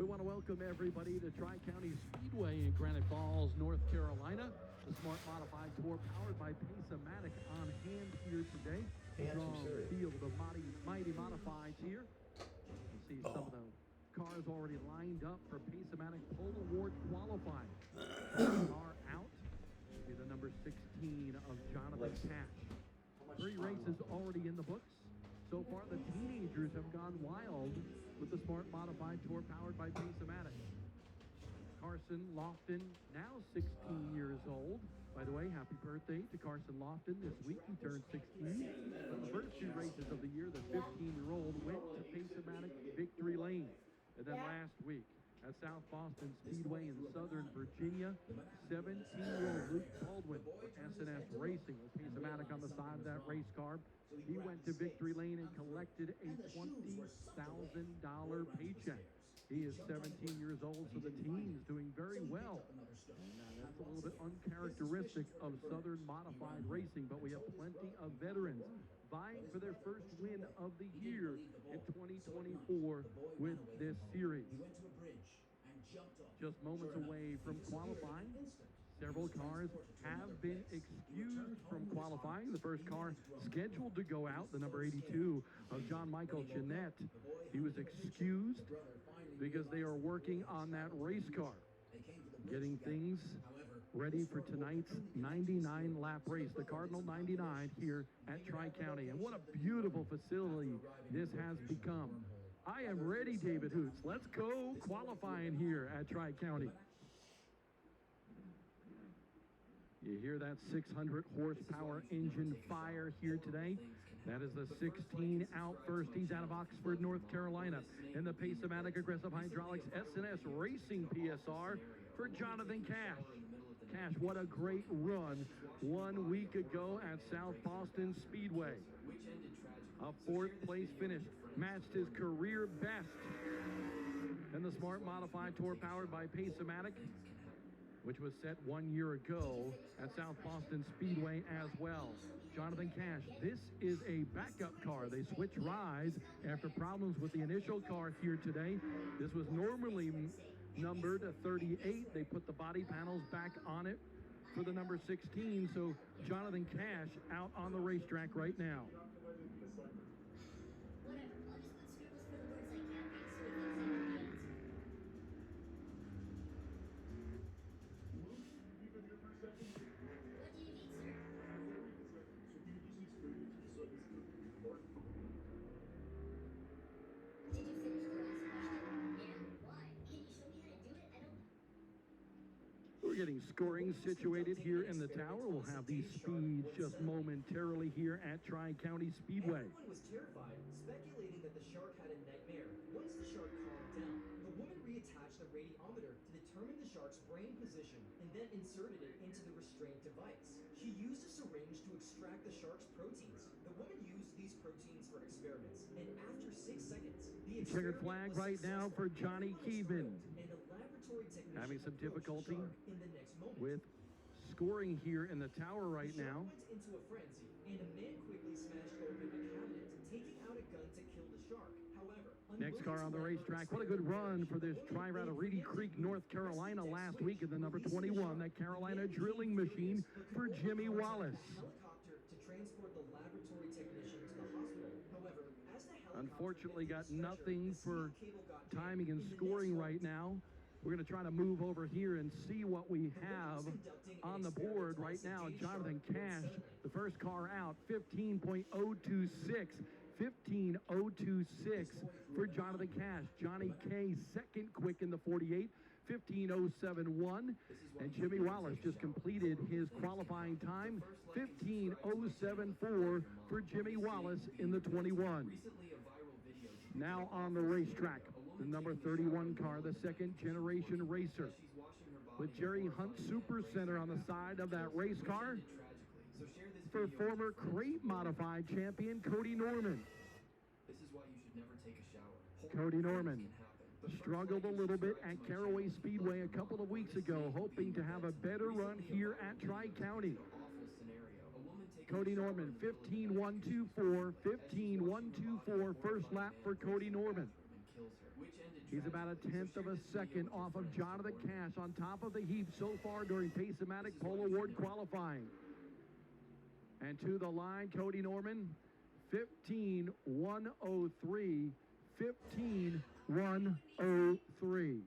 want to welcome everybody to Tri-County Speedway in Granite Falls, North Carolina. The Smart Modified Tour powered by Pace-O-Matic on hand here today. Strong field of mighty modifieds here. You see some of the cars already lined up for Pace-O-Matic Pole Award qualifying. Car out will be the number 16 of Jonathan Cash. 3 races already in the books. So far, the teenagers have gone wild with the Smart Modified Tour powered by Pace-O-Matic. Carson Lofton, now 16 years old. By the way, happy birthday to Carson Lofton. This week he turned 16. The first 2 races of the year, the 15-year-old went to Pace-O-Matic Victory Lane. And then last week at South Boston Speedway in Southern Virginia, 17-year-old Luke Baldwin for S&S Racing with Pace-O-Matic on the side of that race car. He went to Victory Lane and collected a $20,000 paycheck. He is 17 years old, so the team is doing very well. And that's a little bit uncharacteristic of Southern Modified Racing, but we have plenty of veterans vying for their first win of the year in 2024 with this series. Just moments away from qualifying, several cars have been excused from qualifying. The first car scheduled to go out, the number 82 of John Michael Jeanette. He was excused because they are working on that race car, getting things ready for tonight's 99-lap race, the Cardinal 99 here at Tri-County. And what a beautiful facility this has become. I am ready, David Hoots. Let's go qualifying here at Tri-County. You hear that 600 horsepower engine fire here today. That is the 16 out first. He's out of Oxford, North Carolina. In the Pace-O-Matic Aggressive Hydraulics S&S Racing PSR for Jonathan Cash. Cash, what a great run 1 week ago at South Boston Speedway. A 4th place finish, matched his career best in the Smart Modified Tour powered by Pace-O-Matic, which was set 1 year ago at South Boston Speedway as well. Jonathan Cash, this is a backup car. They switch rides after problems with the initial car here today. This was normally numbered a 38. They put the body panels back on it for the number 16. So Jonathan Cash out on the racetrack right now. Whatever, I'll just put scribbles for the words I can't read so we can see what the answer. What do you need, sir? Did you finish the last question? Yeah, why? Can you show me how to do it? I don't... We're getting scoring situated here in the tower. We'll have these speeds just momentarily here at Tri-County Speedway. Everyone was terrified, speculating that the shark had a nightmare. Once the shark calmed down, the woman reattached the radiometer to determine the shark's brain position and then inserted it into the restraint device. She used a syringe to extract the shark's proteins. The woman used these proteins for experiments, and after 6 seconds, the checkered flag right now for Johnny Keevan. And the laboratory technician having some difficulty in the next moment with scoring here in the tower right now. Went into a frenzy, and a man quickly smashed open a cabinet, taking out a gun to kill the shark. However, next car on the racetrack. What a good run for this tri-ride out of Reedy Creek, North Carolina last week in the number 21, that Carolina drilling machine for Jimmy Wallace. Helicopter to transport the laboratory technician to the hospital. However, as the helicopter unfortunately got nothing for timing and scoring right now. We're going to try to move over here and see what we have on the board right now. Jonathan Cash, the first car out, 15.026. 15.026 for Jonathan Cash. Johnny K second quick in the 48, 15.071. And Jimmy Wallace just completed his qualifying time, 15.074 for Jimmy Wallace in the 21. Now on the racetrack, the number 31 car, the second generation racer, with Jerry Hunt Super Center on the side of that race car for former crate modified champion Cody Norman. This is why you should never take a shower. Cody Norman struggled a little bit at Caraway Speedway a couple of weeks ago, hoping to have a better run here at Tri-County. Cody Norman, 15.124, 15.124 first lap for Cody Norman. kills her. Which ended He's about a tragically, tenth so of share a this video second with your off of friends Jonathan before- Cash on top of the heap so far during Pace-O-Matic Polo Award qualifying. And to the line, Cody Norman, 15:103, 15:103.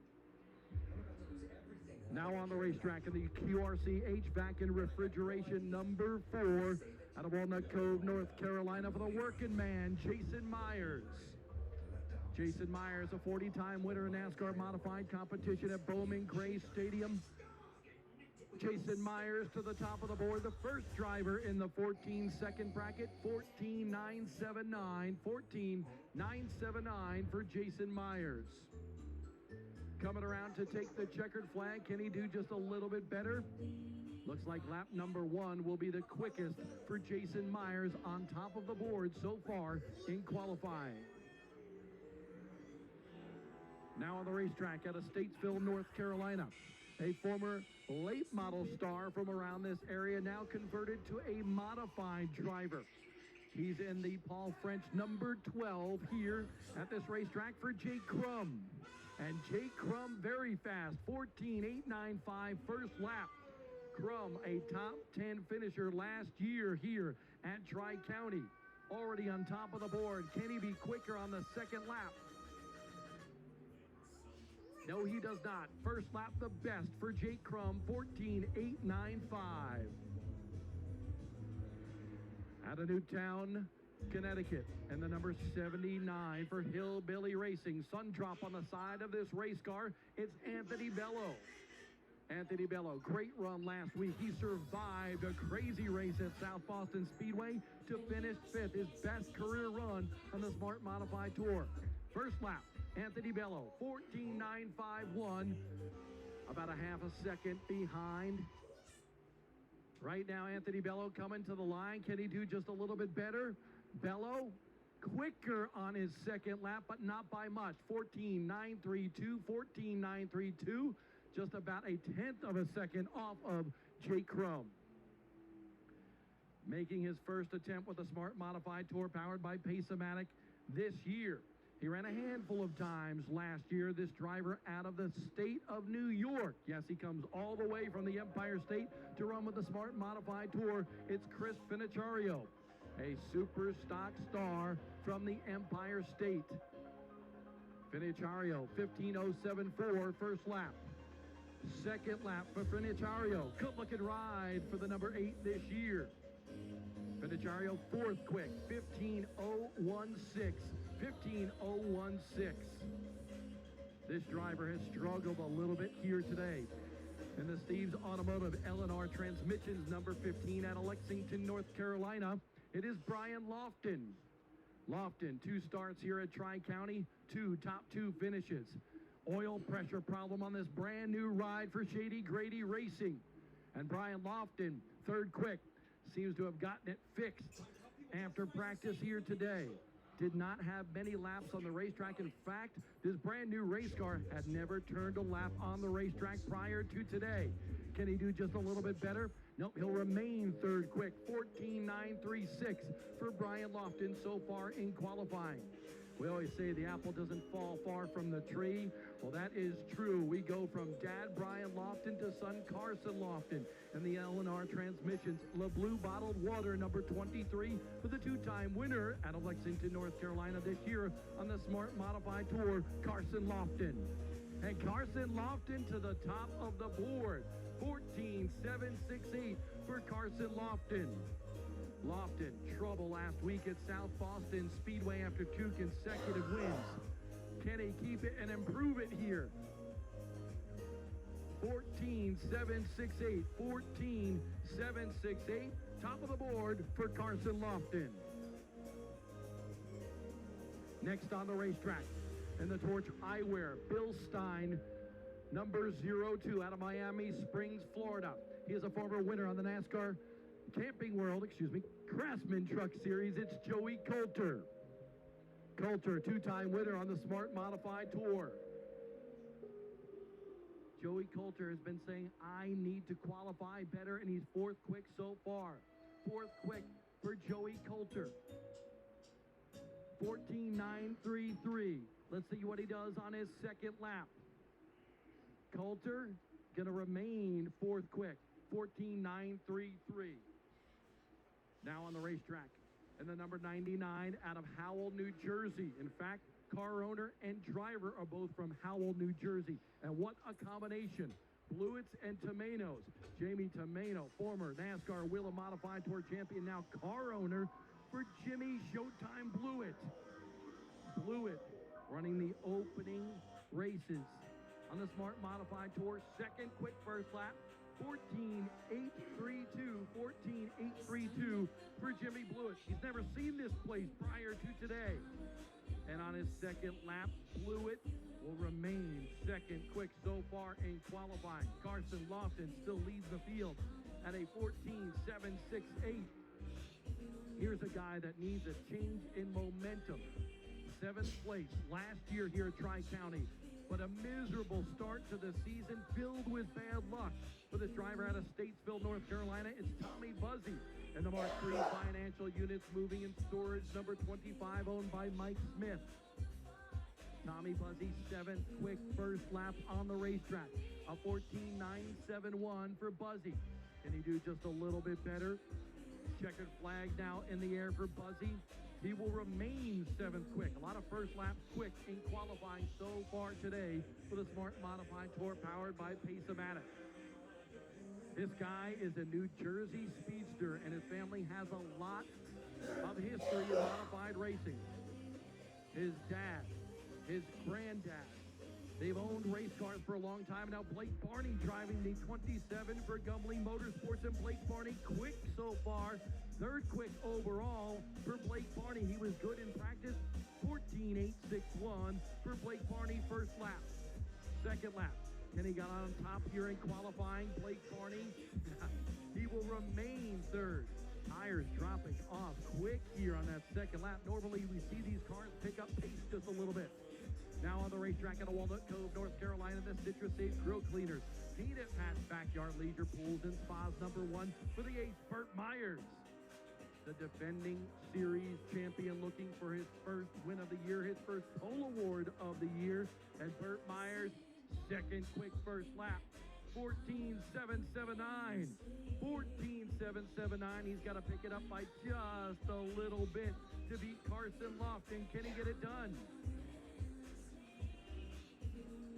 Now on the racetrack in the QRC HVAC and Refrigeration number 4 out of Walnut Cove, North Carolina for the working man, Jason Myers. Jason Myers, a 40-time winner in NASCAR modified competition at Bowman Gray Stadium. Jason Myers to the top of the board, the first driver in the 14-second bracket, 14.979, 14.979 for Jason Myers. Coming around to take the checkered flag, can he do just a little bit better? Looks like lap number 1 will be the quickest for Jason Myers on top of the board so far in qualifying. Now on the racetrack out of Statesville, North Carolina, a former late model star from around this area, now converted to a modified driver. He's in the Paul French number 12 here at this racetrack for Jake Crum. And Jake Crum very fast, 14.895 first lap. Crum, a top 10 finisher last year here at Tri-County. Already on top of the board. Can he be quicker on the second lap? No, he does not. First lap the best for Jake Crum, 14.895. Out of Newtown, Connecticut, and the number 79 for Hillbilly Racing. Sun drop on the side of this race car. It's Anthony Bello. Anthony Bello, great run last week. He survived a crazy race at South Boston Speedway to finish 5th, his best career run on the Smart Modified Tour. First lap, Anthony Bello, 14.951, about a half a second behind. Right now, Anthony Bello coming to the line. Can he do just a little bit better? Bello, quicker on his second lap, but not by much. 14.932, 14.932, just about a tenth of a second off of Jake Crum. Making his first attempt with the Smart Modified Tour powered by Pace-O-Matic this year. He ran a handful of times last year, this driver out of the state of New York. Yes, he comes all the way from the Empire State to run with the Smart Modified Tour. It's Chris Finichario, a super stock star from the Empire State. Finichario, 15.074 first lap. Second lap for Finichario. Good looking ride for the number 8 this year. Finichario, fourth quick, 15.016. 15.016. This driver has struggled a little bit here today. In the Steve's Automotive L&R Transmissions number 15 out of Lexington, North Carolina, it is Brian Lofton. Lofton, 2 starts here at Tri-County, 2 top 2 finishes. Oil pressure problem on this brand new ride for Shady Grady Racing. And Brian Lofton, third quick, seems to have gotten it fixed after practice here today. Did not have many laps on the racetrack. In fact, this brand new race car had never turned a lap on the racetrack prior to today. Can he do just a little bit better? Nope, he'll remain third quick, 14.936 for Brian Lofton so far in qualifying. We always say the apple doesn't fall far from the tree. Well, that is true. We go from Dad Brian Lofton to son Carson Lofton. And the L&R Transmissions, La Blue Bottled Water, number 23, for the 2-time winner out of Lexington, North Carolina this year on the Smart Modified Tour, Carson Lofton. And Carson Lofton to the top of the board, 14.768 for Carson Lofton. Lofton, trouble last week at South Boston Speedway after 2 consecutive wins. Can he keep it and improve it here? 14.768, 14.768, top of the board for Carson Lofton. Next on the racetrack, in the Torch Eyewear, Bill Stein, number 02 out of Miami Springs, Florida. He is a former winner on the NASCAR Camping World, Craftsman Truck Series. It's Joey Coulter. Coulter, 2-time winner on the Smart Modified Tour. Joey Coulter has been saying, I need to qualify better, and he's fourth quick so far. Fourth quick for Joey Coulter. 14.933. Let's see what he does on his second lap. Coulter gonna remain fourth quick, 14.933. Now on the racetrack, and the number 99 out of Howell, New Jersey. In fact, car owner and driver are both from Howell, New Jersey. And what a combination. Blewitts and Tommanos. Jamie Tommano, former NASCAR Wheel Modified Tour champion, now car owner for Jimmy Showtime Blewett. Blewett running the opening races on the Smart Modified Tour. Second quick first lap, 14.832, 14.832 for Jimmy Blewett. He's never seen this place prior to today. And on his second lap, Blewett will remain second quick so far in qualifying. Carson Lofton still leads the field at a 14.768. Here's a guy that needs a change in momentum. 7th place last year here at Tri-County, but a miserable start to the season filled with bad luck. For this driver out of Statesville, North Carolina, it's Tommy Buzzy. And the Mark III Financial Units Moving and Storage, number 25, owned by Mike Smith. Tommy Buzzy, 7th quick first lap on the racetrack. A 14.971 for Buzzy. Can he do just a little bit better? Checkered flag now in the air for Buzzy. He will remain 7th quick. A lot of first laps quick in qualifying so far today for the Smart Modified Tour powered by Pace-O-Matic. This guy is a New Jersey speedster, and his family has a lot of history in modified racing. His dad, his granddad, they've owned race cars for a long time. Now Blake Barney driving the 27 for Gumley Motorsports, and Blake Barney quick so far. 3rd quick overall for Blake Barney. He was good in practice. 14.861 for Blake Barney first lap. Second lap. Kenny got on top here in qualifying. Blake Barney, he will remain 3rd. Tires dropping off quick here on that second lap. Normally we see these cars pick up pace just a little bit. Now on the racetrack at Walnut Cove, North Carolina, the Citrus Safe Grill Cleaners. Paint at Pat's Backyard Leisure Pools and Spas, number 1 for the ace, Burt Myers. The defending series champion looking for his first win of the year, his first pole award of the year. And Burt Myers, 2nd quick first lap, 14.779. 14.779. He's got to pick it up by just a little bit to beat Carson Lofton. Can he get it done?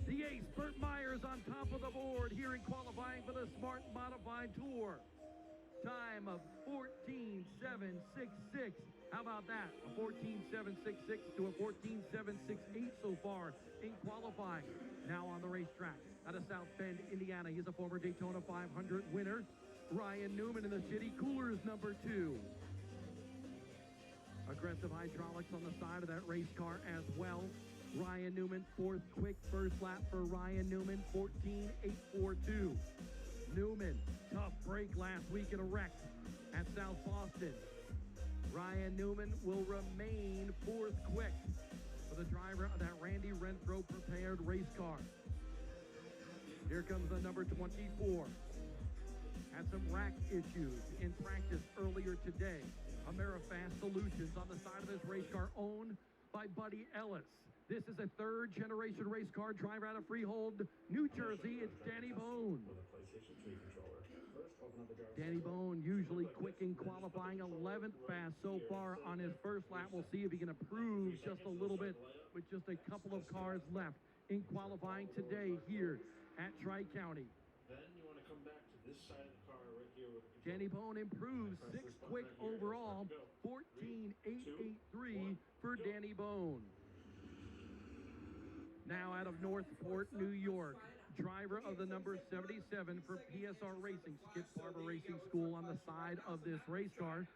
The ace, Burt Myers, on top of the board here in qualifying for the Smart Modified Tour. Time of 14.766. How about that? A 14.766 to a 14.768 so far in qualifying. Now on the racetrack out of South Bend, Indiana. He's a former Daytona 500 winner. Ryan Newman in the City Coolers, number 2. Aggressive hydraulics on the side of that race car as well. Ryan Newman, 4th quick first lap for Ryan Newman, 14.842. Newman, tough break last week in a wreck at South Boston. Ryan Newman will remain 4th quick for the driver of that Randy Renfro prepared race car. Here comes the number 24. Had some rack issues in practice earlier today. Amerifast Solutions on the side of this race car, owned by Buddy Ellis. This is a 3rd generation race car driver out of Freehold, New Jersey. It's Danny Bone. Danny Bone, usually quick in qualifying, 11th fast so far on his first lap. We'll see if he can improve just a little bit with just a couple of cars left in qualifying today here at Tri-County. Then you want to come back to this side of the car right here with Danny Bone improves 6th quick overall, 14.883 for Danny Bone. Now out of Northport, New York, driver of the number 77 for PSR Racing, Skip Barber Racing School on the side of this race car.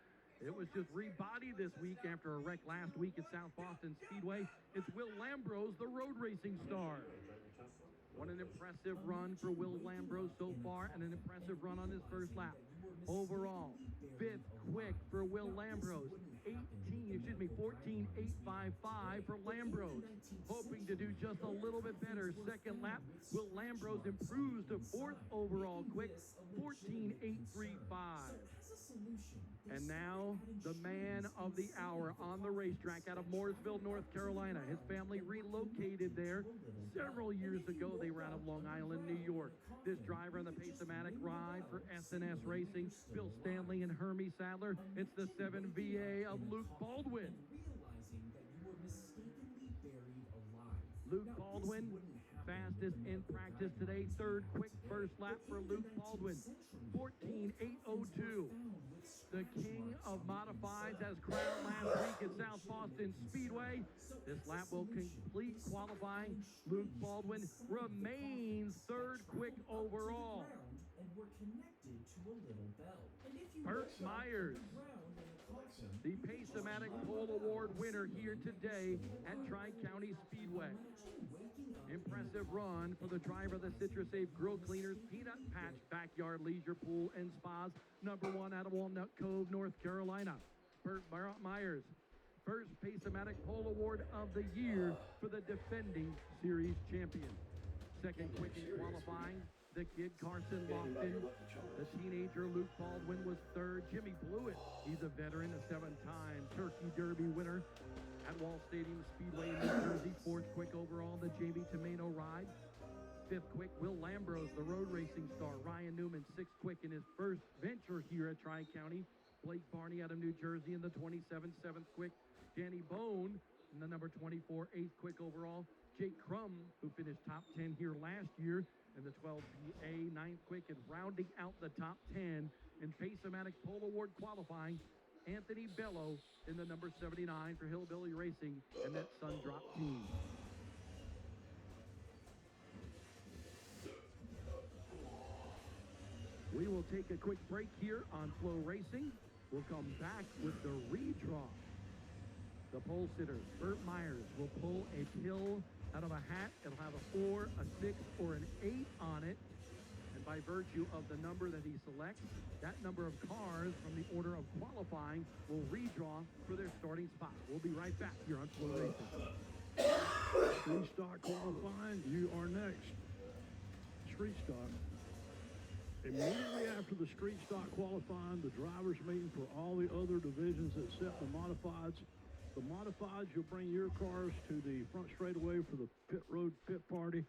It was just rebodied this week after a wreck last week at South Boston Speedway. It's Will Lambrose, the road racing star. What an impressive run for Will Lambrose so far, and an impressive run on his first lap. Overall, 5th quick for Will Lambrose, 14.855 for Lambrose. Hoping to do just a little bit better. Second lap, Will Lambrose improves to 4th overall quick, 14.835. a solution. And now, the man of the hour on the racetrack out of Mooresville, North Carolina. His family relocated there several years ago. They were out of Long Island, New York. This driver on the Pace-O-Matic ride for S&S Racing, Bill Stanley and Hermie Sadler. It's the 7VA of Luke Baldwin. Realizing that you were mistakenly buried alive. Luke Baldwin, fastest in practice today. Third quick first lap for Luke Baldwin. 14:8:02. The king of modifieds has crowned last week at South Boston Speedway. This lap will complete qualifying. Luke Baldwin remains third quick overall. And we're connected to a little bell. And if you Burt Myers, the Pace-O-Matic Pole Award winner here today at Tri-County Speedway. Impressive run for the driver of the Citrus Safe Grill Cleaners Peanut Patch Backyard Leisure Pool and Spas, #1 out of Walnut Cove, North Carolina. Burt Myers, first Pace-O-Matic Pole Award of the year for the defending series champion. Second quick in qualifying, the kid Carson Lofton. The teenager Luke Baldwin was third. Jimmy Blewett, he's a veteran, a 7-time Turkey Derby winner at Wall Stadium Speedway in New Jersey. Fourth quick overall, the Jamie Tomeno ride. Fifth quick, Will Lambrose, the road racing star. Ryan Newman, sixth quick in his first venture here at Tri-County. Blake Barney out of New Jersey in the 27, seventh quick. Danny Bone in the number 24, eighth quick overall. Jake Crum, who finished top 10 here last year in the 12PA, ninth quick, and rounding out the top 10 in Pace-O-Matic Pole Award qualifying, Anthony Bello in the number 79 for Hillbilly Racing and that Sundrop team. We will take a quick break here on Flow Racing. We'll come back with the redraw. The pole sitter, Burt Myers, will pull a pill out of a hat. It'll have a 4, a 6, or an 8 on it. And by virtue of the number that he selects, that number of cars from the order of qualifying will redraw for their starting spot. We'll be right back here on Flow Racing. Street stock qualifying, you are next. Street stock. Immediately after the street stock qualifying, the drivers meeting for all the other divisions except the modifieds. The modifieds, you'll bring your cars to the front straightaway for the pit road pit party.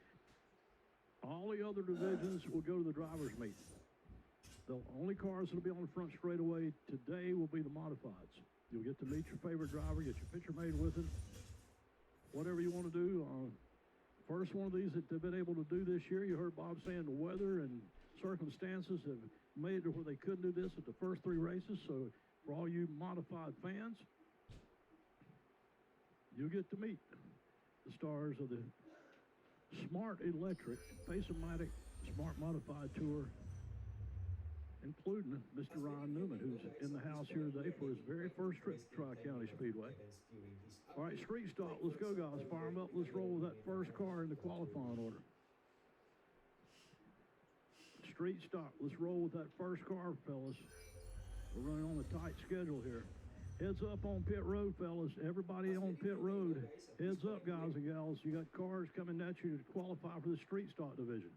All the other divisions will go to the drivers meeting. The only cars that'll be on the front straightaway today will be the modifieds. You'll get to meet your favorite driver, get your picture made with him, whatever you want to do. First one of these that they've been able to do this year, you heard Bob saying the weather and circumstances have made it to where they couldn't do this at the first 3 races. So for all you modified fans, you'll get to meet the stars of the Smart Electric Pace-O-Matic Smart Modified Tour, including Mr. Ryan Newman, who's in the house here today for his very first trip to Tri-County Speedway. All right, street stock, let's go, guys. Fire them up. Let's roll with that first car in the qualifying order. Street stock, let's roll with that first car, fellas. We're running on a tight schedule here. Heads up on pit road, fellas. Everybody on pit road. Heads up, guys and gals. You got cars coming at you to qualify for the street stock division.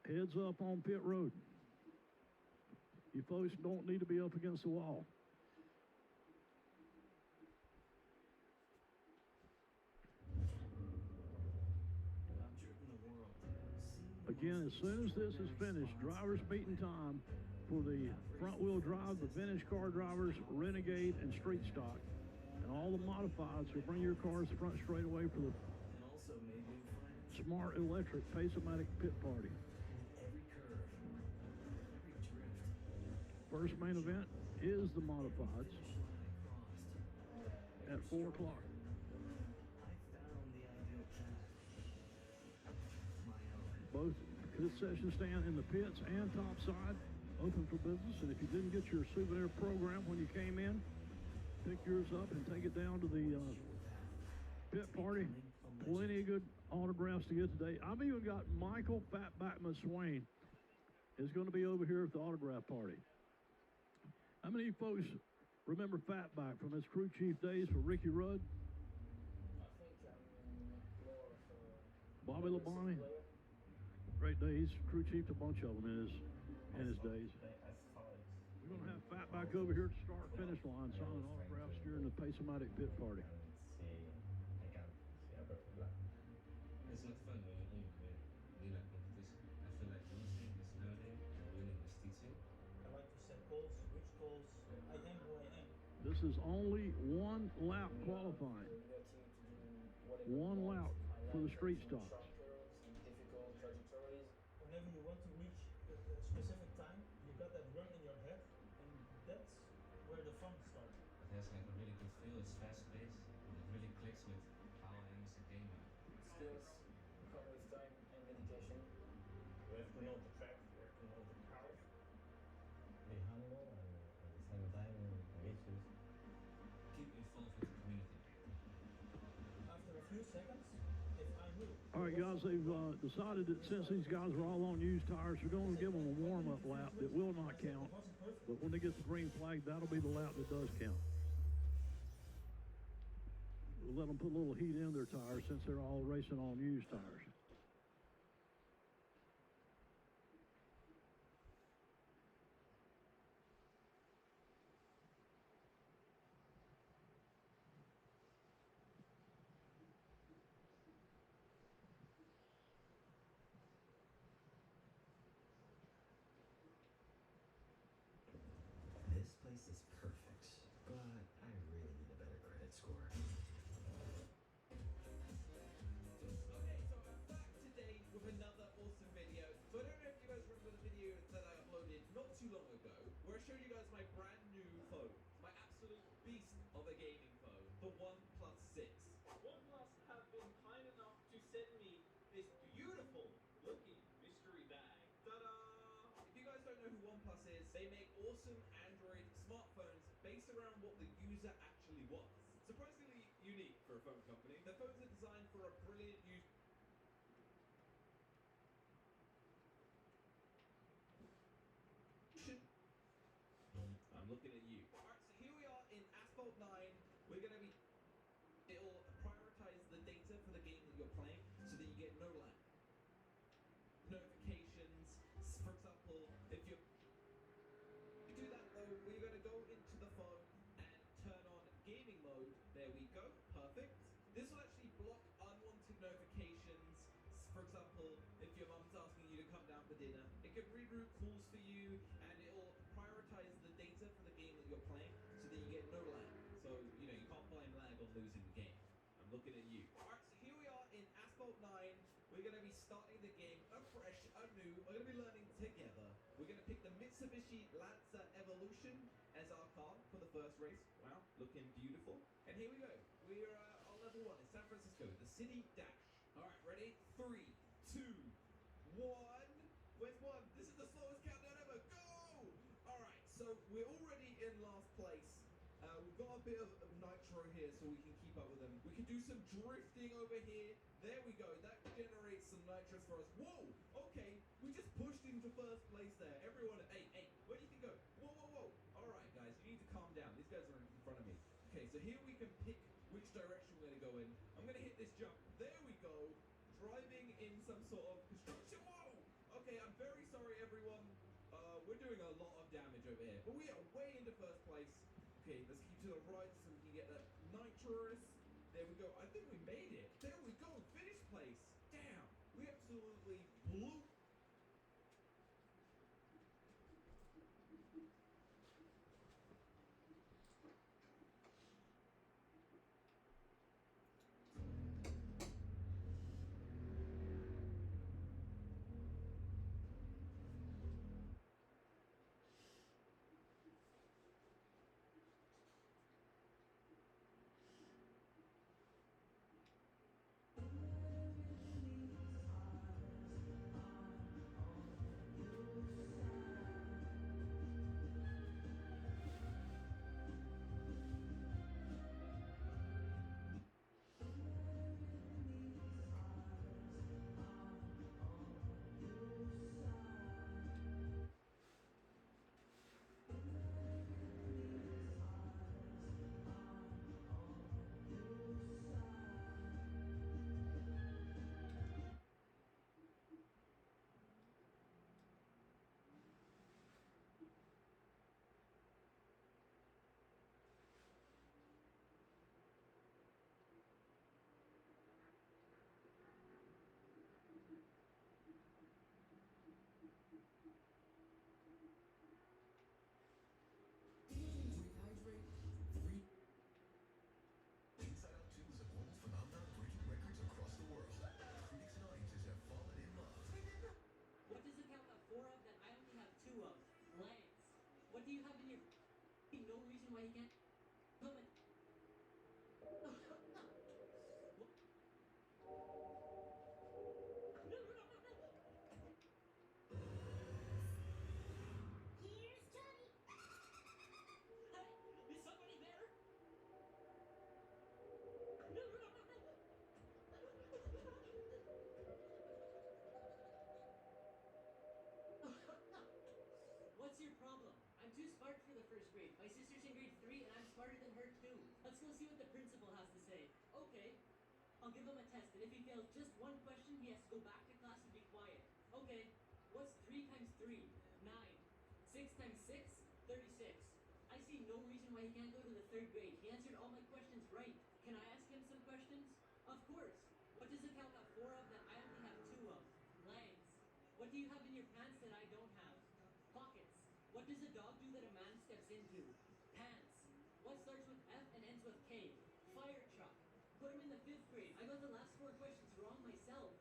Heads up on pit road. You folks don't need to be up against the wall. Again, as soon as this is finished, drivers meeting time for the front-wheel drive, the vintage car drivers, Renegade, and street stock. And all the modifieds will bring your cars front straightaway for the Smart Electric Pace-O-Matic Pit Party. First main event is the modifieds at 4 o'clock. Both pit session stand in the pits and top side open for business. And if you didn't get your souvenir program when you came in, pick yours up and take it down to the pit party. Plenty of good autographs to get today. I've even got Michael Fatbackman Swain is going to be over here at the autograph party. How many folks remember Fatback from his crew chief days for Ricky Rudd? Bobby Labonte? Great days. Crew chief, a bunch of them in his days. We're going to have Fatback over here at the start-finish line signing autographs during the Pace-O-Matic pit party. It's not fun when you win a competition. I feel like losing is learning and winning is teaching. I like to set goals, reach goals. I am who I am. This is only one lap qualifying. One lap for the street stocks. Whenever you want to reach a specific time, you got that run in your head, and that's where the fun starts. It has like a really good feel. It's fast-paced. It really clicks with how I am as a gamer. Skills come with time and dedication. You have to know the track, you have to know the cars. Be humble and at the same time ambitious. Keep involved with the community. After a few seconds, if I knew. All right, guys, they've decided that since these guys are all on used tires, we're going to give them a warm-up lap that will not count. But when they get the green flag, that'll be the lap that does count. We'll let them put a little heat in their tires since they're all racing on used tires. This place is perfect, but I really need a better credit score. Okay, so I'm back today with another awesome video. So I don't know if you guys remember the video that I uploaded not too long ago, where I showed you guys my brand new phone, my absolute beast of a gaming phone, the OnePlus 6. OnePlus have been kind enough to send me this beautiful looking mystery bag. Ta-da! If you guys don't know who OnePlus is, they make awesome Android smartphones based around what the user actually wants. Surprisingly unique for a phone company. Their phones are designed for a brilliant use. I'm looking at you. Alright, so here we are in Asphalt 9. We're going to be... It'll prioritize the data for the game that you're playing so that you get no lag. Notifications, for example, if you're... To do that though, we're going to go into the phone and turn on gaming mode. There we go, perfect. This will actually block unwanted notifications. For example, if your mum's asking you to come down for dinner, it can reroute calls for you and it'll prioritize the data for the game that you're playing so that you get no lag. So, you know, you can't blame lag on losing the game. I'm looking at you. Alright, so here we are in Asphalt 9. We're going to be starting the game afresh, anew. We're going to be learning together. We're going to pick the Mitsubishi Lancer Evolution as our car for the first race. Wow, looking beautiful. And here we go. We're on level 1 in San Francisco, the City Dash. Alright, ready? 3, 2, 1. Where's 1? This is the slowest countdown ever. Go! Alright, so we're already in last place. We've got a bit of nitro here so we can keep up with them. We can do some drifting over here. There we go. That generates some nitrous for us. Whoa! Okay, we just pushed into first place there. Everyone, hey, where do you think go? Whoa, whoa, whoa. Alright, guys, you need to calm down. These guys are in front of me. Okay, so here we can pick which direction we're going to go in. I'm going to hit this jump. There we go. Driving in some sort of construction. Whoa! Okay, I'm very sorry, everyone. We're doing a lot of damage over here. But we are way into first place. Okay, let's keep to the right so we can get that nitrous. There we go. I think we made it. There we go. Finish place. Damn. We absolutely blew. do you have in your... No reason why he can't... Come and... Here's Johnny. Hey, is somebody there? What's your problem? I'm too smart for the first grade. My sister's in grade 3 and I'm smarter than her too. Let's go see what the principal has to say. Okay. I'll give him a test, and if he fails just one question, he has to go back to class and be quiet. Okay. What's 3 times 3? 9. 6 times 6? 36. I see no reason why he can't go to the 3rd grade. He answered all my questions right. Can I ask him some questions? Of course. What does a cow have 4 of that I only have 2 of? Legs. What do you have in your pants that I don't have? Pockets. What does a dog do that a man steps into? Pants. What starts with F and ends with K? Fire truck. Put him in the 5th grade. I got the last 4 questions wrong myself.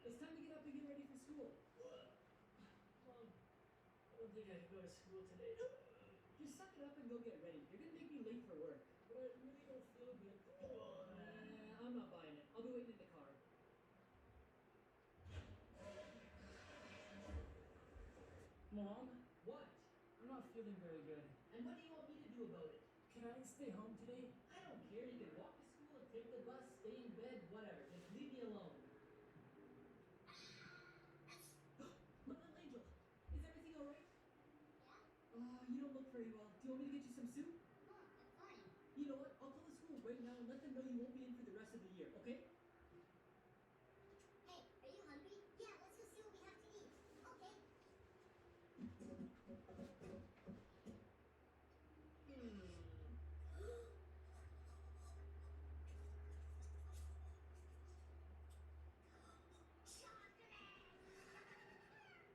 It's time to get up and get ready for school. Mom, I don't think I can go to school today. Just suck it up and go get ready. You're gonna make me late for work. But I really don't feel good. I'm not buying it. I'll be waiting in the car. Mom, What? I'm not feeling very good. And what do you want me to do about it? Can I stay home today? I don't care. You can walk to school, take the bus, stay in bed, whatever. Just leave me alone. Little Angel, is everything alright? Yeah? You don't look very well. Do you want me to get you some soup? Mom, I'm fine. You know what? I'll call the school right now and let them know you won't be in for the rest of the year, okay? Hey, are you hungry? Yeah, let's go see what we have to eat. Okay.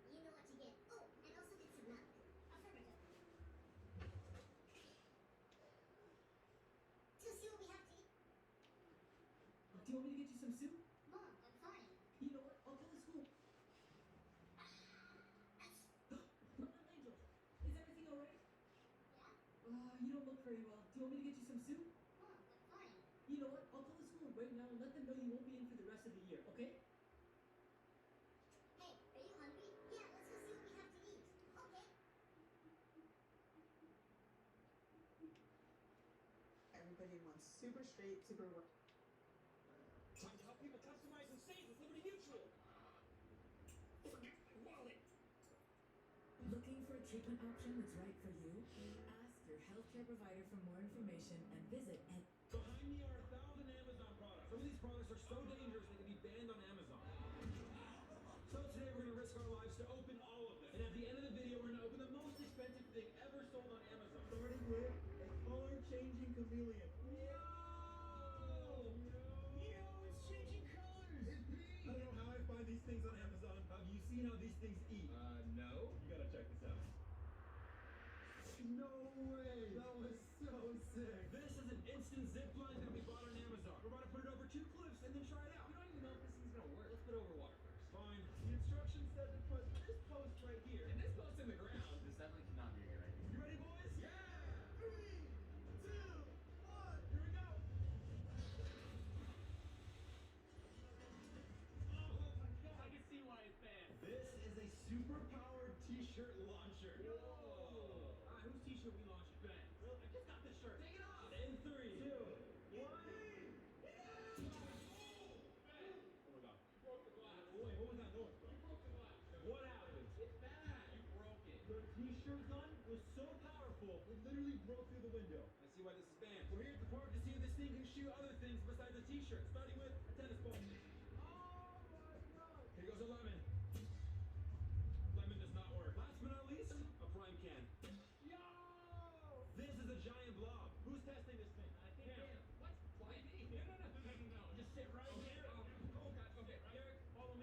You know what to get. Oh, and also get some milk. Affirmative. To see what we have to eat. Do you want me to get you some soup? Mom, I'm fine. You know what? I'll call the school. Little Angel, is everything alright? Yeah? You don't look very well. Do you want me to get you some soup? Mom, I'm fine. You know what? I'll call the school right now and let them know you won't be in for the rest of the year, okay? Hey, are you hungry? Yeah, let's go see what we have to eat. Okay. Everybody wants super straight, super work. Time to help people customize and save with Liberty Mutual. Forget my wallet. Looking for a treatment option that's right for you? Ask your healthcare provider for more information and visit at... Behind me are 1,000 Amazon products. Some of these products are so dangerous they can be banned on Amazon. So today we're going to risk our lives to open all of them. And at the end of the video, we're going to open the most expensive thing ever sold on Amazon. Starting with a color-changing chameleon. Yo, it's changing colors. It's pink. I don't know how I find these things on Amazon. Have you seen how these things eat? No. You gotta check this out. No way! That was so sick. This is an instant zip line that we bought on Amazon. We're about to put it over 2 cliffs and then try it out. We don't even know if this thing's gonna work. Let's put it over water first. Fine. The instructions said to put this post right here. And this post in the ground. This definitely cannot be a good idea. You ready, boys? Yeah! 3, 2, 1, Here we go. Oh my god, I can see why it's banned. This is a super-powered t-shirt launcher. Whoa. Whose t-shirt we launched Ben? Well, I just got this shirt. Take it off. In 3, 2, 1. Ben. Oh my god. You broke the glass. Oh, wait, what was that noise? You broke the glass. What happened? It's bad. You broke it. The t-shirt gun was so powerful, it literally broke through the window. I see why this is banned. We're here at the park to see if this thing can shoot other things besides a t-shirt, starting with a tennis ball. Oh my god! Here goes a lemon. Lemon does not work. Last but not least, a prime can. Yo! This is a giant blob. Who's testing this thing? I think Cam. What? Why me? No. Just sit right here. Oh god. Okay. Eric, follow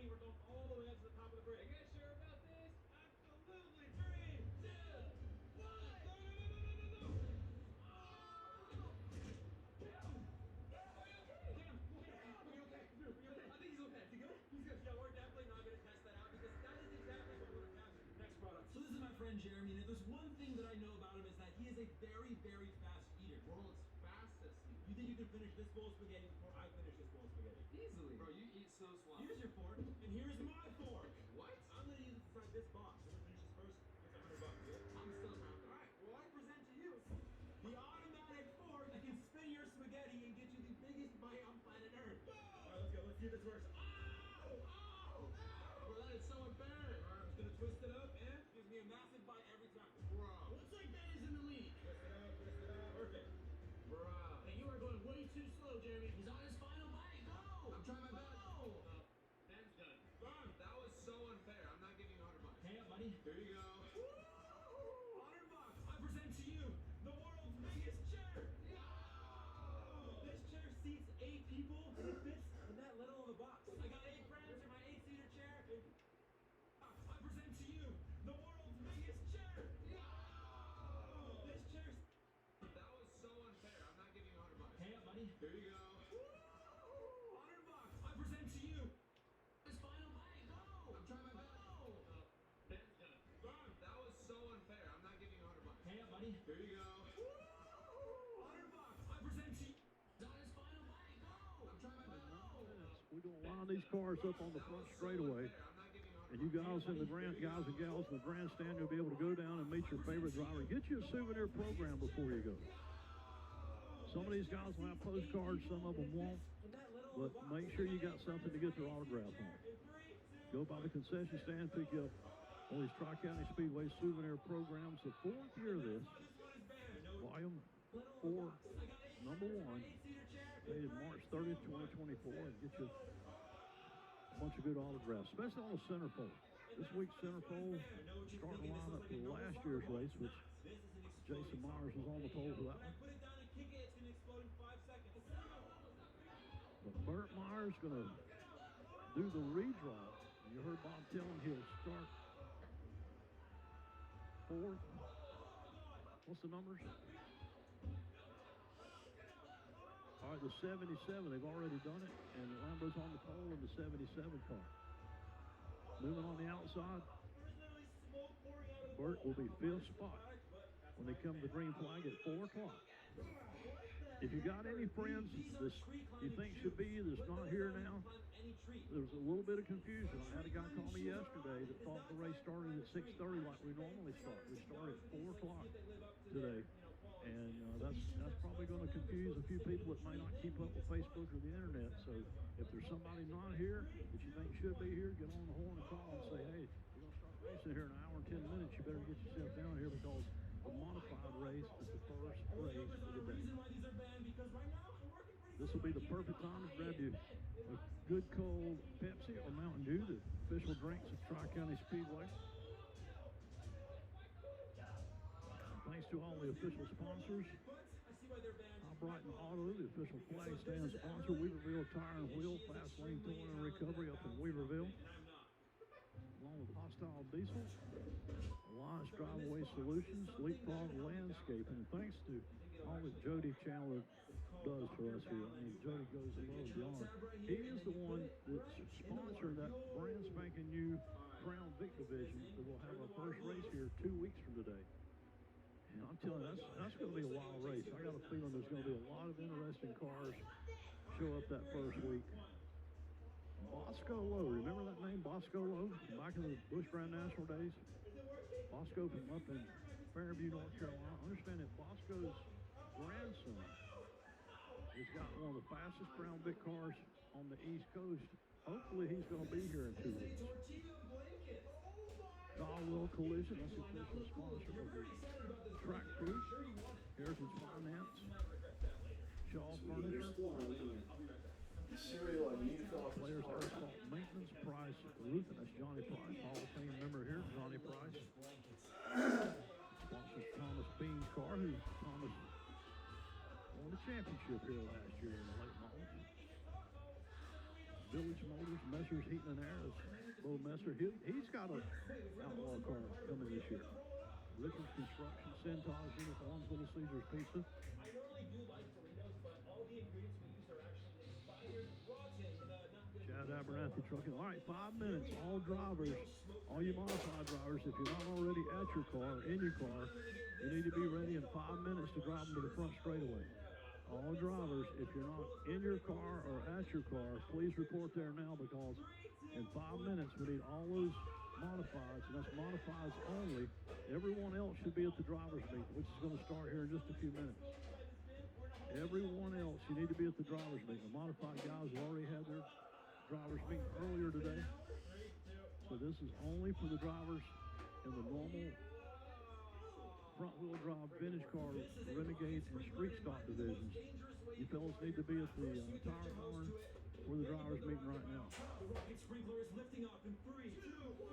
very, very fast eater. World's fastest eater. You think you can finish this bowl of spaghetti before I finish this bowl of spaghetti? Easily. Bro, you eat so slow. Here's your fork, and here's my fork. What? I'm gonna use it inside this box. Whoever finishes first gets $100. Yeah? I'm still counting. All right. Well, I present to you the automatic fork that can spin your spaghetti and get you the biggest bite on planet Earth. All right, let's go. Let's see if this works. Ow! Bro, that is so unfair. All right, I'm just gonna twist it up and gives me a massive bite every time. Bro. Looks like that is in the lead. Twist it up, twist it up. Perfect. Bro. Hey, you are going way too slow, Jeremy. He's on his final bite. Go! I'm trying my best. Ben's done. That was so unfair. I'm not giving you $100. Hey up, buddy. Here you go. Woo! $100. I present to you the world's biggest chair. This chair seats 8 people and it fits in that little of a box. I got 8 friends in my 8-seater chair. I present to you the world's biggest chair. This chair. That was so unfair. I'm not giving you $100. Hey up, buddy. Here you go. $100. I present to you this final bite. Go! I'm trying my best. Ben's done. That was so unfair. I'm not giving you $100. Hey up, buddy. Here you go. $100. I present to you on his final bite. Go! I'm trying my best. We're going to line these cars up on the front straightaway. And you guys in the guys and gals in the grandstand, you'll be able to go down and meet your favorite driver. Get you a souvenir program before you go. Some of these guys will have postcards, some of them won't. But make sure you got something to get their autograph on. Go by the concession stand, pick you up one of these Tri-County Speedway souvenir programs. The 4th year of this, volume 4, number 1, dated March 30th, 2024, and get you a bunch of good autographs, especially on the center pole. This week's center pole starting lineup for last year's race, which Jason Myers was on the pole for that one. But Burt Myers going to do the redraw. You heard Bob telling he'll start 4th. What's the numbers? All right, the 77, they've already done it, and Lambo's on the pole in the 77 car. Moving on the outside, Burt will be 5th spot when they come to the green flag at 4 o'clock. If you got any friends that you think should be that's not here now, there's a little bit of confusion. I had a guy call me yesterday that thought the race started at 6:30 like we normally start. We start at 4 o'clock today. And that's probably going to confuse a few people that may not keep up with Facebook or the internet. So if there's somebody not here that you think should be here, get on the horn and call and say, hey, we're going to start racing here in an hour and 10 minutes. You better get yourself down here because the modified race is the first race of the day. This will be the perfect time to grab you a good cold Pepsi or Mountain Dew, the official drinks of Tri-County Speedway. Thanks to all the official sponsors. Brighton Auto, the official flag stand sponsor. Weaverville Tire and Wheel, Fast Lane Towing and Recovery up in Weaverville. Along with Hostile Diesel, Alliance Driveway Solutions, Leapfrog Landscaping. And thanks to all that Jody Chandler does for us here. I mean, Jody goes above and beyond. He is the one that's sponsored that brand spanking new Crown Vic division that will have our first race here 2 weeks from today. And I'm telling you, that's going to be a wild race. I got a feeling there's going to be a lot of interesting cars show up that first week. Bosco Lowe, remember that name, Bosco Lowe, back in the Busch Grand National days? Bosco from up in Fairview, North Carolina. I understand that Bosco's grandson has got one of the fastest Crown Vic cars on the East Coast. Hopefully he's going to be here in 2 weeks. Caldwell Collision, that's the official sponsor of the track crew. Heritage Finance, Shaw Furniture, Players Asphalt Maintenance, Price Roofing, that's Johnny Price, Hall of Fame member here, Johnny Price. Sponsors Thomas Bean's car, who Thomas won the championship here last year in the late models. Village Motors, Messers Heating and Air, Bo Messer. He's got an outlaw car coming this year. Richards Construction, Centos Uniforms, Little Caesars Pizza. I normally do like burritos, but all the ingredients we use are actually expired, rotten, not good. Chad Abernathy Trucking. All right, 5 minutes. All drivers, all you modified drivers, if you're not already at your car, in your car, you need to be ready in in 5 minutes to drive them to the front straightaway. All drivers, if you're not in your car or at your car, please report there now because in 5 minutes we need all those modifieds, and that's modifieds only. Everyone else should be at the driver's meet, which is going to start here in just a few minutes. Everyone else, you need to be at the driver's meet. The modified guys have already had their driver's meet earlier today. So this is only for the drivers in the normal front-wheel drive vintage car, renegade, and street stock divisions. You fellas need to be at the tire barn for the drivers meeting right now. The rocket sprinkler is lifting off in 3, 2, 1.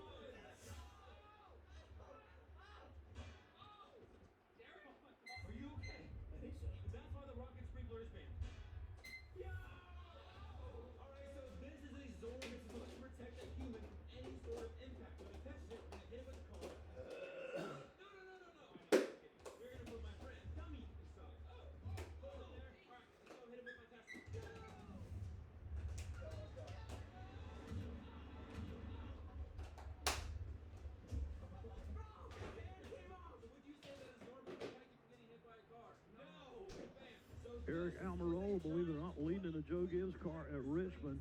Are you okay? I think so. That's why the rocket sprinkler is banned. Yeah! Alright, so this is a zone that's supposed to protect a human from any sort of impact. When it touches it, when it hit it with a car. No. You're gonna put my friend dummy inside. Hold it there. Alright, let's go hit it with my Tesla. Eric Almirola, believe it or not, leading in the Joe Gibbs car at Richmond.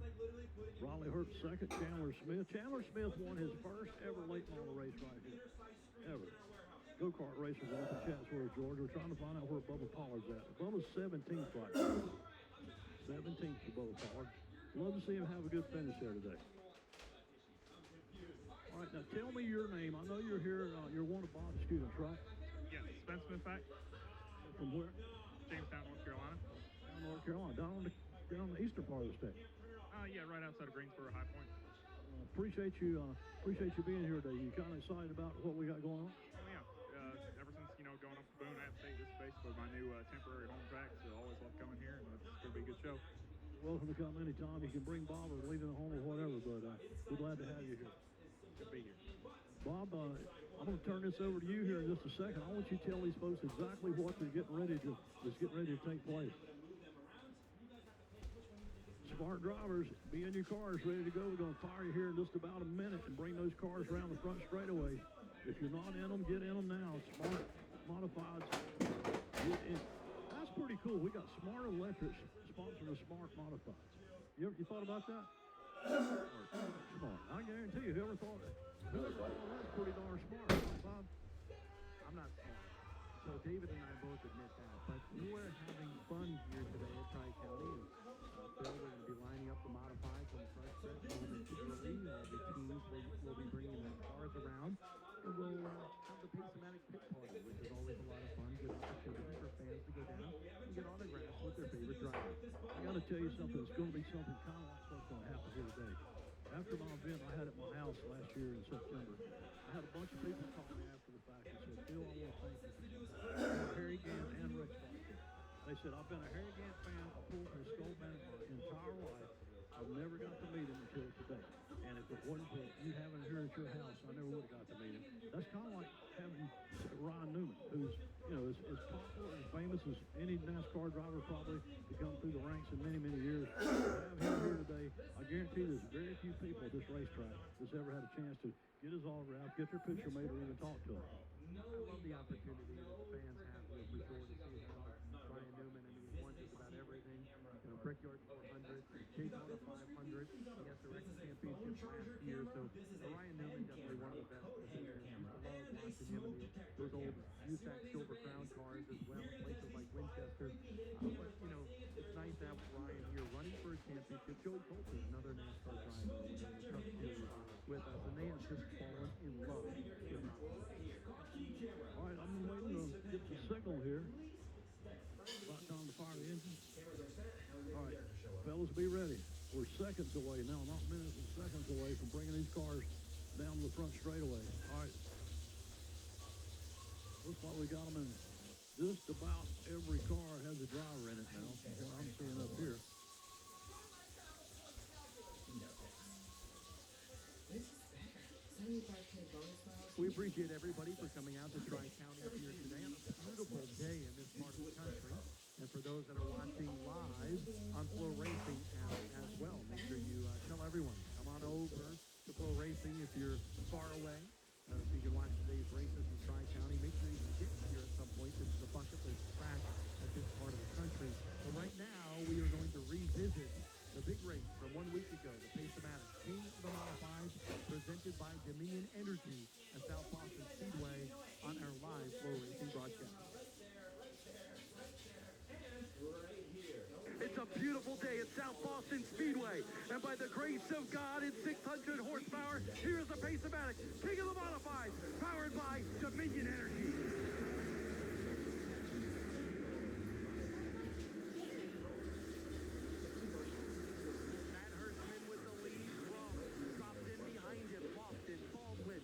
Riley Hurt second, Chandler Smith. Chandler Smith won his first ever late model race right here. Ever. Go-kart racers up in Chatsworth, Georgia. We're trying to find out where Bubba Pollard's at. Bubba's 17th right now. 17th for Bubba Pollard. Love to see him have a good finish there today. All right, now tell me your name. I know you're here. You're one of Bob's students, right? Yeah, Spence Smith back. From where? Jamestown, North Carolina. Down North Carolina, down on the eastern part of the state. Yeah, right outside of Greensboro, High Point. Appreciate you being here today. You kind of excited about what we got going on? Oh yeah, ever since going up to Boone, App State, this is basically my new temporary home track. So I always love coming here, and it's gonna be a good show. Welcome to come anytime. You can bring Bob or leave him at home or whatever, but we're glad to have you here. Good to be here. Bob, I'm going to turn this over to you here in just a second. I want you to tell these folks exactly what they're getting ready to take place. Smart drivers, be in your cars, ready to go. We're going to fire you here in just about a minute and bring those cars around the front straightaway. If you're not in them, get in them now. Smart modifieds, get in. That's pretty cool. We got Smart Electrics sponsoring the Smart Modifieds. You thought about that? Smart. I guarantee you, whoever thought that's pretty darn smart, Bob. I'm not smart. So David and I both admit that. But we're having fun here today at Tri-County. Phil, we're going to be lining up the modifieds on the front stretch momentarily. The teams will be bringing their cars around. And we'll have the Pace-O-Matic pit party, which is always a lot of fun. Good opportunity for fans to go down and get autographs with their favorite driver. I got to tell you something. It's going to be something kind of like what's going to happen here today. After my event I had at my house last year in September, I had a bunch of people call me after the fact and said, Phil, I want to thank you for Harry Gant and Rick Foster. They said, I've been a Harry Gant fan. I pulled for Skull Bennett my entire life. I've never got to meet him until today. And if it wasn't for you having it here at your house, I never would have got to meet him. That's kind of like having Ryan Newman, who's, as popular and famous as any NASCAR driver probably to come through the ranks in many, many years. To have him here today, I guarantee there's very few people at this racetrack that's ever had a chance to get his autograph, get their picture made, or even talk to him. I love the opportunity that fans have with Resort to see how Ryan Newman, he won just about everything. Brickyard 400, Daytona 500. He has the Rex Championship last year, so Ryan Newman definitely one of the best. I love watching him in those old USAC Silver Crown cars as well, places like Winchester. But, it's nice to have Ryan here running for a championship. Joe Colton, another NASCAR driver, in the Cup Series with us, and they have just fallen in love with him. All right, I'm waiting to get the signal here. About time to fire the engine. All right, fellas, be ready. We're seconds away now, not minutes and seconds away from bringing these cars down the front straightaway. All right. Looks like we got them in just about every car has a driver in it now, from what I'm seeing up here. We appreciate everybody for coming out to Tri-County here today on a beautiful day in this part of the country. And for those that are watching live on Flow Racing as well, make sure you tell everyone, come on over to Flow Racing if you're far away. So you can watch today's races in Tri-County. Make sure you get here at some point. This is a fun beautiful day at South Boston Speedway. And by the grace of God, it's 600 horsepower. Here's the Pace-O-Matic, king of the modified, powered by Dominion Energy. Matt Hirschman with the lead. Crum dropped in behind him. Boston, Baldwin,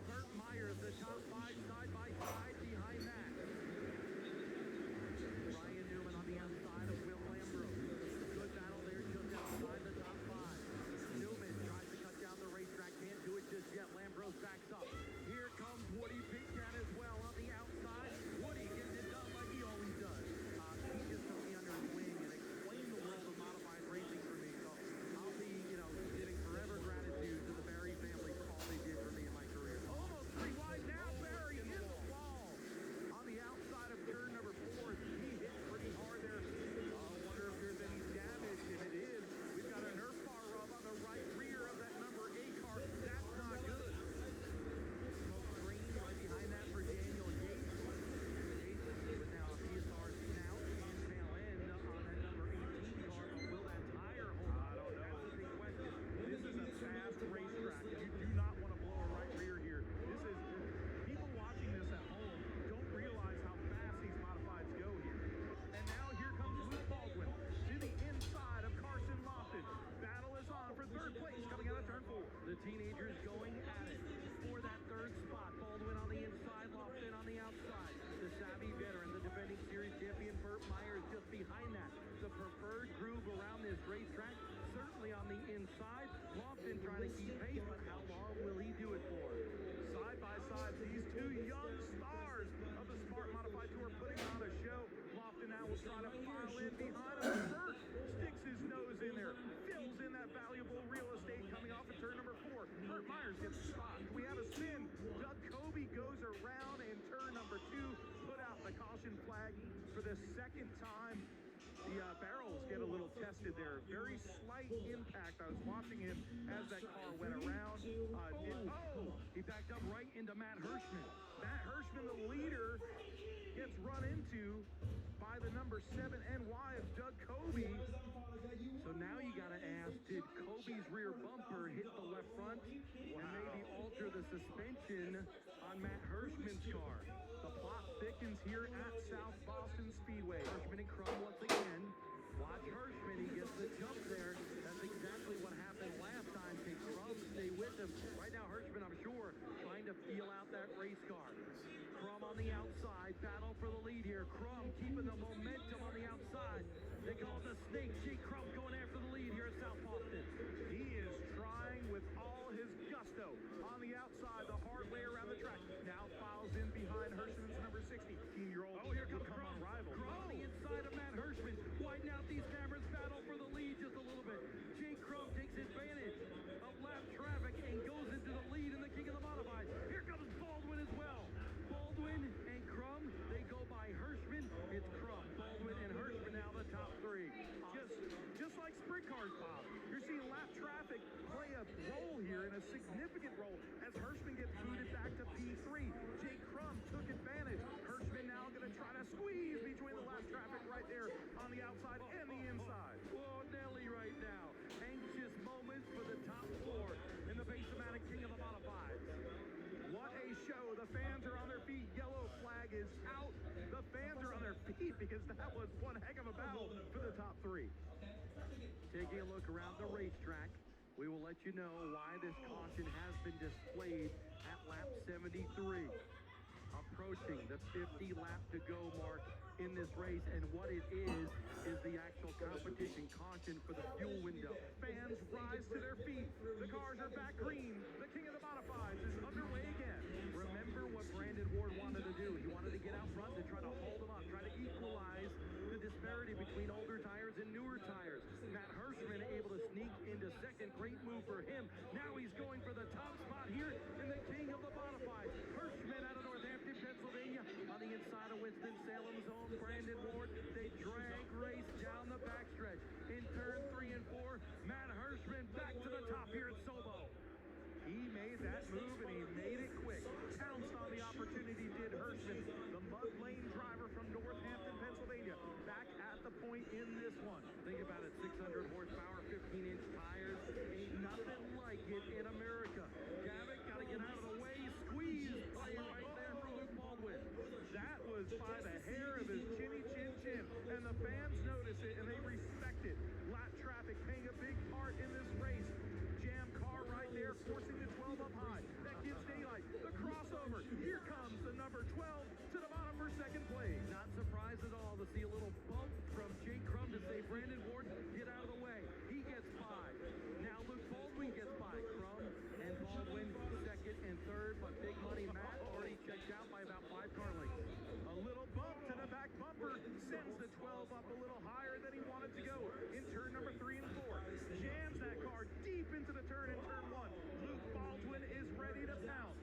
Burt Myers, the top five side by side behind that. Ryan Newman on the outside of Will Lambros. Good battle there just outside the top five. Newman tries to cut down the racetrack, can't do it just yet. Lambros backs up. Here comes Woody Pitcat as well on the outside. Woody getting it done like he always does. He just took me under his wing and explained the world of modified racing for me. So I'll be, giving forever gratitude to the Barry family for all they did for me in my career. Almost three wide now. Barry in the wall. On the outside of turn number 4, he hit pretty hard there. I wonder if there's any damage. If it is, we've got a Nerf bar rub on the right rear of that number 8 car. That's not good. Smoke screen right behind that for Daniel Yates. Yates with now a PSR snout and tail end on that number 18 car. But will that tire hold on? I don't know. That's the big question. This is a fast racetrack. You do not want to blow a right rear here. This is, people watching this at home don't realize how fast these modifieds go here. And now here comes Luke Baldwin to the inside of Carson Lofton. Battle is on for third place coming out of turn 4. The teenagers going at it for that third spot. Baldwin on the inside, Lofton on the outside. The savvy veteran, the defending series champion Burt Myers just behind that. The preferred groove around this racetrack, certainly on the inside. Lofton trying to keep pace, but how long will he do it for? Side by side, these two young stars of the Smart Modified Tour putting on a show. Lofton now will try to pile in behind him. Burt sticks his nose in there, fills in that valuable real estate coming off of turn number 4. Burt Myers gets stopped. We have a spin. Doug Kobe goes around in turn number 2, put out the caution flag for the second time. The barrels get a little tested there. Very slight impact. I was watching him as that car went around. He backed up right into Matt Hirschman. Matt Hirschman, the leader, gets run into by the number 7 NY of Doug Kobe. So now you got to ask, did Kobe's rear bumper hit the left front and maybe alter the suspension on Matt Hirschman's car? The plot thickens here at South Boston Speedway. Hirschman and Crum once again. Watch Hirschman, he gets the jump there. That's exactly what happened last time. Can Crum stay with him? Right now, Hirschman, I'm sure, trying to feel out that race car. Crum on the outside, battle for the lead here. Crum keeping the momentum on the outside. They call it the snake. Jake Crum going after the lead here at South Boston. He is trying with all his gusto on the outside, the hard way around the track. Now files in behind Hirschman's number 60. 18-year-old. Oh, here comes Crum. Rival. Crum on the inside of Matt Hirschman. Widen out these cameras, battle for the lead just a little bit. Jake Crum takes advantage of lap traffic and goes into the lead in the king of the modified. Here comes Baldwin as well. Baldwin and Crum, they go by Hirschman. It's Crum, Baldwin, and Hirschman now the top 3. Just like sprint cars, Bob. You're seeing lap traffic play a role here, and a significant role, as Hirschman gets booted back to P3. Jake Crum took advantage. Hirschman now going to try to squeeze between the lap traffic right there on the outside and the inside. Whoa, Nelly right now. Anxious moments for the top 4 in the Pace-O-Matic king of the modifieds. What a show. The fans are on their feet. Yellow flag is out. The fans are on their feet because that was one heck of a battle for the top 3. Taking a look around the racetrack, we will let you know why this caution has been displayed at lap 73. Approaching the 50 lap to go mark in this race, and what it is the actual competition caution for the fuel window. Fans rise to their feet. The cars are back green. The king of the modifieds is underway again. Remember what Brandon Ward wanted to do. He wanted to get out front to try to hold them up, try to equalize the disparity between older tires and newer tires. Matt Hirschman able to sneak into second. Great move for him. Now he's going for the top spot here in the king of the modifieds. Hirschman out of Northampton, Pennsylvania, on the inside of Winston-Salem's own Brandon Ward. They drag race down the backstretch. In turn 3 and 4, Matt Hirschman back to the top here at Sobo. He made that move, and he made it quick. Pounced on the opportunity, did Hirschman, the mud lane driver from Northampton, Pennsylvania, back at the point in this one. Think about it. it, and they respect it. Lap traffic playing a big part in this race. Jam car right there, forcing the 12 up high. That gives daylight. The crossover. Here comes the number 12 to the bottom for second place. Not surprised at all to see a little bump from Jake Crum to say, Brandon Ward, get out of the way. He gets by. Now Luke Baldwin gets by. Crum and Baldwin second and third, but Big Money Matt already checked out by about 5 car lengths. A little bump to the back bumper sends the 12 up a little higher than he wanted to go in turn number 3 and 4. Jams that car deep into the turn in turn 1. Luke Baldwin is ready to pounce.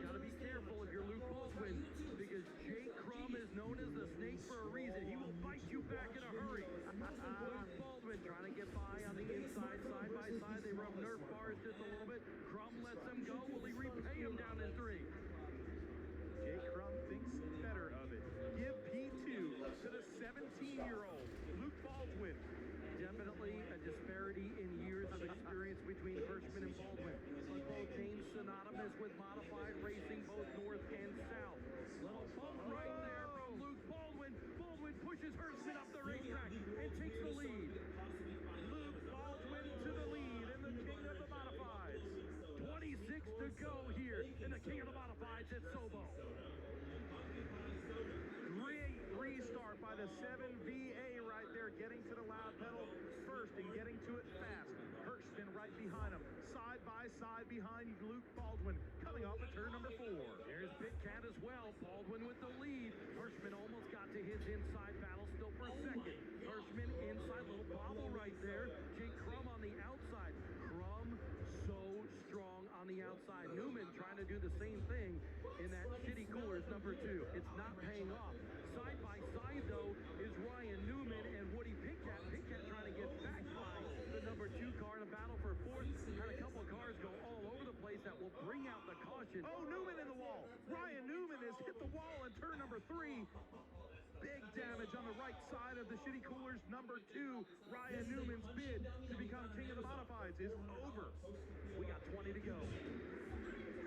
Gotta be careful if you're Luke Baldwin, because Jake Crum is known as the snake for a reason. He will bite you back in a hurry. Luke Baldwin trying to get by on the inside, side by side. They rub Nerf bars just a little bit. Crum lets him go. Will he repay him down in 3? Jake Crum thinks better of it. Give P2 to the 17-year-old Luke Baldwin. Definitely a disparity in years of experience between Hirschman and Baldwin. But both names synonymous with modified racing, both north and south. Little bump right there from Luke Baldwin. Baldwin pushes Hirschman up the racetrack and takes the lead. Luke Baldwin to the lead in the King of the Modifieds. 26 to go here in the King of the Modifieds at Sobo. Great restart by the 7VA right there, getting to the loud pedal first and getting to it fast. Hirschman right behind him, side by side behind Luke Baldwin, coming off of turn number 4. There's Big Cat as well. Baldwin with the lead. Hirschman almost got to his inside battle, still for a second. Hirschman inside, little bobble right there. Jake Crum on the outside. Crum so strong on the outside. Newman trying to do the same thing in that shitty coolers number 2. It's not paying off. Side by side though is Ryan Newman and Woody Pigcat. Pigcat trying to get back by the number 2 car in a battle for 4th. Had a couple of cars go all over the place that will bring out the caution. Oh, Newman in the wall. Ryan Newman has hit the wall in turn number 3. Big damage on the right side of the shitty coolers. Number 2, Ryan Newman's bid to become King of the Modifieds is over. We got 20 to go.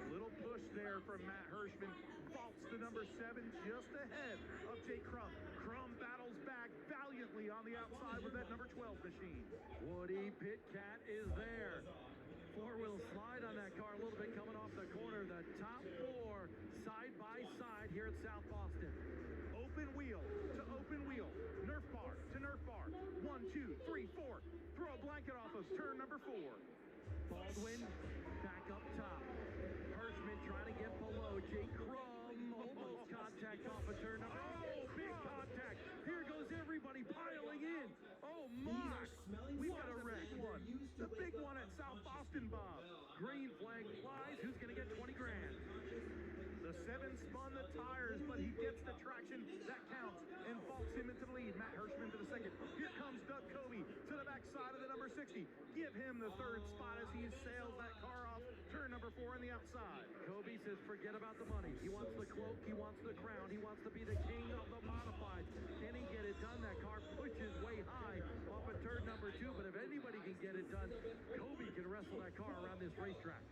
Little push there from Matt Hirschman. Faults to number 7 just ahead of Jake Crum. Crum battles back valiantly on the outside with that number 12 machine. Woody Pitcat is there. 4-wheel slide on that car a little bit coming off the corner. The top 4 side by side here at South Boston. Open wheel to open wheel. Nerf bar to Nerf bar. 1, 2, 3, 4. Throw a blanket off of turn number 4. Baldwin back up top. Hirschman trying to get below. Jake Crum almost contact off of turn number. Oh, big contact. Here goes everybody piling in. Oh my! We got a wreck one. The big one at South Boston, Bob. Green flag flies. Who's going to get 20 grand? The 7 spun the tires, but he gets the traction that counts and vaults him into the lead. Matt Hirschman to the second. Here comes Doug Covey to the backside of the number 60. Give him the 3rd spot as he sails that car off turn number 4 on the outside. Covey says forget about the money. He wants the cloak. He wants the crown. He wants to be the king of the modifieds. Can he get it done? That car pushes way high off of turn number 2, but if anybody can get it done, Covey can wrestle that car around this racetrack.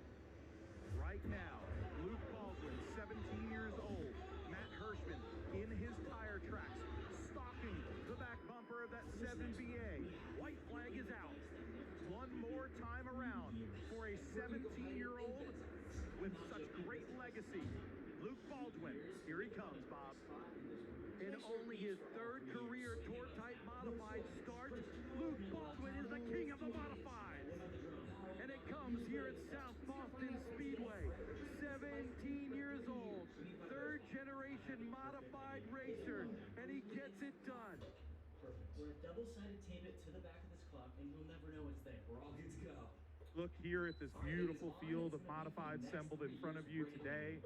Right now, Luke Baldwin, 17 years old. Matt Hirschman in his tire tracks, stalking the back bumper of that 7VA. White flag is out. One more time around for a 17-year-old with such great legacy. Luke Baldwin, here he comes, Bob. In only his 3rd career tour-type modified start, Luke Baldwin is the king of the modifieds. And it comes here at South Boston Speedway. 17 years old, 3rd generation modified racer, and he gets it done. Perfect. We're gonna double-sided tape it to the back of this clock, and you'll never know it's there. We're all good to go. Look here at this beautiful field of modified assembled in front of you today.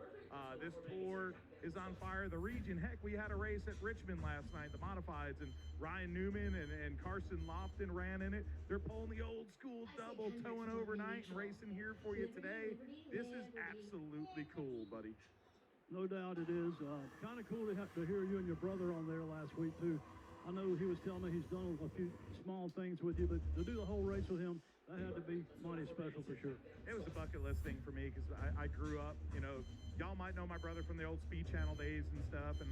This tour is on fire. The region, heck, we had a race at Richmond last night, the modifieds, and Ryan Newman and Carson Lofton ran in it. They're pulling the old school double, towing overnight and racing here for you today. This is absolutely cool, buddy. No doubt it is. Kind of cool to hear you and your brother on there last week, too. I know he was telling me he's done a few small things with you, but to do the whole race with him, that had to be mighty special for sure. It was a bucket list thing for me because I grew up, you know, y'all might know my brother from the old Speed Channel days and stuff, and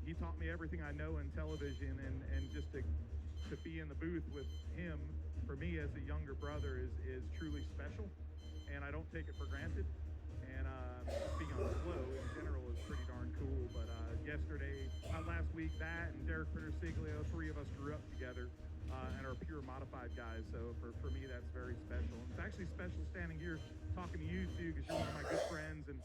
he taught me everything I know in television, and just to to be in the booth with him, for me as a younger brother, is truly special, and I don't take it for granted. And just being on flow in general is pretty darn cool. But last week, that and Derek Petersiglio, 3 of us grew up together and are pure modified guys. So for me, that's very special. And it's actually special standing here talking to you two, because you're one of my good friends. And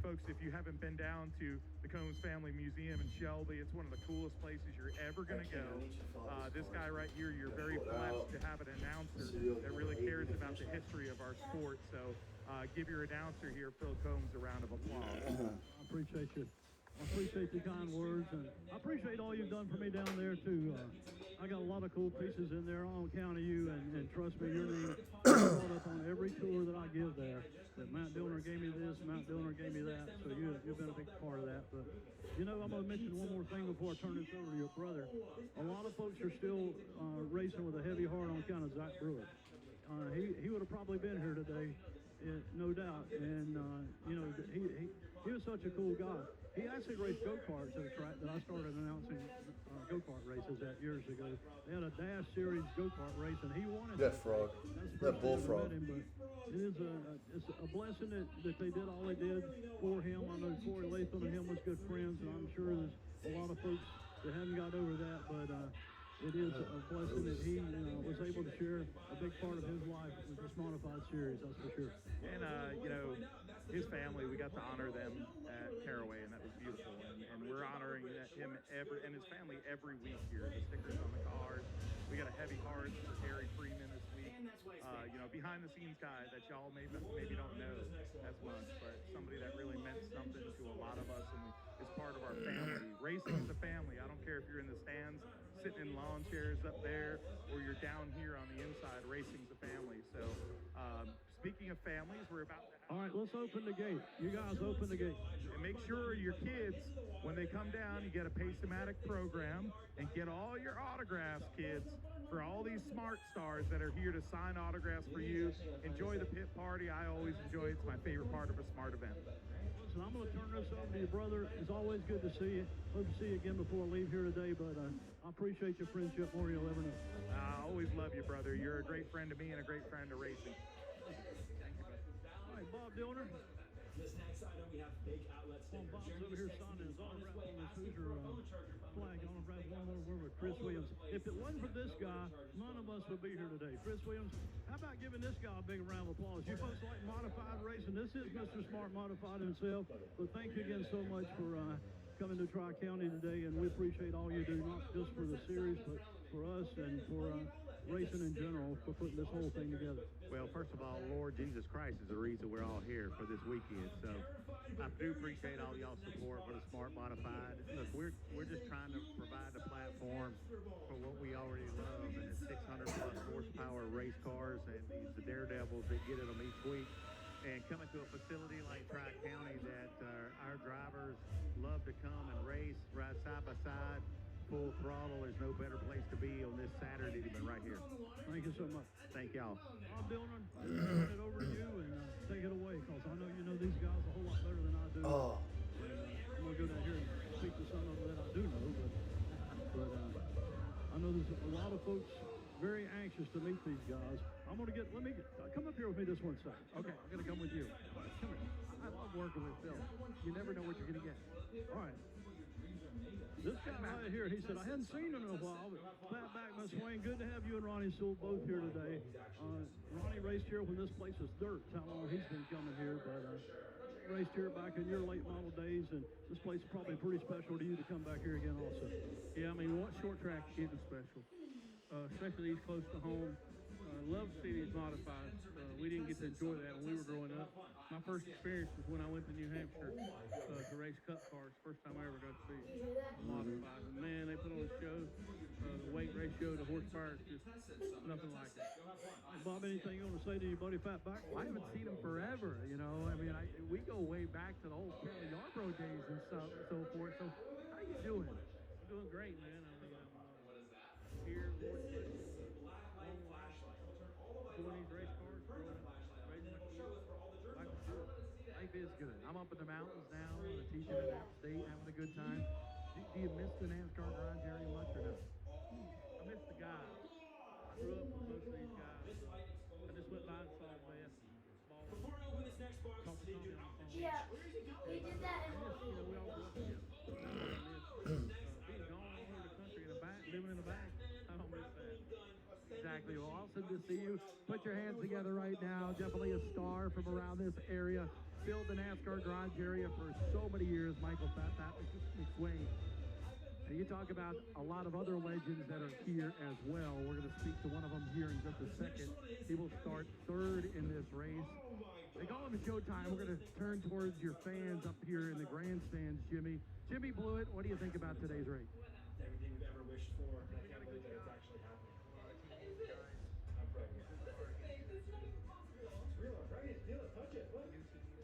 folks, if you haven't been down to the Combs Family Museum in Shelby, it's one of the coolest places you're ever going to go. This guy right here, you're very blessed to have an announcer that really cares about the history of our sport. So give your announcer here, Phil Combs, a round of applause. I appreciate you. I appreciate the kind words, and I appreciate all you've done for me down there too. I got a lot of cool pieces in there on account of you, and trust me, your name is brought up on every tour that I give there. That Matt Dillner gave me this, Matt Dillner gave me that, so you've been a big part of that. But you know, I'm going to mention one more thing before I turn this over to your brother. A lot of folks are still racing with a heavy heart on account of Zach Brewer. He would have probably been here today, no doubt. And you know, he was such a cool guy. He actually raced go-karts at a track that I started announcing go-kart races at years ago. They had a Dash Series go-kart race, and he won it. That frog. That bullfrog. It is it's a blessing that they did all they did for him. I know Corey Latham and him was good friends, and I'm sure there's a lot of folks that haven't got over that, but it is a blessing that he was able to share a big part of his life with this modified series, that's for sure. And, you know, his family, we got to honor them at Caraway, and that was beautiful. And we're honoring him and his family every week here. The stickers on the cars. We got a heavy heart for Harry Freeman this week. You know, behind-the-scenes guy that y'all maybe don't know as much, but somebody that really meant something to a lot of us and is part of our family. Racing is a family. I don't care if you're in the stands, sitting in lawn chairs up there, or you're down here on the inside. Racing's a family. So, speaking of families, we're about to have... All right, let's open the gate. You guys open the gate. And make sure your kids, when they come down, you get a Pace-O-Matic program and get all your autographs, kids, for all these smart stars that are here to sign autographs for you. Enjoy the pit party. I always enjoy it. It's my favorite part of a smart event. Listen, I'm going to turn this over to your brother. It's always good to see you. Hope to see you again before I leave here today, but I appreciate your friendship more than you'll ever know. I always love you, brother. You're a great friend to me and a great friend to racing. All right, Bob Dillner. This next item, we have big outlet stickers. Bob's over here signing his autograph on this Hoosier flag, autograph one more with Chris Williams. If it wasn't for this guy, none of us would be here today. Chris Williams, how about giving this guy a big round of applause? You folks like modified racing. This is Mr. Smart Modified himself. But thank you again so much for coming to Tri-County today, and we appreciate all you do, not just for the series, but for us and for racing in general, for putting this whole thing together. Well, first of all, Lord Jesus Christ is the reason we're all here for this weekend. So I do appreciate all y'all's support for the Smart Modified. Look, we're just trying to provide a platform for what we already love, and it's 600 plus horsepower race cars and the daredevils that get in them each week. And coming to a facility like Tri-County that our drivers love to come and race, ride side by side, full throttle. There's no better place to be on this Saturday than right here. Thank you so much. Thank y'all. Bob Dillner, I'll turn it over to you and take it away, because I know you know these guys a whole lot better than I do. Oh. I'm going to go down here and speak to some of them that I do know, but I know there's a lot of folks very anxious to meet these guys. I'm going to come up here with me this one second. Okay, I'm going to come with you. Come here. I love working with Phil. You never know what you're going to get. All right. This guy right here, he said, I hadn't seen him in a while, but Pat Backman Swain, good to have you and Ronnie Sewell both here today. Ronnie raced here when this place was dirt. How long he's been coming here, but raced here back in your late model days, and this place is probably pretty special to you to come back here again also. Yeah, I mean, what short track isn't special? Especially these close to home. Love to see these modifieds. We didn't get to enjoy that when we were growing up. My first experience was when I went to New Hampshire to race cup cars. First time I ever got to see modifieds. And man, they put on a show. The weight ratio to horsepower is just nothing like it. Bob, anything you want to say to your buddy Pat Back? I haven't seen him forever, you know. I mean, we go way back to the old Kelly Yarbrough days and so forth. So how you doing? I'm doing great, man. I mean, here, doing these race cars, life is good. I'm up in the mountains now, teaching in App State, having a good time. Do you miss the NASCAR garage area much or no? miss the guys. I grew up with most of these guys. I just went by and saw them last ball. Before I open this next box, Talked to they do Tommy on the phone. Yeah, Where is he going? he did that I in just, we all grew up together. Being gone all over the country in a bag, living in a bag. I don't miss that. Exactly. Well, awesome to see you. Put your hands together right now. Definitely a star from around this area. Filled the NASCAR garage area for so many years, Michael Fat McSwain. And you talk about a lot of other legends that are here as well. We're going to speak to one of them here in just a second. He will start third in this race. They call him Showtime. We're going to turn towards your fans up here in the grandstands, Jimmy. Jimmy Blewett, what do you think about today's race? Everything we've ever wished for. I can't believe that it's actually happening. I'm proud of you. It's real, right? Feel it, touch it. What? New team,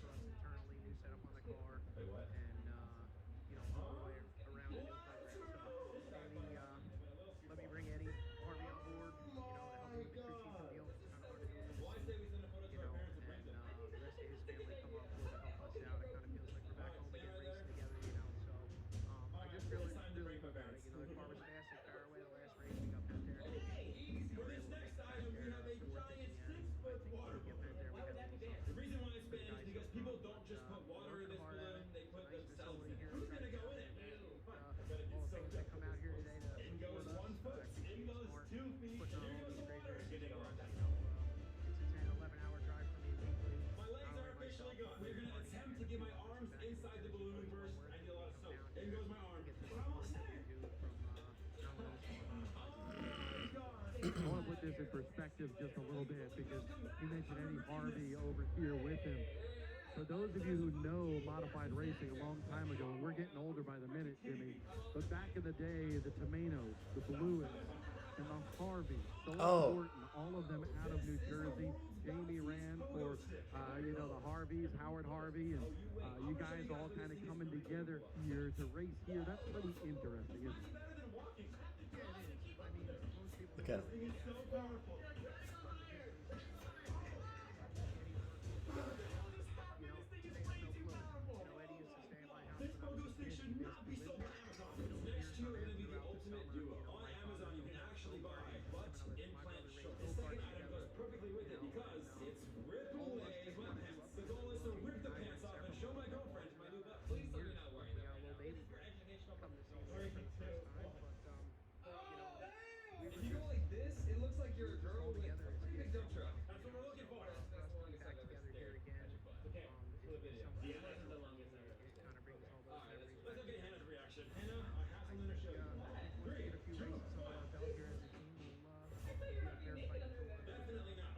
for us internally, new setup on the car. Wait, what? And, all the way around the new program. So, Eddie, let me bring Eddie Harvey on board, to help him with the crew chief deal. It's kind of hard to do with Well, I say we send a photo to our parents and bring them. the rest of his family come on board to help us out. It kind of feels like we're back home again racing together, So, I just really about it. The car was fast at Fairway the last race. We got back there. For this next item, we have a giant 6-foot water balloon. Why would that be bad? The reason why it's bad is because people don't just put water in this balloon, they put themselves in it. Who's gonna go in it? All the things that come out here today to In goes support 1 us. foot, in goes 2 feet, Putting and on here all goes the these water. great Good to go on that. It's an 11-hour drive for me weekly. My legs are officially gone. We're gonna attempt to get my arms inside the balloon first. I need a lot of soap. In goes my arm. But I'm almost there. I want to put this in perspective just a little bit because you mentioned Eddie Harvey over here with him. For those of you who know modified racing a long time ago, and we're getting older by the minute, Jimmy, but back in the day, the Tomanos, the Blues, and the Harveys, so important, all of them out of New Jersey. Jamie ran for, the Harveys, Howard Harvey, and you guys all kind of coming together here to race here. That's pretty interesting, isn't it? Look at him. This photo stick should not be sold on Amazon. Next year, we're gonna be the ultimate duo. On Amazon, you can actually buy butt implant shorts. The second item goes perfectly with it because it's rip away my pants. The goal is to rip the pants off and show my girlfriend my new butt. Please tell me you're not wearing that right now. This is for educational purposes. If you go like this, it looks like you're a girl with a pretty big dump truck. That's what we're looking for. That's the longest I've ever stared. Okay, let's do a video. Yeah, that's the longest I've ever stared. Alright, let's go get Hannah's reaction. Hannah, I have something to show you. 3, 2, 1. Definitely not.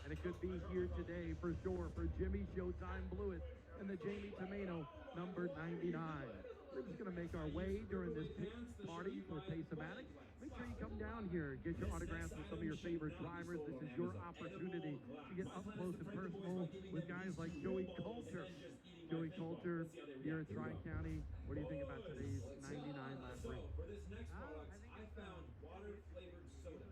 And it could be here today for sure for Jimmy Showtime Blewett and the Jamie Tomeno number 99. We're just going to make our way during this pit party for Pace-O-Matic. Make sure you come down here, get your autographs with some of your favorite drivers. This is your opportunity to get up close and personal with guys like Joey Coulter. Joey Coulter here at Tri-County. What do you think about today's 99 lap race? So, for this next product, I found water-flavored soda.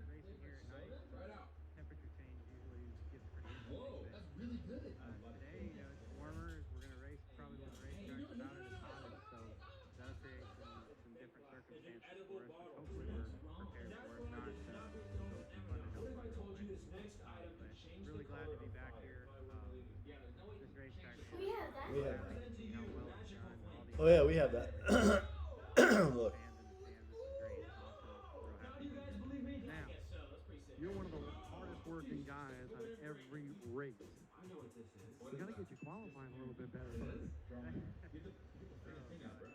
Racing here at night. Right out. Temperature change usually gets pretty interesting. Whoa, that's really good. Today, it's warmer. We're going to race probably when the racetrack's about as hot as, so that'll create some different circumstances for us, which hopefully we're prepared for. If not, it'll be fun to help. But really glad to be back here. This racetrack. We have that. We have. How well it's done. All the Oh yeah, we have that. Look. Now, you're one of the hardest working guys on every race. I know what this is. We got to get you qualifying a little bit better. Get the thing out, bro.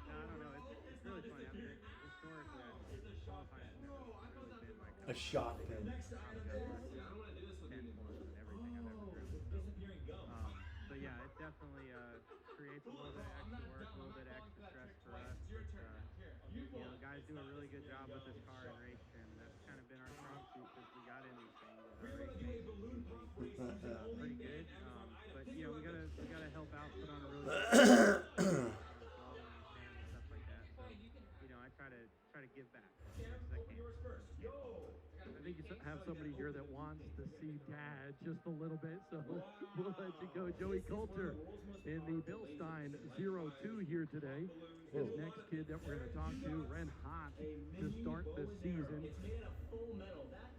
No, I don't know. It's really funny. I think historically, qualifying has never really been like A shot pin. Next item is... I don't want to do this with you anymore. and everything I've ever driven. Disappearing gum. But yeah, it definitely creates a little bit of extra work, a little bit of extra stress for us. But, guys do a really good job with this car and race trim. That's kind of been our strong suit since we got in these things. We're going to do a balloon pop race using only Pretty good. Amazon items. But we gotta help out, put on a really good and stuff like that. So I try to give back as much as I can. Yours first. Yo! I think you have somebody here that wants to see dad just a little bit, so we'll let you go. Joey Coulter in the Bilstein 02 here today. This next kid that we're going to talk to ran hot to start this season.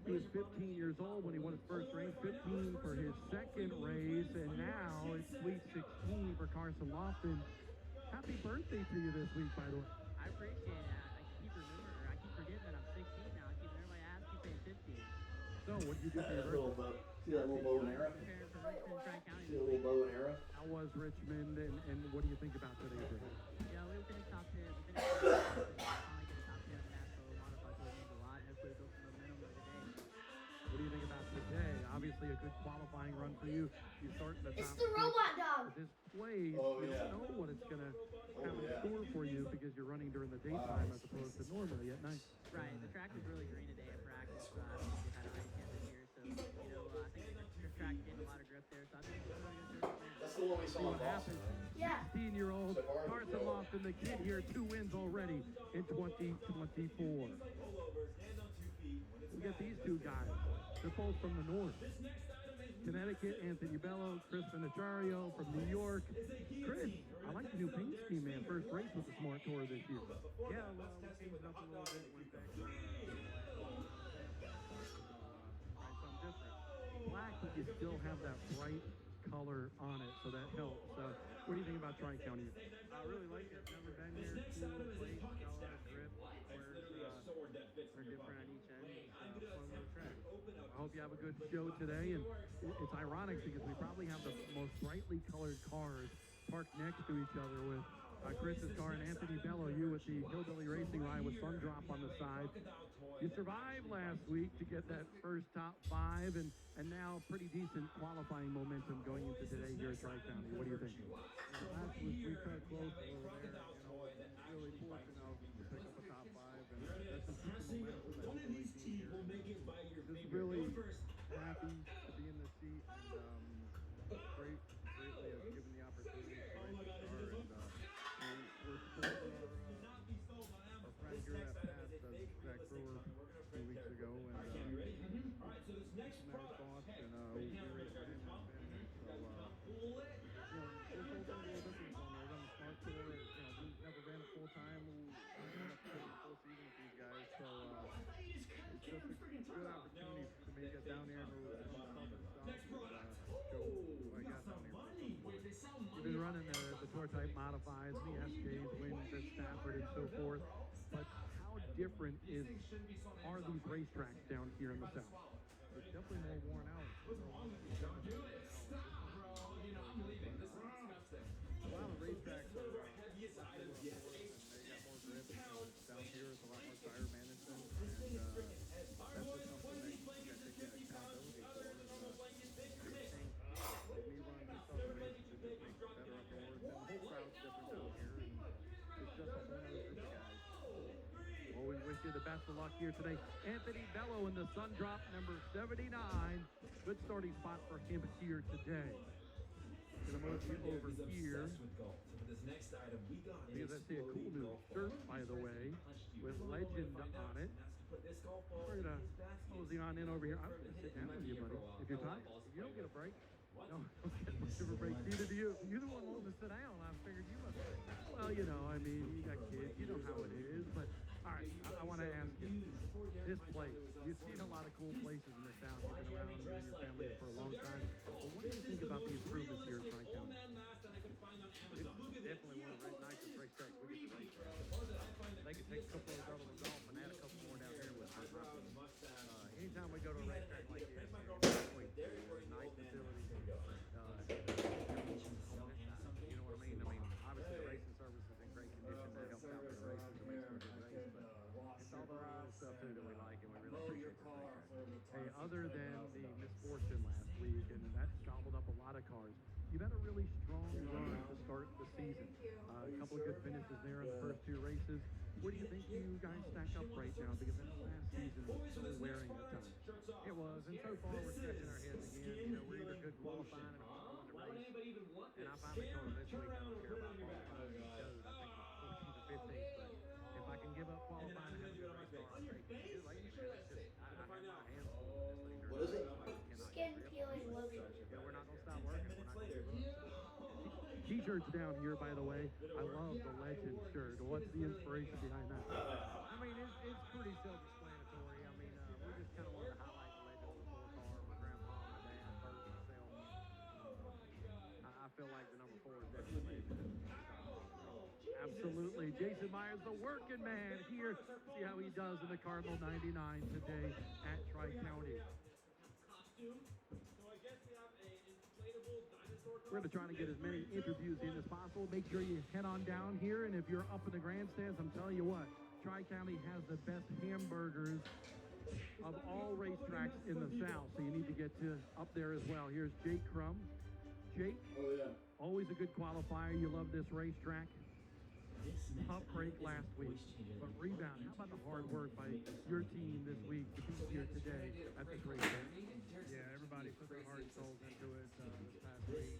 He was 15 years old when he won his first race, 15 for his second race, and now it's Sweet 16 for Carson Lofton. Happy birthday to you this week, by the way. I appreciate it. I keep forgetting that I'm 16 now. I keep everybody asking saying 15. So, what did you do for your Little birthday? bow. See that little bow and arrow? Preparing for Richmond Tri-County. See that little bow and arrow? How was Richmond, and what do you think about today, Rick? Yeah, we finished top 10. We finished top 10. Finally get a top 10 in the National Modified Tour means a lot. Hopefully build some momentum over the day. What do you think about today? Obviously a good qualifying run for you. You start in the top It's the robot dog. But this place, Oh, you yeah. don't know what it's going to have in store for you because you're running during the daytime as opposed to normally at night. Right. The track was really green today at practice. I don't think they had an ice yet this year. So, I think the track gained a lot of grip there. So I think it's really good. That's the one we See saw in what Boston. happens. Yeah. 16-year-old Carson Lofton, the kid here, 2 wins already in 2024. We get these two guys. They're both from the north. Connecticut, Anthony Bello, Chris Vinachario from New York. Chris, I like the new paint scheme, man. First race with the Smart Tour this year. Yeah, well, we changed it up a little bit. Went back to try something different. Black, but you still have that bright color on it, so that helps. What do you think about Tri-County? I really like it. Never been here. Cool place, got a lot of grip. Whereas they're different on each end. Fun little track. I hope you have a good show today, and it's ironic because we probably have the most brightly colored cars parked next to each other with Chris's car and Anthony Bello, you with the Hillbilly Racing line with Sun Drop on the side. You survived last week to get that first top 5, and now pretty decent qualifying momentum going into today here at Tri-County. What do you think? Last week we cut close over there. Really fortunate to pick up a top 5, and that's just keeping momentum that we're team here. Just really happy to be in the seat, and greatly have given the opportunity to race the car, and we're supporting our friend here that passed us, Zach Brewer, 2 weeks ago, and never thought, and we raced with him in Bend, so this whole thing a little different on there. Run the Smart Tour, we never ran it full time. We ended up putting a full season with these guys, so it's just a good opportunity for me to get down here and run the stuff and show what I got down here. You've been running the tour type modifieds, the SJs, wins at Stafford and so forth, but how different are these racetracks down here in the South? It's definitely more worn out. Don't do it. Stop, bro. I'm leaving. This is disgusting. A lot of racetracks are and they got more grip. Down here it's a lot more tire management, and that's just something that you got to take accountability for. I think we run this other races, it just makes it better up north, and the whole crowd's different down here, and it's just a whole other group of guys. Well, we wish you the best of luck here today. Anthony Bello in the Sun Drop number 79. Good starting spot for him here today. Gonna move you over here. Because I see a cool new shirt, by the way, with legend on it. We're gonna mosey on in over here. I'm gonna sit down with you, buddy. If you're tired, you don't get a break. No, don't get much of a break. Neither do you. You're the one wanting to sit down. I figured you must. Well, you got kids. You know how it is. But all right, I want to ask you. This place, you've seen a lot of cool places in this town. You've been around you and your family for a long time. But what do you think about the improvements here at Tri-County? It's definitely one of the nicest racetracks we get to race. They could take a couple of double and golf and add a couple more down here with us. Anytime we go to a racetrack like this, nice facilities, you know what I mean? Obviously the racing service is in great condition to help out with the races and make sure it's race, but it's all the little stuff too that we like, and we really appreciate the racetrack. Hey, other than the misfortune last week, and that gobbled up a lot of cars, you've had a really strong run to start the season. A couple of good finishes there in the first 2 races. Where do you think you guys stack up right now? Because in the last season it was so wearing at times. It was, and so far we're scratching our heads again. We're either good qualifying or we're going to race. And I finally told him this week I don't care about qualifying. He showed, I think, 14th or 15th. But if I can give up qualifying and have a good race car, I'll take it. Like you said, it's just, I have my hands full with this thing. What is it? Skin. down here, by the way. I love the legend shirt. What's the inspiration behind that? I mean, it's pretty self-explanatory. I mean, we just kind of wanted to highlight the legend of the 4 car. My grandpa, my dad, Bert, myself. I feel like the number 4 is definitely legend. Absolutely. Jason Myers, the working man here. See how he does in the Cardinal 99 today at Tri-County. Costume. So I guess we have a inflatable dinosaur. We're going to try to get as many interviews in as possible. Make sure you head on down here. And if you're up in the grandstands, I'm telling you what, Tri-County has the best hamburgers of all racetracks in the South. So you need to get to up there as well. Here's Jake Crum. Jake, always a good qualifier. You love this racetrack. Tough break last week, but rebound. How about the hard work by your team this week to be here today at this racetrack? Yeah, everybody put their heart and souls into it this past week.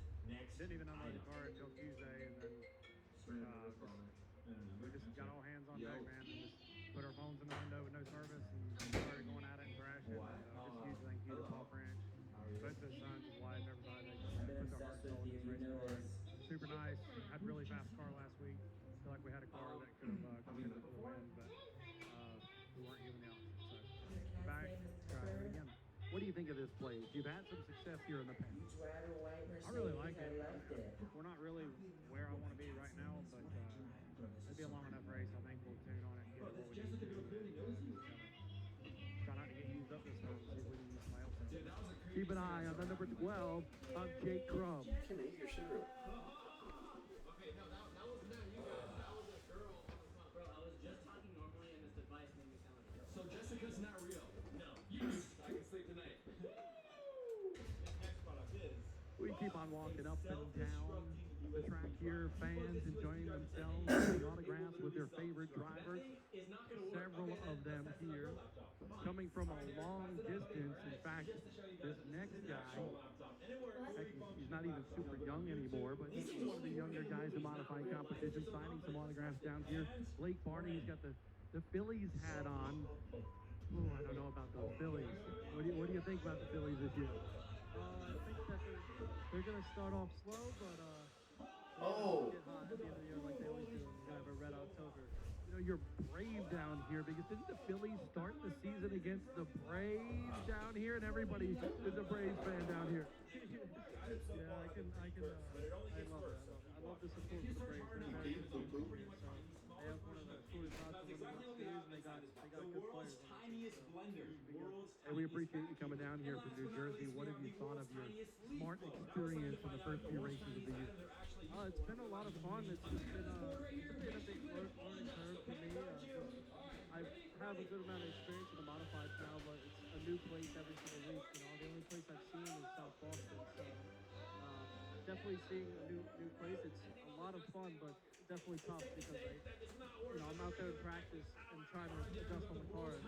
Didn't even unload the car until Tuesday, and then we just got all hands on deck, man, and just put our phones in the window with no service and started going at it and crashing. Just huge thank you to Paul French, both his sons, his wife, everybody. They put their heart and soul into this race car. Super nice. Had a really fast car last week. Feel like we had a car that could have contended for the win, but we weren't given the option. So back, try it again. What do you think of this place? You've had some success here in the past. I really like it. We're not really where I want to be right now, but it'll be a long enough race. I think we'll tune on it and get what we need to. Try not to get used up this time. See if we can use somebody else. Keep an eye on the number 12 of Jake Crum. Can eat your cereal. So Jessica's not real. No. Yes, I can sleep tonight. Next product is. We keep on walking up and down the track here. Fans enjoying themselves, getting autographs with their favorite drivers. Several of them here coming from a long distance. In fact, this next guy, heck, he's not even super young anymore, but he's one of the younger guys in modified competition, signing some autographs down here. Blake Barney, he's got the Phillies hat on. Oh, I don't know about those Phillies. What do you think about the Phillies this year? I think that they're going to start off slow, but get hot at the end of the year like they always do. We're going to have a red October. You know, you're brave down here because didn't the Phillies start the season against the Braves down here? And everybody is a Braves fan down here. Yeah, I love that. I love the support for the Braves. They're very good team here, so they have one of the shortest odds of winning the series, and they got good players. Tiniest blender. And we appreciate you coming down here from New Jersey. What have you thought of your smart experience in the first few races of the year? It's been a lot of fun. It's been a big learning curve for me. I have a good amount of experience in the modifieds now, but it's a new place every single week. You know, the only place I've seen is South Boston. So definitely seeing a new place. It's a lot of fun, but definitely tough because I'm out there in practice and trying to adjust on the car and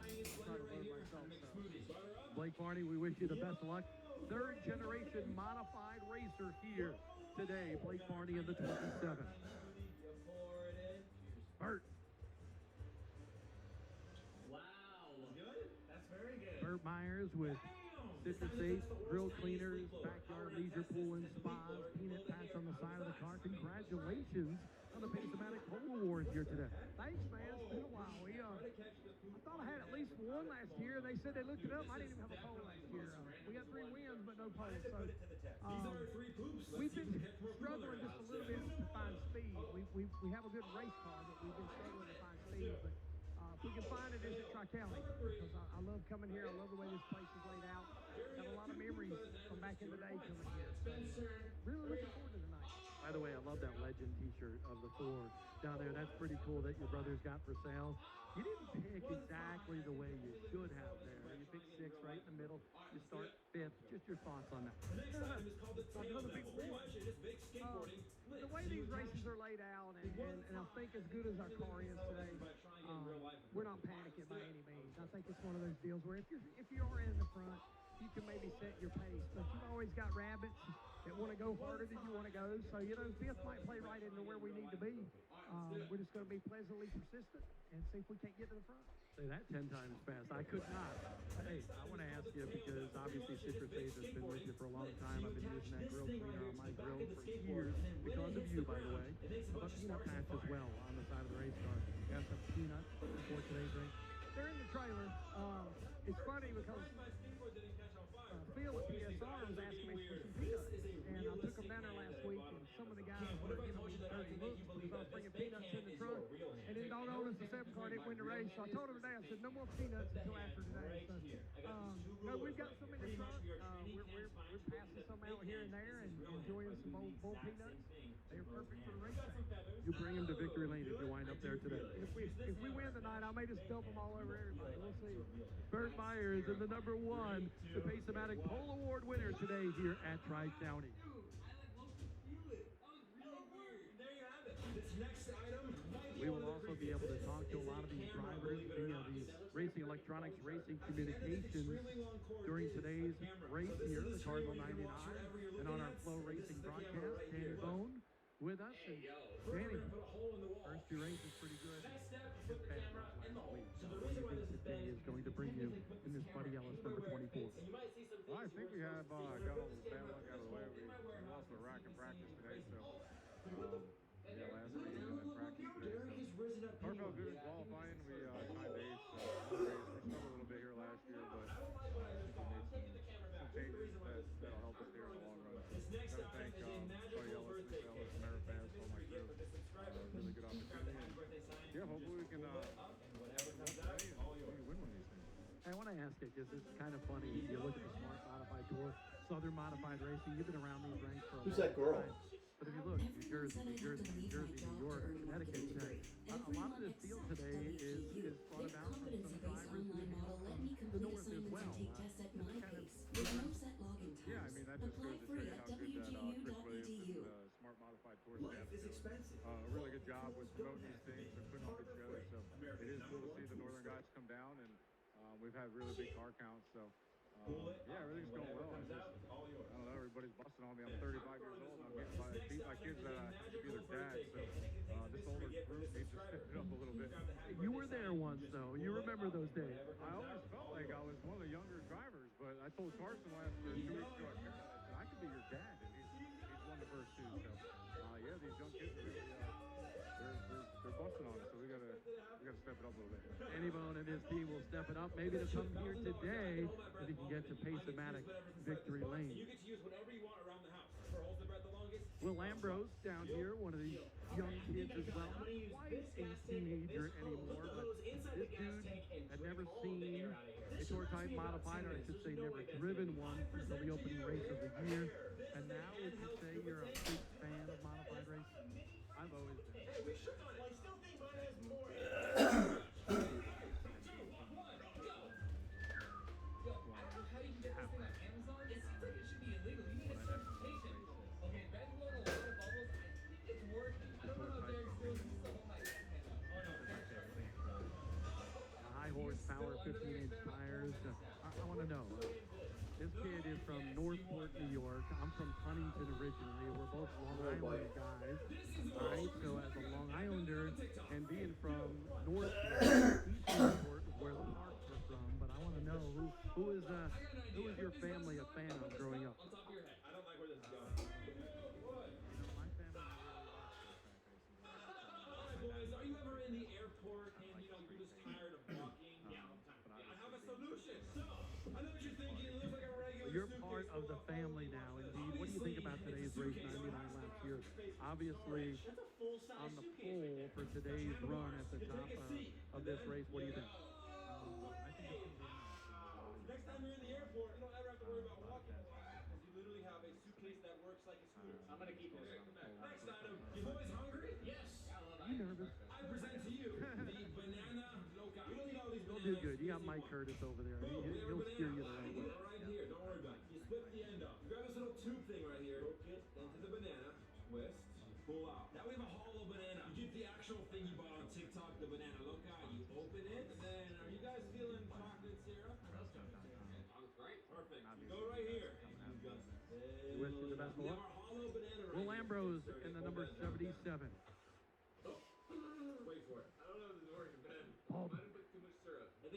try to learn myself. So Blake Barney, we wish you the best of luck. Third generation modified racer here today. Blake Barney in the 27. Bert. Wow. Good? That's very good. Bert Myers with Citrus 8, grill cleaners, backyard leisure pool and spas, peanut patch on the side of the car. Congratulations on the Pace-O-Matic Pole Award here today. Thanks, man. It's been a while. I thought I had at least one last year. They said they looked it up. I didn't even have a pole last year. We got 3 wins, but no poles. So we've been struggling just a little bit to find speed. We have a good race car, but we've been struggling to find speed. But if we can find it, it's at Tri-County because I love coming here. I love the way this place is laid out. Have a lot of memories from back in the day coming here. So really looking forward to tonight. By the way, I love that legend t-shirt of the Ford down there. That's pretty cool that your brothers got for sale. You didn't pick exactly the way you should have there. You picked 6th right in the middle. You start 5th. Just your thoughts on that. Another big one. The way these races are laid out, and I think as good as our car is today, we're not panicking by any means. I think it's one of those deals where if you are in the front, you can maybe set your pace, but you've always got rabbits that want to go harder than you want to go. So 5th might play right into where we need to be. We're just going to be pleasantly persistent and see if we can't get to the front. Say that 10 times fast. I could not. Hey, I want to ask you because obviously Citrus Ace has been with you for a long time. I've been using that grill cleaner on my grill for years because of you, by the way. How about peanut patch as well on the side of the race car? You got some peanuts before today's race? They're in the trailer. It's funny because Phil at PSR was asking me for some peanuts, and I took them down there last week, and some of the guys were giving me dirty looks because I was bringing peanuts in the trunk, and then don't notice the 7 car didn't win the race, so I told them today, I said, no more peanuts until after today. So, no, we've got some in the trunk. We're passing some out here and there and enjoying some old bull peanuts. They're perfect for the race. You bring them to victory lane if you wind up there today. If we win tonight, I may just dump them all over everybody. We'll see. Bert Myers is the number 1, the Pace-O-Matic Pole Award winner today here at Tri-County. We will also be able to talk to a lot of these drivers via the Racing Electronics Racing Communications during today's race here, the Cardinal 99, and on our Flow Racing broadcast. Danny Bone with us. And Danny, first 2 races pretty good. Just bad luck last week. What do you think today is going to bring you in this Buddy Ellis number 24? Well, I think we have got all the bad luck out of the way. We lost the rack in practice today, so last week and then practice today. So car felt good in qualifying. We timed 8th. We struggled a little bit here last year, but I think we made some changes that'll help us here in the long run. So gotta thank Buddy Ellis, Nick Ellis, Amerifast, all my crew. Really good opportunity. And hopefully we can win one of these things. I want to ask you, because it's kind of funny. You look at the Smart Modified Tour, Southern Modified Racing. You've been around these ranks for a Who's long that girl? time. But if you look, New Jersey, New York, Connecticut, a lot of this field today is brought about from some drivers from the north as well. Yeah, I mean, that just goes to show you how good that Chris Williams and the Smart Modified Tour staff is doing. A really good job with promoting these things and putting all these together. So it is cool to see the northern guys come down, and we've had really big car counts. So everything's going well. I don't know, everybody's busting on me. I'm 35 years old, and I'm getting beat by kids that have to be their dad. So this older group needs to step it up a little bit. You were there once, though. You remember those days. I always felt like I was one of the younger drivers, but I told Carson 2 weeks ago at Cardinal, I said, I could be your dad, and he's won the first 2. So these young kids really, they're busting on us. So we gotta step it up a little bit. Danny Bone and his team will step it up, maybe to come here today if he can get to Pace-O-Matic victory lane. You get to use whatever you want around the house. For holds the breath the longest. Will Ambrose down here, one of these young kids as well, not quite a teenager anymore, but this dude had never seen a tour-type modified, or I should say never driven one until the opening race of the year. And now, would you say you're a big fan of modified racing? I've always been. We should on it. I still think mine has more. How do you get this thing on Amazon? It seems like it should be illegal. You need a certification. Okay, Ben blowing a lot of bubbles. I think it's working. I don't know if Derek still needs to hold my hand up. Oh no, High horsepower, 15-inch tires. I want to know. This kid is from Northport, New York. I'm from Huntington originally. We're both Long Island guys. All right, so as a Long Islander and being from Northport, East Northport is where the Parks are from. But I want to know who is your family a fan of growing up? On top of your head. I don't like where this is going. My family Boys, are you ever in the airport and you're just tired of walking? I have a solution. So, I know what you're thinking. It looks like a regular. You're part of the family now, indeed. What do you think about today's race, 99 laps here? Obviously, on the pole for today's run at the top of this race, what do you think? Next time you're in the airport, you don't ever have to worry about walking. Because you literally have a suitcase that works like a scooter. I'm going to keep it. Next item. You boys hungry? Yes. You nervous? I present to you the banana loca. We don't need all these You'll bananas. do good. You got Mike Curtis over there. He'll steer you the right way. Right here. Don't worry about it. You split the end up. You grab this little tube thing right here. Hook it into the banana. Twist. Pull out. Now we have a hollow banana. You get the actual thing you bought on TikTok, the banana loca. You open it. And then, are you guys feeling chocolate syrup? Right? Perfect. You go right here. You wish you the best of luck. Will Ambrose in the number 77. Wait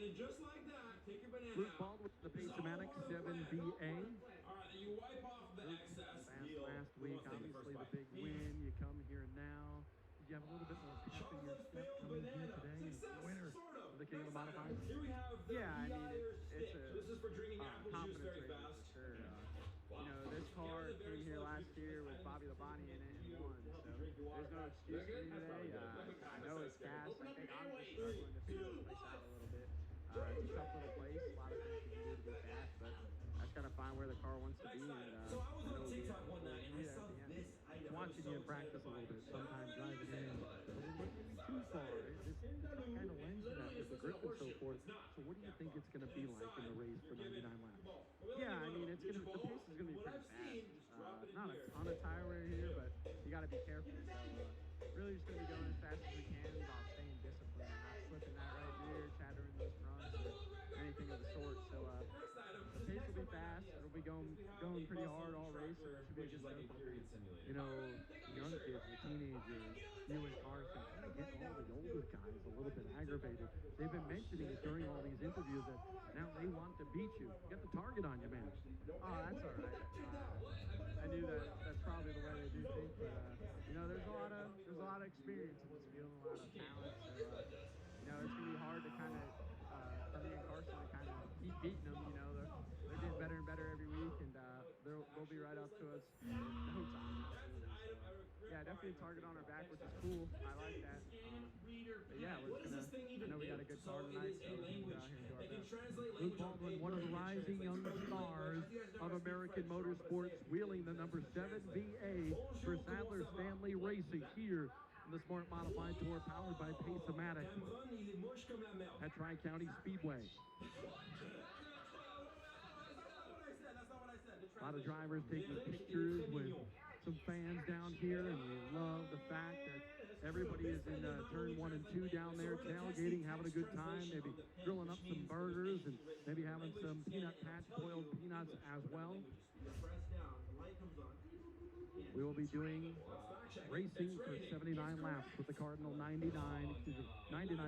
then just like that, take your banana Luke out. Baldwin, the Pace-O-Matic 7BA. All right, then you wipe off the excess. Deal. Last Who week, wants to take the obviously first the bite? big win. You come here now. Did you have a little bit more pep in your step coming here today? Success, Winner sort of. of the King of the Next item. Modifieds? Here we have the Yeah, I mean, Beer it's stick. a This is for drinking apple juice confidence very racer fast. for sure. You know, this car came here last year with Bobby Labonte in it and won, so there's no excuse for me today. I know it's fast. I think I'm just struggling to figure this place out a little bit. It's a tough little place. A lot of things you can do to be fast, but I just got to find where the car wants to be. And So I was on know TikTok one night and I yeah, saw at the end. this item. Watching you in practice a little bit. Sometimes driving in, but it wouldn't be too far. This kind of lends to that with the grip and so forth. So what do you think it's going to be like in the race for 99 laps? Yeah, I mean, the pace is going to be pretty fast. Not a ton of tire wear here, but you got to be careful. So really just going to be going as fast as we can while staying disciplined, not slipping that right rear, chattering those fronts, or anything of the sort. So the pace will be fast. It'll be going pretty hard all race, so it should be a good show. You know, young kids, the teenagers, you and Carson, kind of getting all the older guys a little bit aggravated. They've been mentioning it during all these interviews that now they want to beat you. Get the target on you, man. Oh, that's all right. I knew that's probably the way they do things, but you know, there's a lot of experience in this field, a lot of talent. So you know, it's gonna be hard to kind of for me and Carson to kind of keep beating them. You know, they're getting better and better every week, and they'll be right up to us in no time. So, yeah, definitely a target on our back, which is cool. I like that. But yeah, we're just gonna. I know we got a good car tonight, so we're gonna go out here and do our best. Luke Baldwin, one of the rising young stars of American motorsports, wheeling the number 7BA for Sadler Stanley Racing here in the Smart Modified Tour, powered by Pace-O-Matic at Tri-County Speedway. A lot of drivers taking pictures with some fans down here, and we love the fact that everybody is in turn 1 and 2 down there, tailgating, having a good time, maybe grilling up some burgers and maybe having some peanut patch boiled peanuts as well. We will be doing racing for 79 laps with the Cardinal 99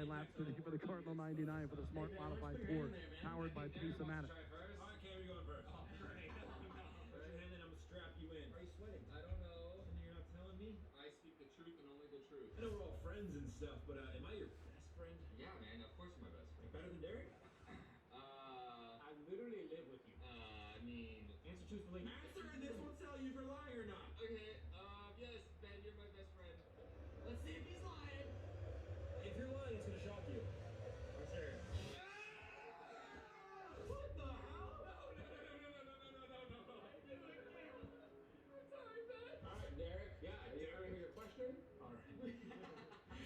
laps today for the Cardinal 99 for the Smart Modified Tour, powered by Pace-O-Matic. I know we're all friends and stuff, but am I your best friend? Yeah, man, of course you're my best friend. Better than Derek? I literally live with you. I mean... Answer truthfully. Answer, and this will tell you if you're lying or not. Okay, yes, Ben, you're my best friend. Let's see if he's lying. If you're lying, it's gonna shock you. Let's hear it. What the hell? No. I'm sorry, Ben. All right, Derek. Yeah, you want to hear your question? All right.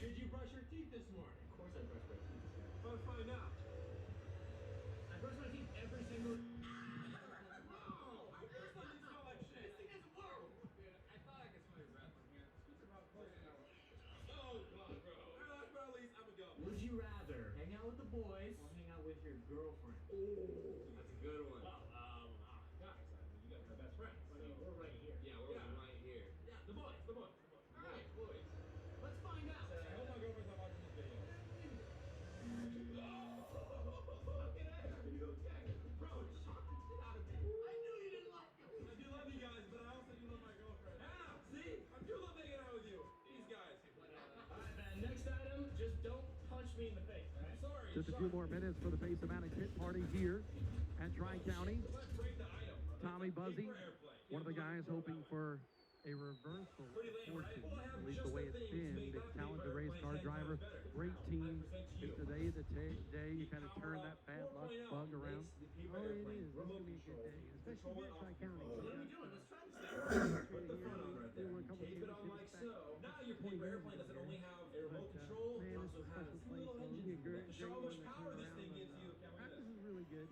Did you brush your teeth this morning? Of course I brush my teeth. Let's find out. I brush my teeth every single... No! I brush my teeth smell like shit. This thing doesn't work. Dude, I thought I could smell your breath from here. It's about close now. Oh, God, bro. Last but not least, I'm a go. Would you rather hang out with the boys or hang out with your girlfriend? Oh, that's a good one. Well, guys, you guys are my best friends. I mean, we're right here. Yeah, we're right here. Yeah, the boys. All right, boys. Let's find out. I hope my girlfriend's not watching this video. Bro, shock the shit out of me. I knew you didn't like him. I do love you guys, but I also do love my girlfriend. Hannah, see? I do love hanging out with you. These guys. Alright, man, next item, just don't punch me in the face, alright? Sorry. Just a few more minutes for the Pace-O-Matic pit party here at Tri-County. Let's break the item. Tommy Buzzy, one of the guys hoping for a reversal of fortune, at least the way it's been. Big talented race car driver, great team. Is today the day you kind of turn that bad luck bug around? Oh, it is. It's going to be a good day, especially here at Tri-County. What are we doing? Let's try this thing. Put the front on right there. Tape it on like so. Now your paper airplane doesn't only have a remote control, it also has two little engines. Show how much power this thing gives you. Practice is really good.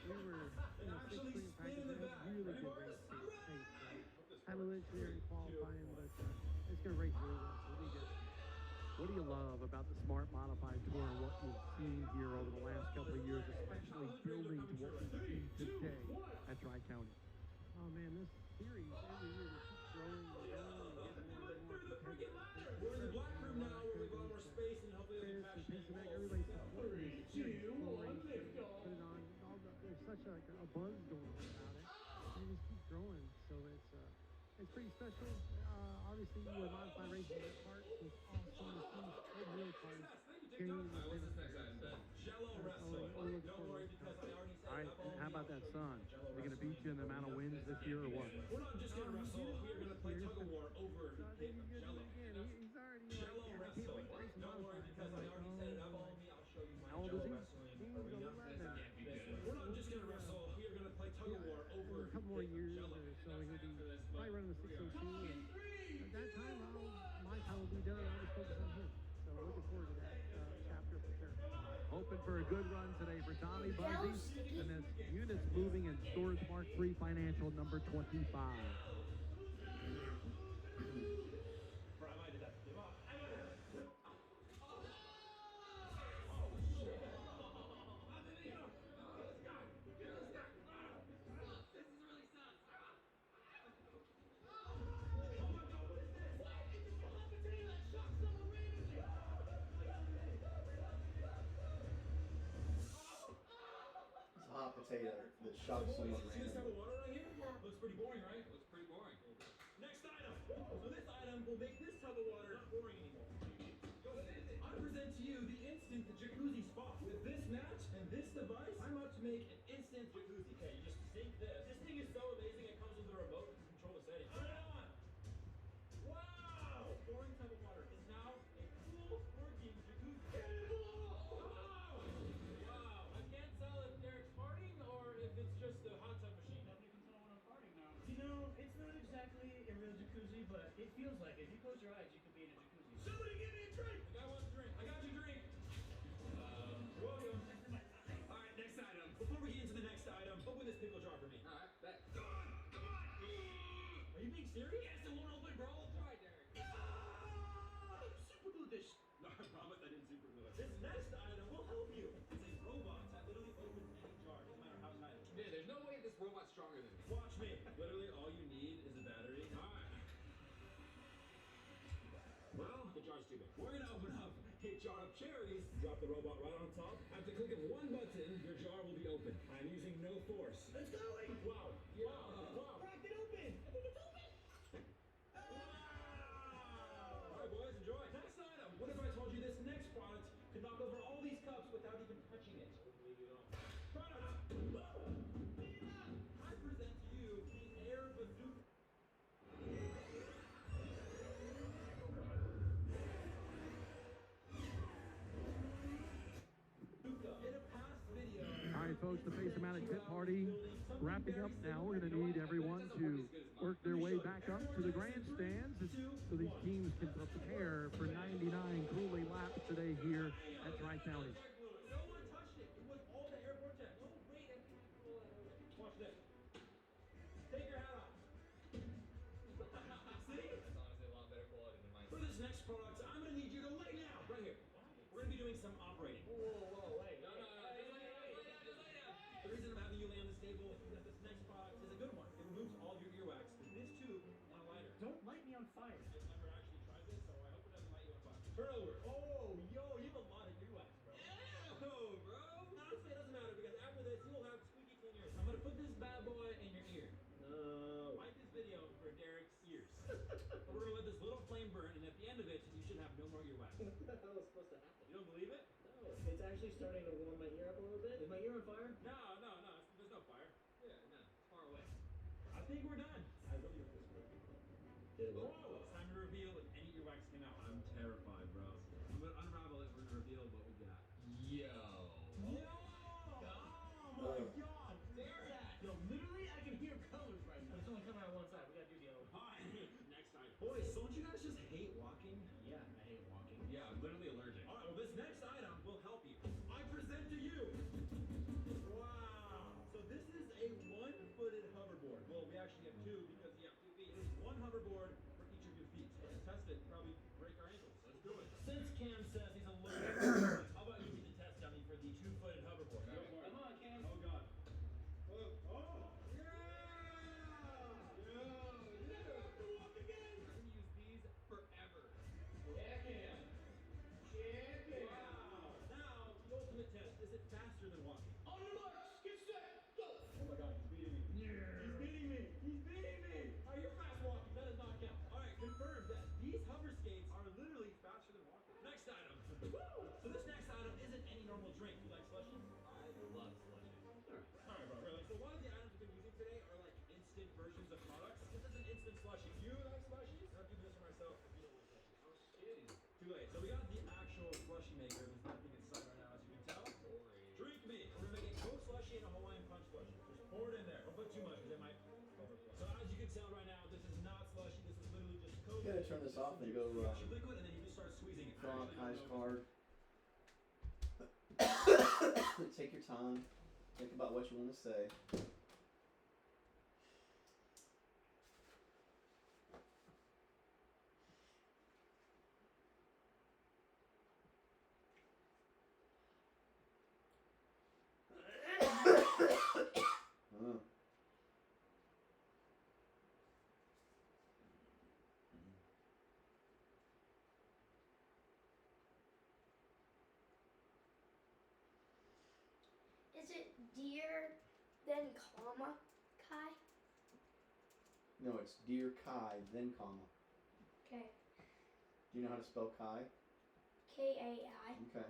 We were in a six-string practice. It was really good race pace. Had a little engineering qualifying, but it's going to race really well, so it'll be good. What do you love about the Smart Modified Tour and what you've seen here over the last couple of years, especially building to what we see today at Tri-County? Oh man, this series every year just keeps growing and growing and getting more and more competitive. We're in the black room now where we've got more space and hopefully it'll be passionate. Everybody's supporting this series, full range special. Obviously, you were modified racing that part was awesome. The team's old wheel cars carrying the What's this finish. next item, Ben? Jello That's wrestling. always Don't fun. worry, because I already said All right, and how about that sun? They're going to beat you in the amount of wins this year or what? We're not just gonna wrestle. We're gonna play tug of war over So I think him, he's gonna Jello. do it again. He's already like, Jello yeah, I can't wrestling. wait to race Don't worry, modified. because I'm I like, already set it up. oh. Follow me. I'll show you my How old Jello is he? wrestling He's arena. 11. We're not just gonna wrestle. We are gonna play tug of war over In a couple more years Jello. or so, he'll be probably running the 602. And at that time, my time will be done. I'll just focus on him. So looking forward to that chapter for sure. Hoping for a good run today for Tommy Buzzy. And this unit's moving in Storage Mark 3 Financial number 25. It's a hot potato that shocks someone See this type of randomly. water right here? Looks pretty boring, right? Looks pretty boring. Next item. So this item will make this tub of water not boring anymore. I present to you the instant jacuzzi spa. With this match and this device, I'm about to make an instant jacuzzi. Okay, you just sink this. This thing is so amazing. It comes with a remote to control the settings. Turn it on. Wow! Boring tub of water is now a cool working jacuzzi. Wow! I can't tell if Derek's farting or if it's just a hot tub machine. Nobody can tell when I'm farting now. You know, it's not exactly a real jacuzzi, but it feels like it. If you close your eyes, you could be in a jacuzzi. Somebody give me a drink! The guy wants a drink. I got you a drink. You're welcome. All right, next item. Before we get into the next item, open this pickle jar for me. All right, bet. Come on! Come on! Are you being serious? Yes, it won't open, bro. Try, Derek. Super glue this. No, I promise I didn't super glue it. This next item will help you. It's a robot that literally opens any jar, no matter how tight. Yeah, there's no way this robot's stronger than me. Watch me. Literally, all you need is a battery. All right. Well, the jar's too big. We're gonna open up a jar of cherries. Drop the robot right on top. After clicking one button, your jar will be open. I'm using no force. It's going! Wow! Wow! Cracked it open! I think it's open! Wow! Alright, boys, enjoy. Next item. What if I told you this next product could knock over all these cups without even touching it? Product! I present to you the Air Bazooka. All right, folks, the Pace-O-Matic Pit Party wrapping up now. We're going to need everyone to work their way back up to the grandstands so these teams can prepare for 99 Cooley laps today here at Tri-County. No one touched it. It was all the air vortex. No, wait, I think I can roll that over. Watch this. Take your hat off. See? That's honestly a lot better quality than mine. For this next product, I'm gonna need you to lay down right here. We're gonna be doing some operating. Whoa, wait. No. Just lay down. The reason I'm having you lay on this table is that this next product is a good one. It removes all of your earwax with this tube and a lighter. Don't light me on fire. I've never actually tried this, so I hope it doesn't light you on fire. Turn over. Oh, yo, you have a lot of earwax, bro. Yeah, bro. Honestly, it doesn't matter because after this, you'll have squeaky clean ears. I'm gonna put this bad boy in your ear. No. Like this video for Derek's ears. We're gonna let this little flame burn, and at the end of it, you should have no more earwax. What the hell is supposed to happen? You don't believe it? No, it's actually starting to warm my ear up a little bit. Is my ear on fire? No. There's no fire. Yeah, no. It's far away. I think we're done. I really hope this works. Did it work? Oh, it's time to reveal if any earwax came out. I'm terrified, bro. I'm gonna unravel it. We're gonna reveal what we got. Yo. Oh my god! There's that. Yo, literally, I can hear colors right now. It's only coming out one side. We gotta do the other one. Alright, next time. Boys, don't you guys just hate walking? Yeah, I hate walking. Yeah, I'm literally allergic. Alright, well, this next item will help you. I present to you. Wow. So this is a one-footed hoverboard. Well, we actually have two because you have 2 feet. It is one hoverboard for each drink. You like slushies? I love slushies. Alright, bro. Really? So one of the items we've been using today are like instant versions of products. This is an instant slushie. Do you like slushies? I'm keeping this for myself if you don't like slushies. I'm kidding. Too late. So we got the actual slushie maker. There's nothing inside right now, as you can tell. Boring. Drink me. We're gonna make a Coke slushie and a Hawaiian punch slushie. Just pour it in there. Don't put too much because it might overflow. So as you can tell right now, this is not slushy. This is literally just Coke. You gotta turn this off and go liquid, and then you just start squeezing it. fill out Kai's card. Take your time. Think about what you want to say. Is it deer, then comma, Kai? No, it's Dear Kai, then comma. Okay. Do you know how to spell Kai? K-A-I. Okay.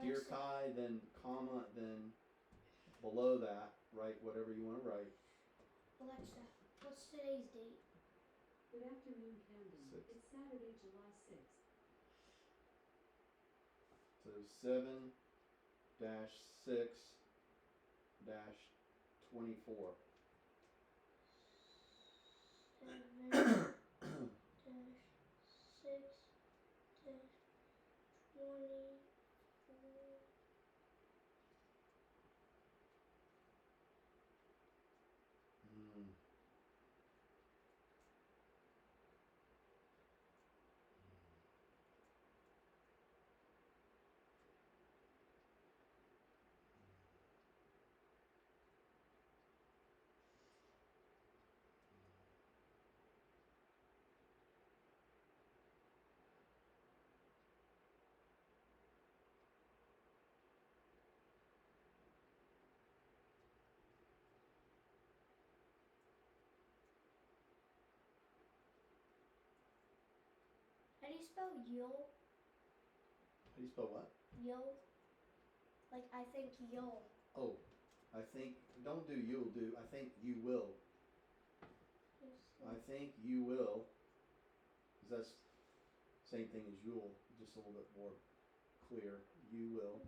Dear Kai, then comma, then below that, write whatever you want to write. Alexa, what's today's date? Good afternoon, Camden. 6. It's Saturday, July 6th. So 7-6-24. 7-6-24. How do you spell you'll? How do you spell what? You'll. Like, I think you'll. Oh, I think, don't do you'll do, I think you will. I think you will. Because that's same thing as you'll, just a little bit more clear. You will.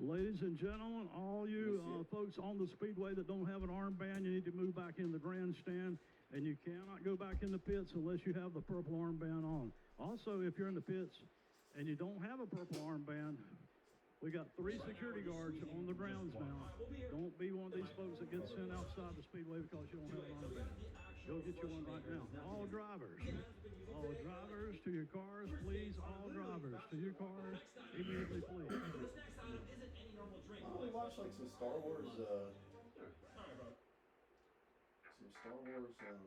Ladies and gentlemen, all you folks on the speedway that don't have an armband, you need to move back in the grandstand, and you cannot go back in the pits unless you have the purple armband on. Also, if you're in the pits and you don't have a purple armband, we got 3 security guards on the grounds now. Don't be one of these folks that gets sent outside the speedway because you don't have an armband. Go get you one right now. All drivers to your cars, please. All drivers to your cars immediately, please. This next item isn't any normal drink. We watched like some Star Wars, Alright, bro. some Star Wars, thing.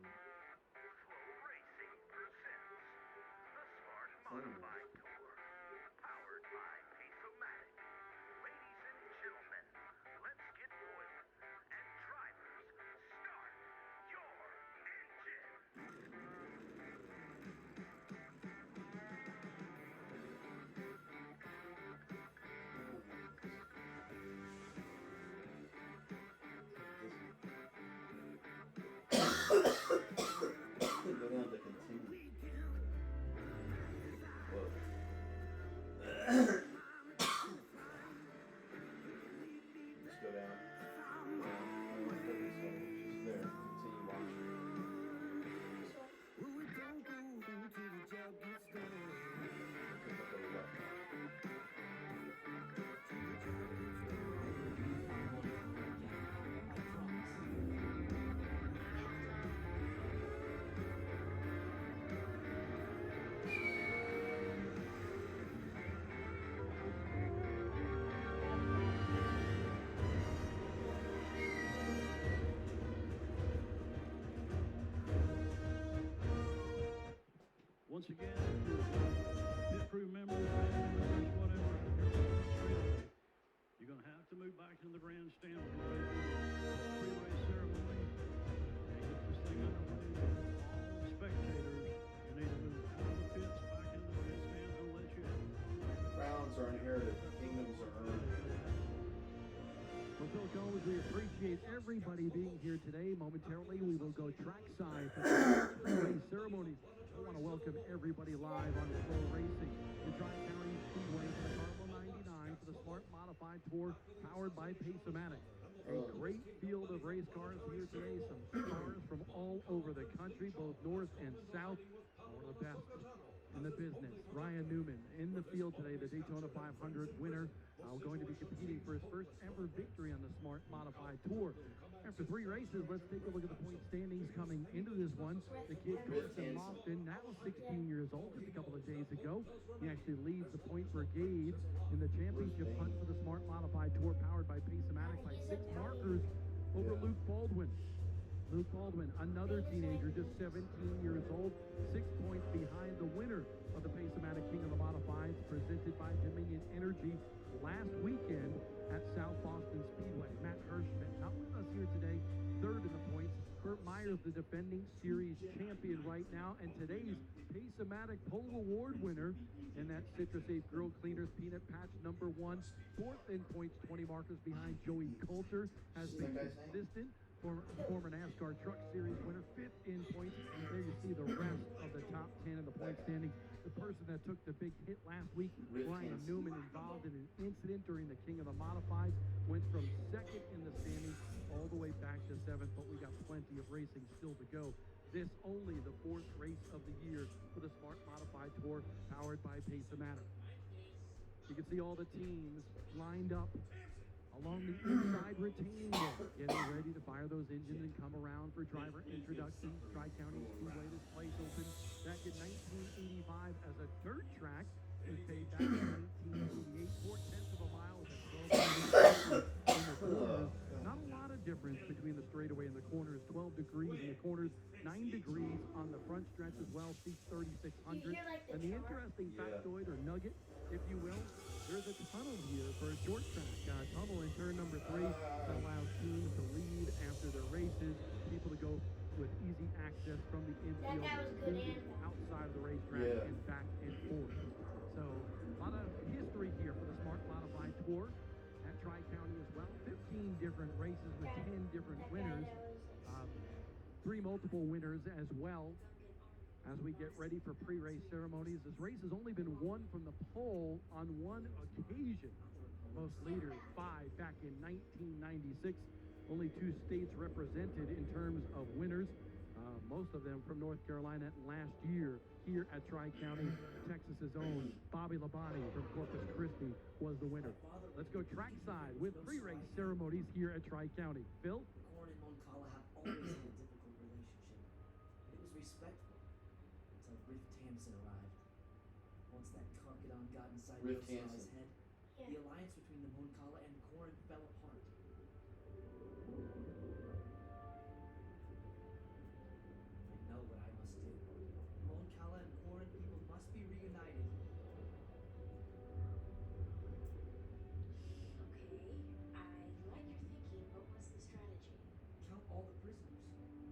Once again, pit crew members, band members, whatever, you're going to have to move back to the grandstand for the pre-race ceremony and get this thing underway. All spectators, you need to move out of the pits, back into the grandstands, and let you in. Crowns are inherited, kingdoms are earned. Well, Phil Combs, we appreciate everybody being here today. Momentarily, we will go trackside for the race ceremonies. I want to welcome everybody live on Flow Racing, the Tri-County Speedway for the Cardinal 99 for the Smart Modified Tour, powered by Pace-O-Matic. A great field of race cars here today. Some stars from all over the country, both north and south. One of the best in the business. Ryan Newman in the field today, the Daytona 500 winner, going to be competing for his first ever victory on the Smart Modified Tour. After 3 races, let's take a look at the point standings coming into this one. The kid Carson Lofton, now 16 years old, just a couple of days ago. He actually leads the point brigade in the championship hunt for the Smart Modified Tour, powered by Pace-O-Matic, by 6 markers over Luke Baldwin. Luke Baldwin, another teenager, just 17 years old, 6 points behind the winner of the Pace-O-Matic King of the Modifieds, presented by Dominion Energy last weekend at South Boston Speedway. Matt Hirschman, not with us here today, 3rd in the points. Kurt Myers, the defending series champion right now, and today's Pace-O-Matic Pole Award winner in that Citrus Safe Grill Cleaners Peanut Patch number 1, 4th in points, 20 markers behind Joey Coulter, has been consistent. Former NASCAR Truck Series winner, 5th in points. There you see the rest of the top 10 in the point standing. The person that took the big hit last week, Ryan Newman, involved in an incident during the King of the Modifieds, went from 2nd in the standings all the way back to 7th, but we got plenty of racing still to go. This only the 4th race of the year for the Smart Modified Tour, powered by Pace-O-Matic. You can see all the teams lined up along the inside retaining wall, getting ready to fire those engines and come around for driver introductions. Tri-County Speedway, this place opened back in 1985 as a dirt track. It was paid back in 1988, 4/10 of a mile with a 12 in the corners. Not a lot of difference between the straightaway and the corners. 12 degrees in the corners, 9 degrees on the front stretch as well. Seats 3,600. And the interesting factoid or nugget, if you will, there's a tunnel here for a short track. Tunnel in turn number 3 that allows teams to lead after their races, people to go with easy access from the infield to the outside of the racetrack and back and forth. So a lot of history here for the Smart Modified Tour at Tri-County as well. 15 different races with 10 different winners. 3 multiple winners as well. As we get ready for pre-race ceremonies, this race has only been won from the pole on 1 occasion. Most leaders, 5 back in 1996. Only 2 states represented in terms of winners. Most of them from North Carolina. Last year here at Tri-County, Texas's own Bobby Labonte from Corpus Christi was the winner. Let's go trackside with pre-race ceremonies here at Tri-County. Phil? Corn and Moncala have always had a difficult relationship, but it was respectful until Riff Tamsin arrived. Once that carcadon got inside Yosai's head, the alliance between the Moncala and Corn fell apart. I know what I must do. Moncala and Corn people must be reunited. Okay, I like your thinking, but what's the strategy? Count all the prisoners.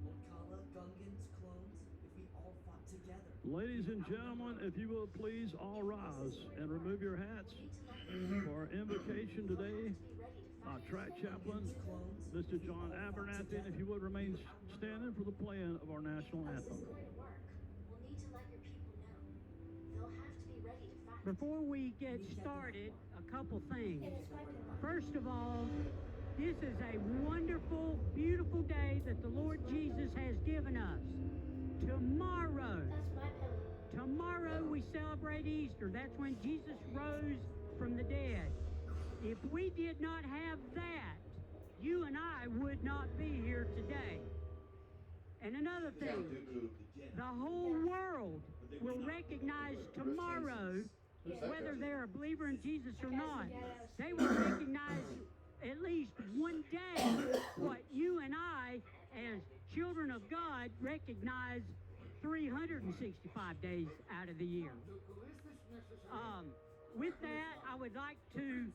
Moncala, Gungans, clones, if we all fought together. Ladies and gentlemen, if you will please all rise and remove your hats for our invocation today. Track Chaplain, Mr. John Abernathy, if you would remain standing for the playing of our national anthem. We'll need to let your people know. They'll have to be ready to fight. Before we get started, a couple things. First of all, this is a wonderful, beautiful day that the Lord Jesus has given us. Tomorrow we celebrate Easter. That's when Jesus rose from the dead. If we did not have that, you and I would not be here today. And another thing, the whole world will recognize tomorrow, whether they're a believer in Jesus or not, they will recognize at least one day what you and I, as children of God, recognize 365 days out of the year. With that, I would like to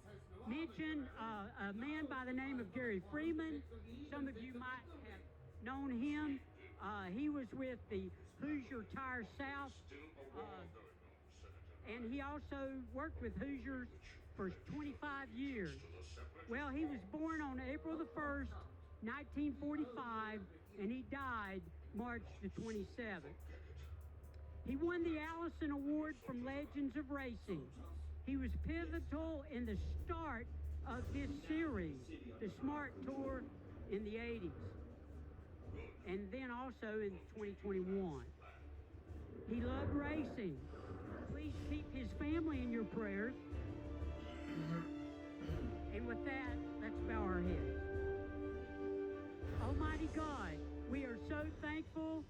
mention a man by the name of Gary Freeman. Some of you might have known him. He was with the Hoosier Tire South, and he also worked with Hoosiers for 25 years. Well, he was born on April the 1st, 1945, and he died March the 27th. He won the Allison Award from Legends of Racing. He was pivotal in the start of this series, the Smart Tour in the 80s, and then also in 2021. He loved racing. Please keep his family in your prayers. And with that, let's bow our heads. Almighty God, we are so thankful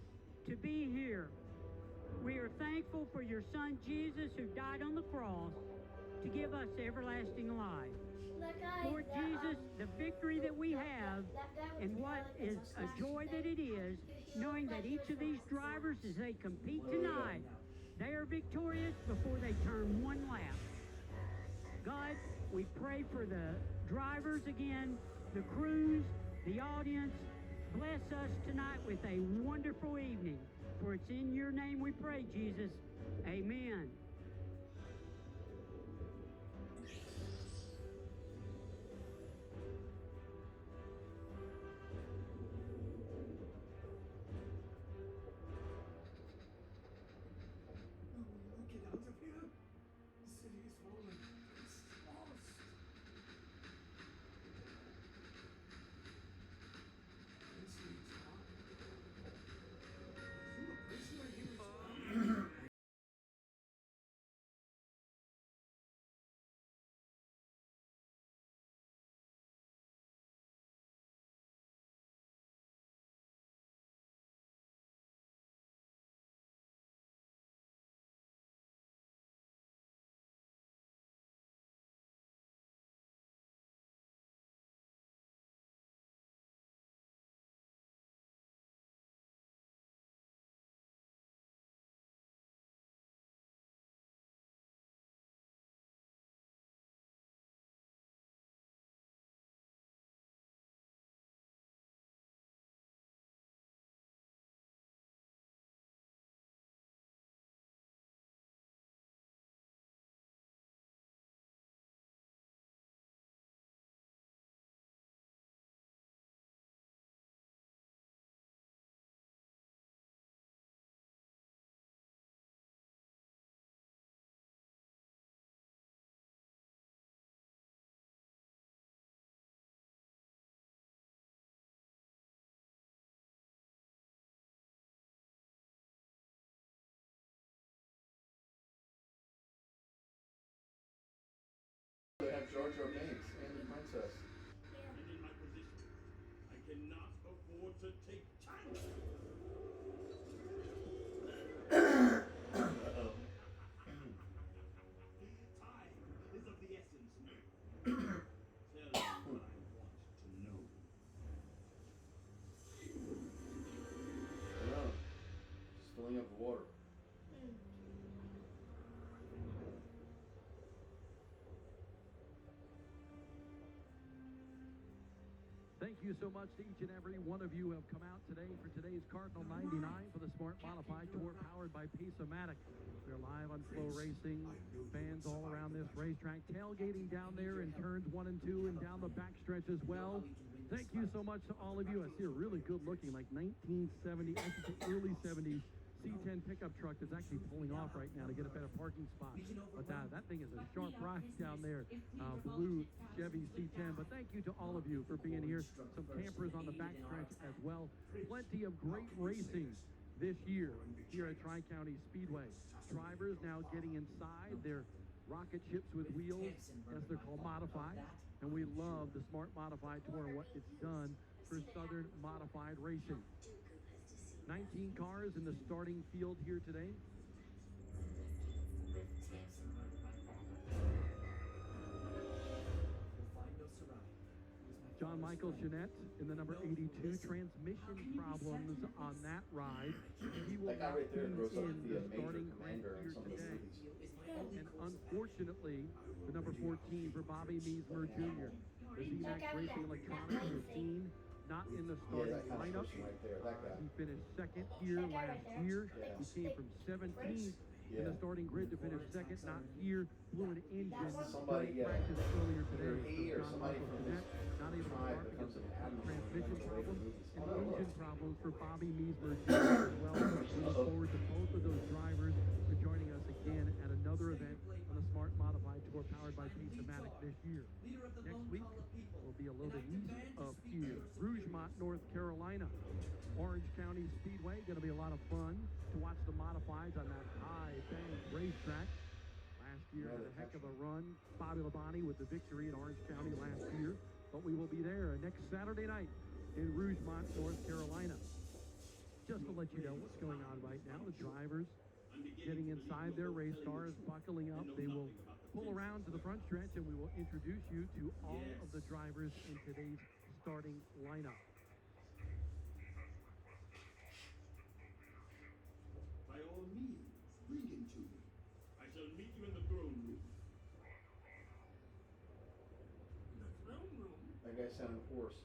to be here. We are thankful for your Son Jesus, who died on the cross to give us everlasting life. Lord Jesus, the victory that we have, and what is a joy that it is, knowing that each of these drivers, as they compete tonight, they are victorious before they turn one lap. God, we pray for the drivers again, the crews, the audience. Bless us tonight with a wonderful evening. For it's in your name we pray, Jesus. Amen. Get out of here! The city is falling. It's lost. Are you a prisoner here as well? They have Jar Jar Binks and the princess. And in my position, I cannot afford to take chances. Uh-oh. Time is of the essence, Nick. Tell me what I want to know. No. Just filling up the water. Thank you so much to each and every one of you who have come out today for today's Cardinal 99 for the Smart Modified Tour powered by Pace-O-Matic. We're live on Flow Racing, fans all around this racetrack, tailgating down there in turns 1 and 2 and down the backstretch as well. Thank you so much to all of you. I see a really good looking, like 1970, I should say early 70s C10 pickup truck that's actually pulling off right now to get a better parking spot. But that thing is a sharp ride down there, blue Chevy C10. But thank you to all of you for being here. Some campers on the backstretch as well. Plenty of great racing this year here at Tri-County Speedway. Drivers now getting inside their rocket ships with wheels, as they're called, modified. And we love the Smart Modified Tour and what it's done for Southern Modified Racing. 19 cars in the starting field here today. We'll find no Sarai. He was my John Michael Jeanette in the number 82, transmission problems on that ride. He will That guy right there grows up to in be the a major starting grid commander in here some of the today. movies. And unfortunately, the number 14 for Bobby Meismer Jr. The Z-Max Racing Electronics machine not in the starting that kind of lineup. person right there, that guy. He finished second here last year. He came from 17th in the starting grid to finish second, not here. Blew an engine Somebody, during practice earlier today. either he or John somebody Michael from Jeanette not able to tribe start because becomes of an admiral transmission in the problems movies. and engine problems for Bobby Meismer Jr. as well. We look forward to both of those drivers for joining us again at another event on the Smart Modified Tour powered by Pace-O-Matic this year. Next week will be a little bit east of here. Rougemont, North Carolina. Orange County Speedway, going to be a lot of fun to watch the modifieds on that high bank racetrack. Last year had a heck of a run. Bobby Labonte with the victory in Orange County last year. But we will be there next Saturday night in Rougemont, North Carolina. Just to let you know what's going on right now, the drivers getting inside their race cars, buckling up. They will pull around to the front stretch and we will introduce you to all of the drivers in today's starting lineup. By all means, bring him to me. I shall meet you in the throne room. The throne room? That guy sounded hoarse.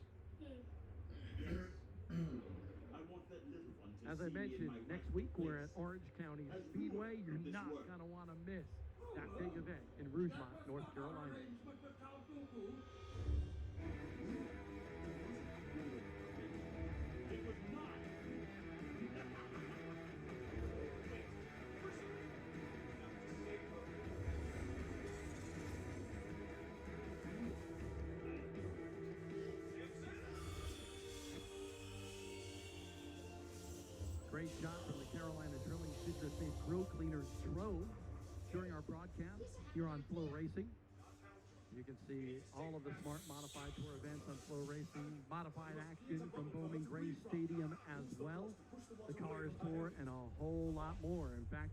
I want that little one to As I see me in mentioned, my next rightful week we're place. at Orange County Speedway. You're not going to want to miss that big event in Rougemont, North Carolina. It was not. Great shot from the Carolina Drilling Citrus Safe Grill Cleaners drone during our broadcast here on Flow Racing. You can see all of the Smart Modified Tour events on Flow Racing, modified action from Bowman Gray Stadium as well, the Cars Tour, and a whole lot more. In fact,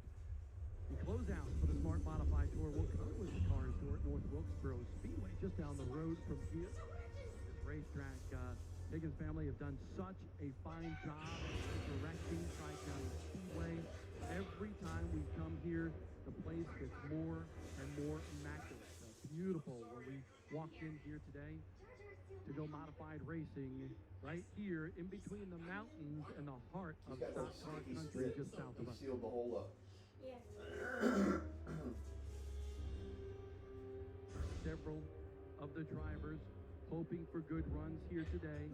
the closeout for the Smart Modified Tour will come with the Cars Tour at North Wilkesboro Speedway, just down the road from here. This racetrack, Higgins family have done such a fine job directing Tri-County Speedway. Every time we come here, the place gets more and more immaculate. Beautiful when we walked in here today to go modified racing right here in between the mountains and the heart of stock car country just south of us. Sealed the hole up. Yeah. Several of the drivers hoping for good runs here today.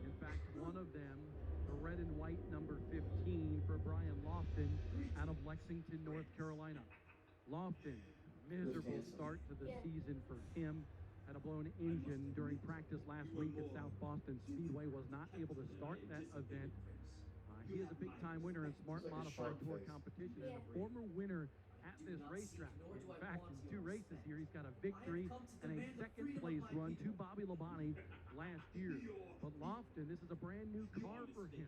In fact, one of them, the red and white number 15 for Brian Lofton out of Lexington, North Carolina. Lofton, miserable start to the season for him. Had a blown engine during practice last week at South Boston Speedway, was not able to start that event. He is a big-time winner in Smart Modified Tour competition and a former winner at this racetrack. In fact, in 2 races here, he's got a victory and a second-place run to Bobby Labonte last year. But Lofton, this is a brand-new car for him.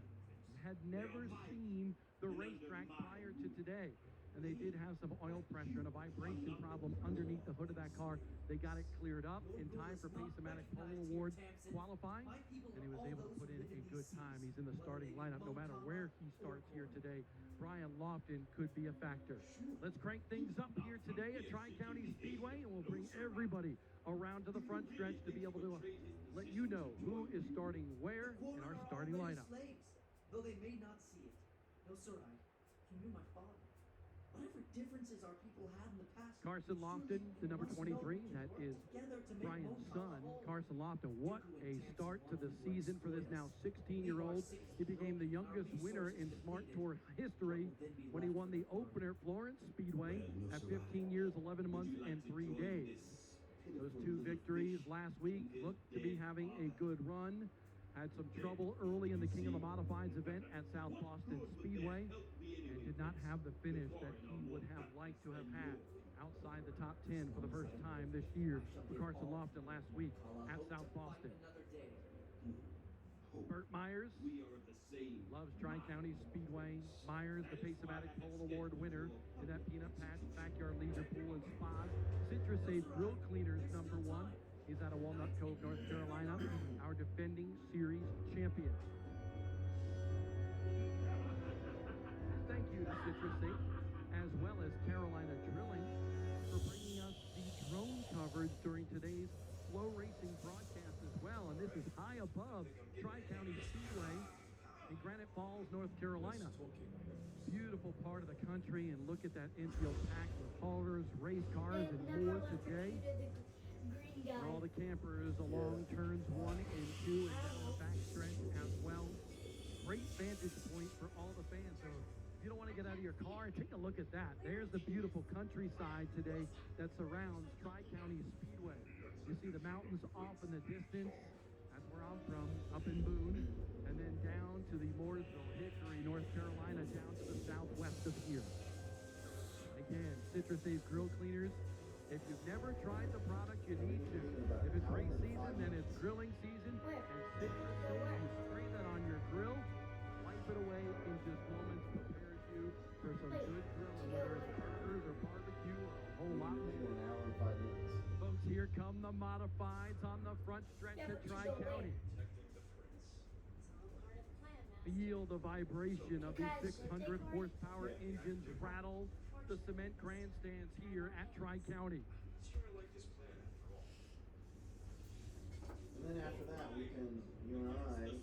Had never seen the racetrack prior to today. And they did have some oil pressure and a vibration problem underneath the hood of that car. They got it cleared up in time for Pace-O-Matic Pole Award qualifying, and he was able to put in a good time. He's in the starting lineup. No matter where he starts here today, Brian Lofton could be a factor. Let's crank things up here today at Tri-County Speedway, and we'll bring everybody around to the front stretch to be able to let you know who is starting where in our starting lineup. Though they may not see it. No, sir, I knew my father. Whatever differences our people had in the past. Carson Lofton, the number 23, that is Brian's son, Carson Lofton. What a start to the season for this now 16-year-old. He became the youngest winner in Smart Tour history when he won the opener at Florence Speedway at 15 years, 11 months, and 3 days. Those 2 victories last week looked to be having a good run. Had some trouble early in the King of the Modifieds event at South Boston Speedway and did not have the finish that he would have liked to have had outside the top 10 for the first time this year for Carson Lofton last week at South Boston. Burt Myers loves Tri-County Speedway. Myers, the Pace-O-Matic Pole Award winner in that Peanut Patch Backyard Leisure Pool and Spas. Citrus Safe Grill Cleaners number 1 He's out of Walnut Cove, North Carolina, our defending series champion. Thank you to Citrus Inc., as well as Carolina Drilling, for bringing us the drone coverage during today's Flow Racing broadcast as well. And this is high above Tri-County Speedway in Granite Falls, North Carolina. Beautiful part of the country, and look at that infield packed with haulers, race cars, and more today. For all the campers along turns 1 and 2 and down the backstretch as well. Great vantage point for all the fans. So if you don't want to get out of your car, take a look at that. There's the beautiful countryside today that surrounds Tri-County Speedway. You see the mountains off in the distance. That's where I'm from, up in Boone. And then down to the Mooresville, Hickory, North Carolina, down to the southwest of here. Again, Citrus Ace Grill Cleaners. If you've never tried the product, you need to. If it's race season, then it's grilling season. And Citrus Ace, you spray that on your grill, wipe it away in just moments, prepares you for some good grilling, whether it's burgers or barbecue or a whole lot more. An hour and 5 minutes. Folks, here come the modifieds on the front stretch at Tri-County. Feel the vibration of these 600 horsepower engines rattle the cement grandstands here at Tri-County. Sure, I like this plan after all. And then after that, you and I,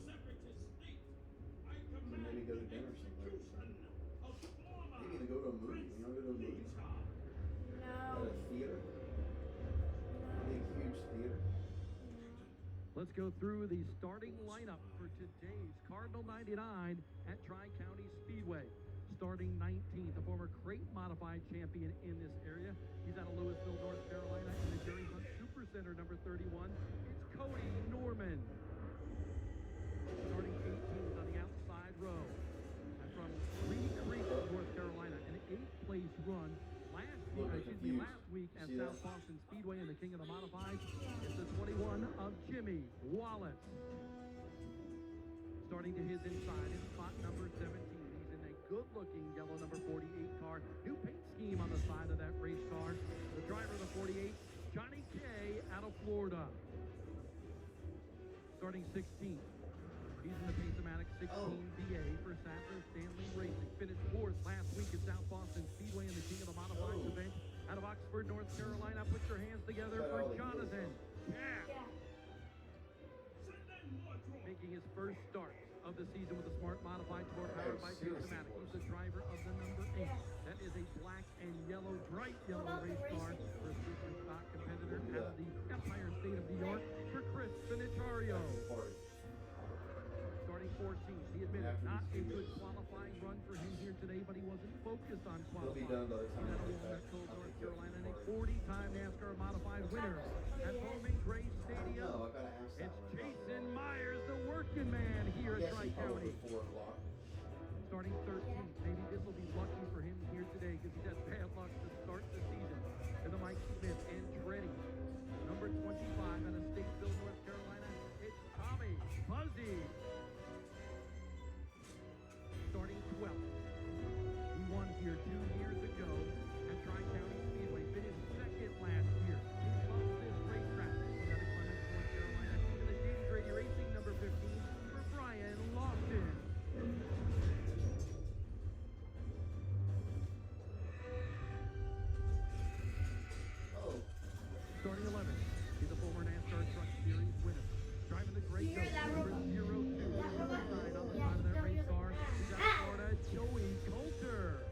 can maybe go to dinner somewhere. Maybe even go to a movie. You want to go to a movie? At a theater? Big, huge theater? Let's go through the starting lineup for today's Cardinal 99 at Tri-County Speedway. Starting 19th, the former crate modified champion in this area. He's out of Louisville, North Carolina, in the Jerry Hunt Super Center, number 31. It's Cody Norman. Starting 18th on the outside row. And from Green Creek, North Carolina, an 8th-place run last week at South Boston Speedway in the King of the Modifieds. It's the 21 of Jimmy Wallace. Starting to his inside is spot number 17. He's in a good-looking yellow number 48 car. New paint scheme on the side of that race car. The driver of the 48, Johnny K out of Florida. Starting 16th. He's in the Pace-O-Matic 16 VA for Sadler Stanley Racing. Finished 4th last week at South Boston Speedway in the King of the Modifieds event. Out of Oxford, North Carolina, put your hands together for Jonathan. Yeah. Making his first start of the season with a smart modified tour powered by Pace-O-Matic. He's the driver of the number 8. That is a black and yellow, bright yellow race car for a super stock competitor out of the Empire State of New York for Chris Finitario. Starting 14th, he admitted not a good qualifying run for him here today, but he wasn't focused on qualifying. He's out of Walnut Cove, North Carolina, and a 40-time NASCAR modified winner at Bowman Gray Stadium. It's Jason Myers, the working man here at Tri-County. Starting 13th, maybe this will be lucky for him here today because he's had bad luck to start the season. And the Mike Smith Andretti, number 25 out of Statesville, North Carolina, it's Tommy Fuzzy. Starting 12th. He won here 2 years ago at Tri-County Speedway. Finished 2nd last year. He loves this racetrack. He's out of Clemens, North Carolina. In the Shady Grady Racing, number 15 for Brian Lofton. Starting 11th. He's a former NASCAR Truck Series winner. Driving the great number 02. On the side of that race car. He's out of Florida, Joey Coulter.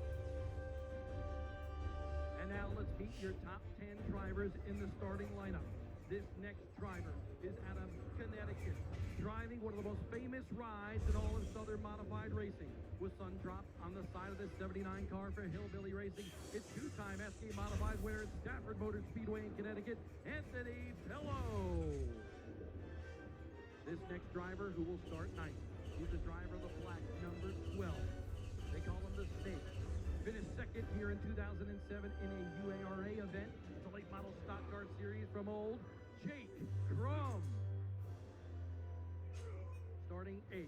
And now let's meet your top 10 drivers in the starting lineup. This next driver is out of Connecticut, driving one of the most famous rides in all of Southern Modified Racing. With sun drops on the side of this 79 car for Hillbilly Racing, it's 2-time SK Modified winner at Stafford Motor Speedway in Connecticut, Anthony Pillow. This next driver who will start 9th. He's the driver of the black number 12. They call him the Snake. Finished 2nd here in 2007 in a UARA event. It's a late model stock car series from old Jake Crum. Starting 8th,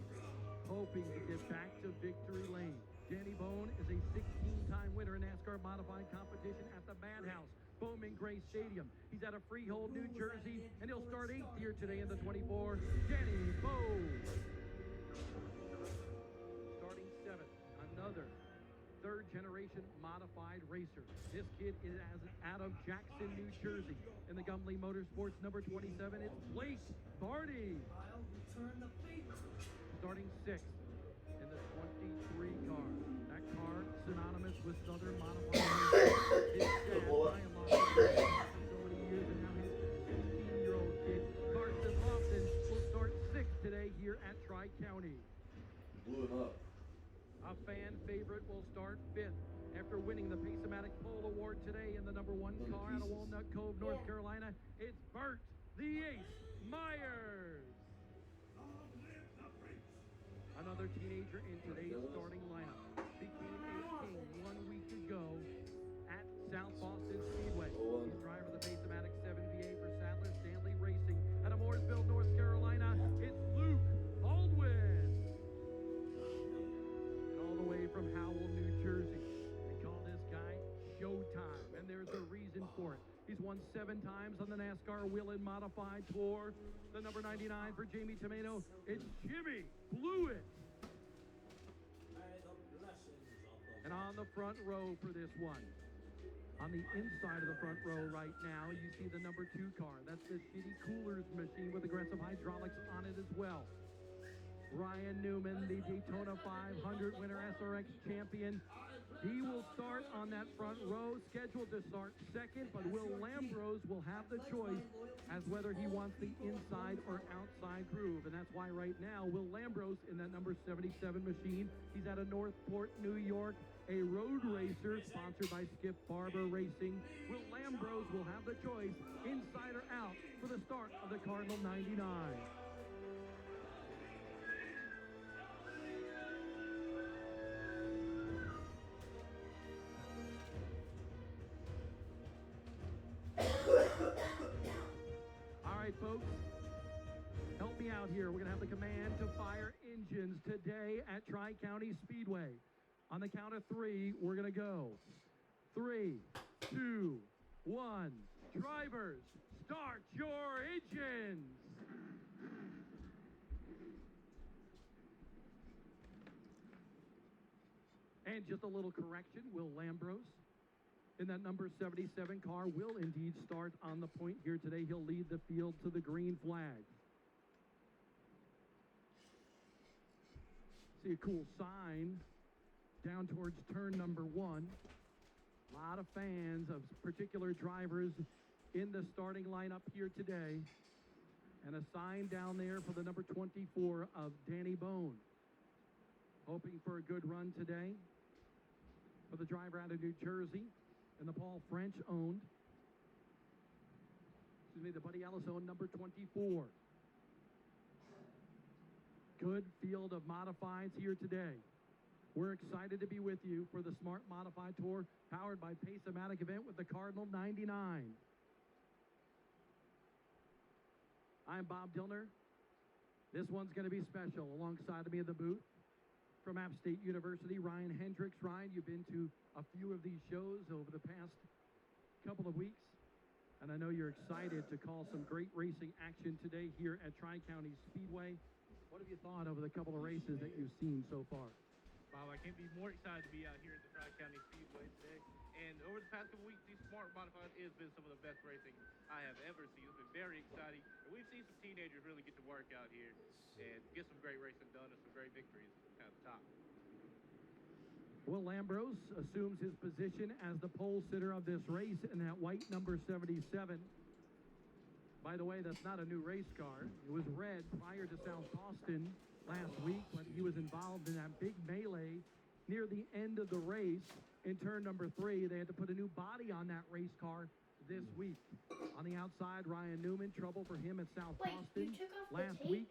hoping to get back to victory lane. Danny Bone is a 16-time winner in NASCAR modified competition at the Madhouse. Bowman Gray Stadium. He's out of Freehold, New Jersey, and he'll start 8th here today in the 24. Danny Bowe. Starting 7th, another third-generation modified racer. This kid is out of Jackson, New Jersey. In the Gumley Motorsports number 27, it's Blake Barty. Starting 6th in the 23 car. That car synonymous with Southern Modified racing. His dad, Ryan Lofton, for so many years, and now his 16-year-old kid, Carson Lofton, will start 6th today here at Tri-County. Blew him up. A fan favorite will start 5th after winning the Pace-O-Matic Pole Award today in the number 1 car out of Walnut Cove, North Carolina. It's Bert the Ace Myers. Another teenager in today's starting lineup. Became a king 1 week ago at South Boston Speedway. He's driver of the Pace-O-Matic 7VA for Sadler Stanley Racing. Out of Mooresville, North Carolina, it's Luke Baldwin. All the way from Howell, New Jersey. They call this guy Showtime, and there's a reason for it. He's won 7 times on the NASCAR Whelen Modified Tour. The number 99 for Jamie Tomato, it's Jimmy Blewett. And on the front row for this one, on the inside of the front row right now, you see the number 2 car. That's the Shitty Coolers machine with aggressive hydraulics on it as well. Ryan Newman, the Daytona 500 winner, SRX champion. He will start on that front row, scheduled to start 2nd, but Will Lambrose will have the choice as whether he wants the inside or outside groove. And that's why right now, Will Lambrose in that number 77 machine. He's out of Northport, New York, a road racer sponsored by Skip Barber Racing. Will Lambrose will have the choice, inside or out, for the start of the Cardinal 99. Folks, help me out here. We're going to have the command to fire engines today at Tri-County Speedway. On the count of 3, we're going to go. 3, 2, 1. Drivers, start your engines. And just a little correction, Will Lambrose in that number 77 car will indeed start on the point here today. He'll lead the field to the green flag. See a cool sign down towards turn number 1. A lot of fans of particular drivers in the starting lineup here today. And a sign down there for the number 24 of Danny Bone. Hoping for a good run today for the driver out of New Jersey. And the Paul French owned, the Buddy Ellis owned number 24. Good field of modifieds here today. We're excited to be with you for the Smart Modified Tour, powered by Pace-O-Matic event with the Cardinal 99. I'm Bob Dillner. This one's going to be special. Alongside of me in the booth, from App State University, Ryan Hendricks. Ryan, you've been to a few of these shows over the past couple of weeks, and I know you're excited to call some great racing action today here at Tri-County Speedway. What have you thought over the couple of races that you've seen so far? Bob, I can't be more excited to be out here at the Tri-County Speedway today. And over the past couple weeks, these Smart Modifieds has been some of the best racing I have ever seen. It's been very exciting. And we've seen some teenagers really get to work out here and get some great racing done and some great victories at the top. Will Lambrose assumes his position as the pole sitter of this race in that white number 77. By the way, that's not a new race car. It was red prior to South Boston last week, but he was involved in that big melee near the end of the race. In turn number 3, they had to put a new body on that race car this week. On the outside, Ryan Newman, trouble for him at South Boston last week.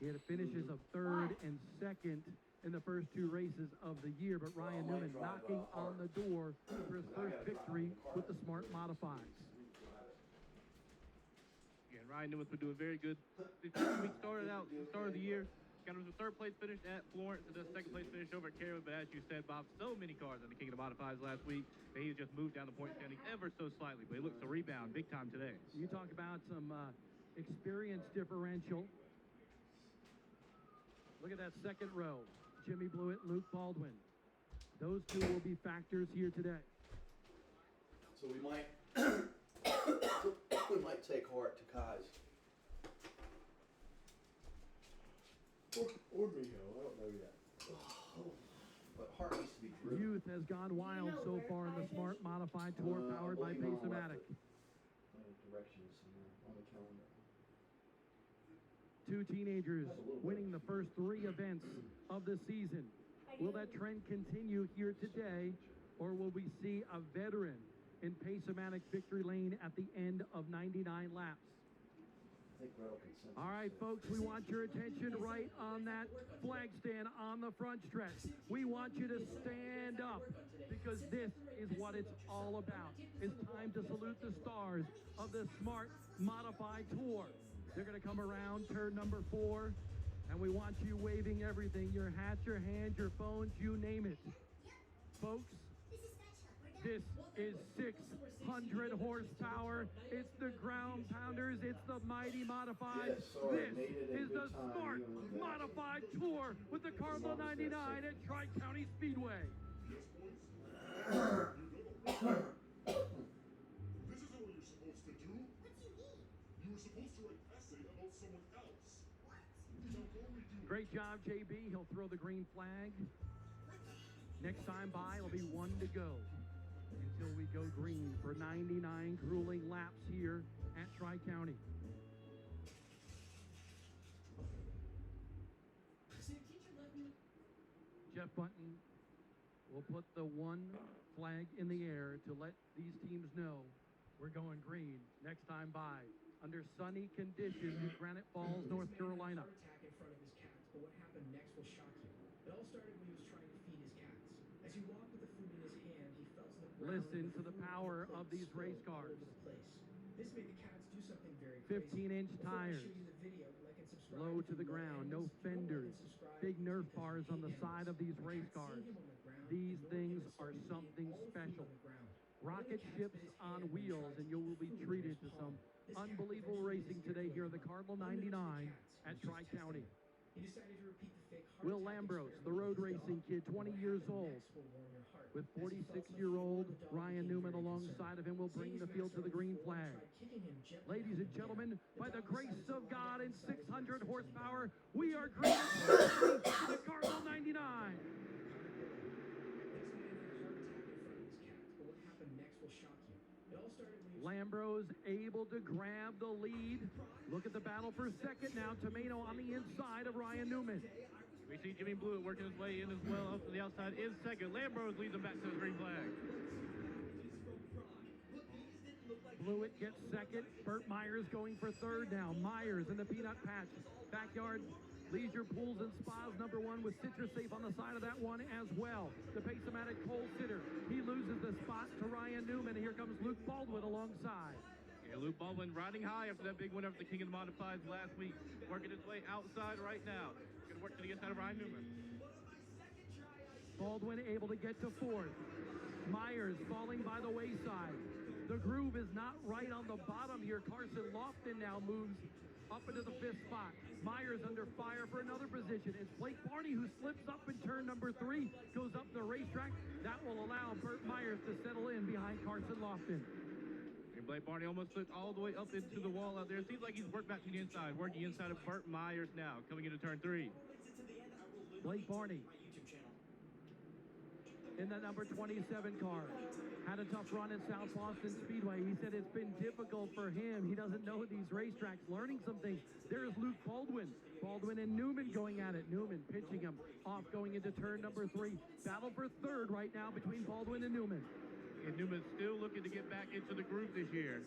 He had finishes of 3rd and 2nd in the first 2 races of the year, but Ryan Newman knocking on the door for his first victory with the Smart Modifieds. Yeah, Ryan Newman's been doing very good. The first week started out, the start of the year, Got him the third place finish at Florence and the second place finish over at Carroll. But as you said, Bob, so many cars on the King of the Modifieds last week that he's just moved down the point standing ever so slightly. But he looks to rebound big time today. You talk about some experience differential. Look at that second row. Jimmy Blewett, Luke Baldwin. Those two will be factors here today. So we might we might take Hart to Kai's. Or Miho, I don't know yet. But Hart needs to be driven. Youth has gone wild so far in the Smart Modified Tour powered by Pace-O-Matic. Directions on the calendar. Two teenagers winning the first 3 events of the season. Will that trend continue here today, or will we see a veteran in Pace-O-Matic victory lane at the end of 99 laps? All right, folks, we want your attention right on that flag stand on the front stretch. We want you to stand up because this is what it's all about. It's time to salute the stars of the Smart Modified Tour. They're going to come around turn number 4, and we want you waving everything, your hats, your hands, your phones, you name it. Folks, this is 600 horsepower. It's the ground pounders. It's the mighty modified. This is the Smart Modified Tour with the Cardinal 99 at Tri-County Speedway. This isn't what you're supposed to do. What do you mean? You were supposed to write essay about someone else. What? Now go redo it. Great job, JB. He'll throw the green flag. Next time by, it'll be 1 to go until we go green for 99 grueling laps here at Tri-County. Jeff Button will put the 1 flag in the air to let these teams know we're going green next time by under sunny conditions in Granite Falls, North Carolina. Attack in front of his cats, but what happened next will shock you. It all started when he was trying to feed his cats. As he walked with the food in his hand, he fell to the ground. Listen to the power of these race cars. This made the cats do something very 15-inch tires, low to the ground, no fenders, big Nerf bars on the side of these race cars. These things are something special. Rocket ships on wheels, and you will be treated to some unbelievable racing today here in the Cardinal 99 at Tri-County. Will Lambros, the road racing kid, 20 years old, with 46-year-old Ryan Newman alongside of him, will bring the field to the green flag. Ladies and gentlemen, by the grace of God and 600 horsepower, we are green the Cardinal 99. Lambros able to grab the lead. Look at the battle for second now. Tomato on the inside of Ryan Newman. We see Jimmy Blewett working his way in as well. Up to the outside is second. Lambros leads him back to the green flag. Blewett gets second. Burt Myers going for third now. Myers in the peanut patch. Backyard leisure pools and spas number 1 with Citrus Safe on the side of that one as well. The Pace-O-Matic pole sitter. He loses the spot to Ryan Newman. Here comes Luke Baldwin alongside. Yeah, Luke Baldwin riding high after that big win over the King of the Modifieds last week. Working his way outside right now. Going to work to the inside of Ryan Newman. Baldwin able to get to 4th. Myers falling by the wayside. The groove is not right on the bottom here. Carson Lofton now moves up into the 5th spot. Myers under fire for another position. It's Blake Barney who slips up in turn number 3, goes up the racetrack. That will allow Burt Myers to settle in behind Carson Lofton. And Blake Barney almost slipped all the way up into the wall out there. Seems like he's worked back to the inside, working inside of Burt Myers now, coming into turn 3. Blake Barney in the number 27 car. Had a tough run at South Boston Speedway. He said it's been difficult for him. He doesn't know these racetracks, learning some things. There's Luke Baldwin. Baldwin and Newman going at it. Newman pitching him off going into turn number 3. Battle for third right now between Baldwin and Newman. And Newman's still looking to get back into the groove this year.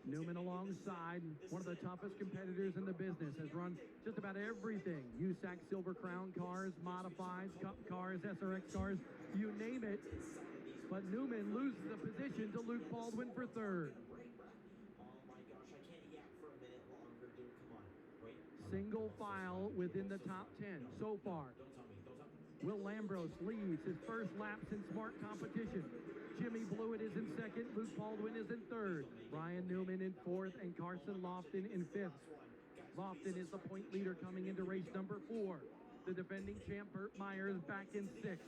Newman alongside, one of the toughest competitors in the business, has run just about everything. USAC Silver Crown cars, modifieds, Cup cars, SRX cars, you name it. But Newman loses the position to Luke Baldwin for third. single file within the top 10 so far. Will Lambros leads his first lap since Smart competition. Jimmy Blewett is in second, Luke Baldwin is in third, Ryan Newman in fourth, and Carson Lofton in fifth. Lofton is the point leader coming into race number 4. The defending champ Burt Myers back in sixth.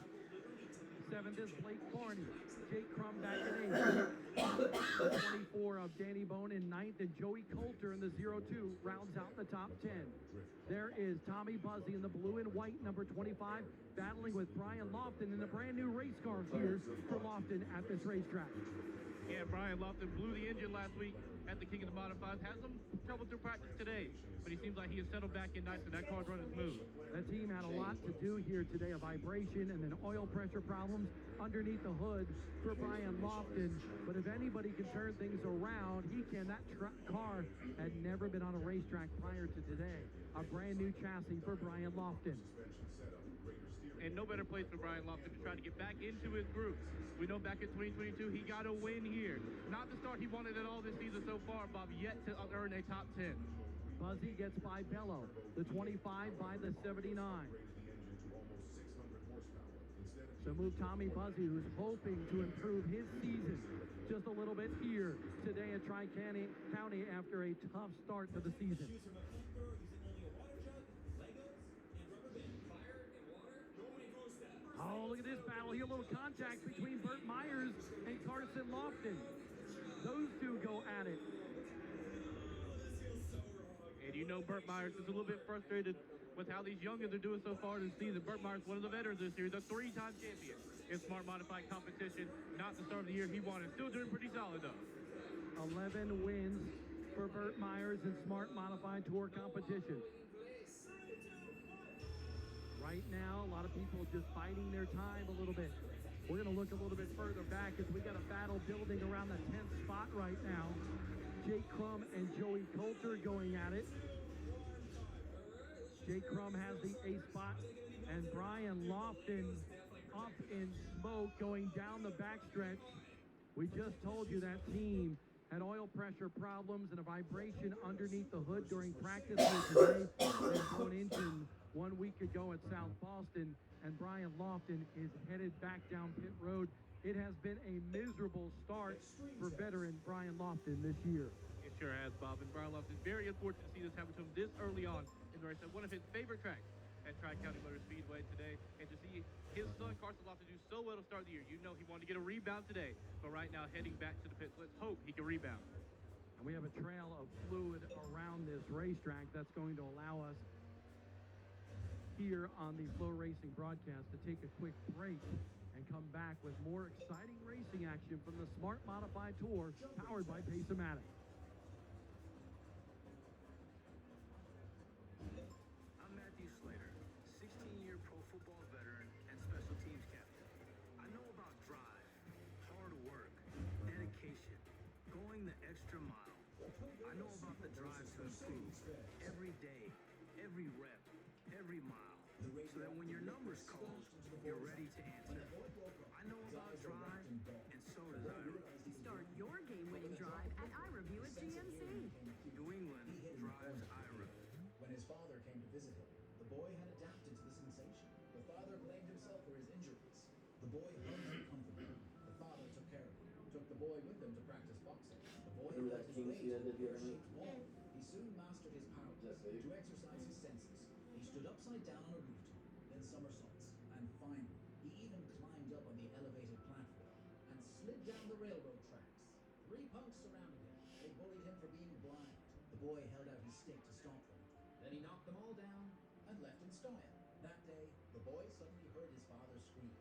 Seventh is Blake Barney. Jake Crum back in eighth. 24 of Danny Bone in ninth, and Joey Coulter in the 02 rounds out the top 10. There is Tommy Buzzy in the blue and white, number 25, battling with Brian Lofton in the brand new race car here for Lofton at this racetrack. Yeah, Brian Lofton blew the engine last week at the King of the Modifieds. Had some trouble through practice today, but he seems like he has settled back in nice, and that car's running smooth. The team had a lot to do here today, a vibration and then oil pressure problems underneath the hood for Brian Lofton. But if anybody can turn things around, he can. That car had never been on a racetrack prior to today. A brand new chassis for Brian Lofton. And no better place for Brian Lofton to try to get back into his groove. We know back in 2022, he got a win here. Not the start he wanted at all this season so far, Bob, yet to earn a top 10. Buzzy gets by Bello, the 25 by the 79. So move Tommy Buzzy, who's hoping to improve his season just a little bit here today at Tri-County after a tough start to the season. Oh, look at this battle here. A little contact between Burt Myers and Carson Lofton. Those two go at it. And you know Burt Myers is a little bit frustrated with how these youngins are doing so far this season. Burt Myers, one of the veterans this year, the 3-time champion in Smart Modified competition. Not the start of the year he wanted. Still doing pretty solid, though. 11 wins for Burt Myers in Smart Modified Tour competition. Right now, a lot of people just biding their time a little bit. We're going to look a little bit further back as we got a battle building around the 10th spot right now. Jake Crum and Joey Coulter going at it. Jake Crum has the A spot, and Brian Lofton up in smoke going down the backstretch. We just told you that team had oil pressure problems and a vibration underneath the hood during practice here today. They had one engine 1 week ago at South Boston, and Brian Lofton is headed back down pit road. It has been a miserable start for veteran Brian Lofton this year. It sure has, Bob. And Brian Lofton is very unfortunate to see this happen to him this early on in the race at one of his favorite tracks at Tri-County Speedway today. And to see his son, Carson Lofton, do so well to start the year, you know he wanted to get a rebound today. But right now, heading back to the pits, let's hope he can rebound. And we have a trail of fluid around this racetrack that's going to allow us here on the Flow Racing broadcast to take a quick break and come back with more exciting racing action from the Smart Modified Tour powered by Pace-O-Matic. I'm Matthew Slater, 16-year pro football veteran and special teams captain. I know about drive, hard work, dedication, going the extra mile. I know about the drive to improve every day, every rep, every mile, so that when your number's called, you're ready to answer. I know about drive, and so does Ira. Start your game-winning drive at Ira View at GMC. New England drives Ira. When his father came to visit him, the boy had adapted to the sensation. The father blamed himself for his injuries. The boy hugged him comfortably. The father took care of him, took the boy with him to practice boxing. The boy Remember felt that his King weight seat I did the on other night? shaped wall. He soon mastered his powers to exercise his senses. He stood upside down on a rooftop, then somersaults, and finally, he even climbed up on the elevated platform and slid down the railroad tracks. 3 punks surrounded him. They bullied him for being blind. The boy held out his stick to stop them. Then he knocked them all down and left in style. That day, the boy suddenly heard his father's screams.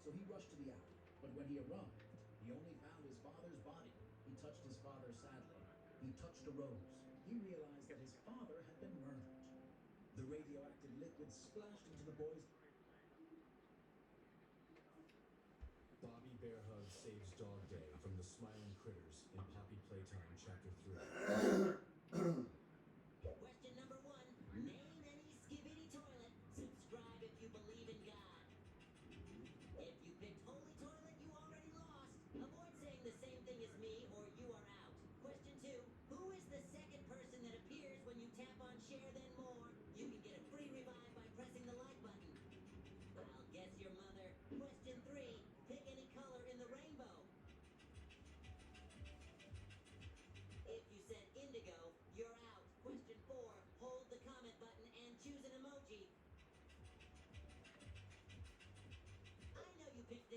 So he rushed to the alley. But when he arrived, he only found his father's body. He touched his father sadly. He touched a rose. He realized that his father had been murdered. The radioactive liquid splashed into the boy's... Bobby Bearhug saves Dog Day from the Smiling Critters in Poppy Playtime Chapter 3. Question number 1. Name any skibidi toilet. Subscribe if you believe in God. If you picked Holy Toilet, you already lost. Avoid saying the same thing as me or you are out. Question 2. Who is the second person that appears when you tap on Share Then More?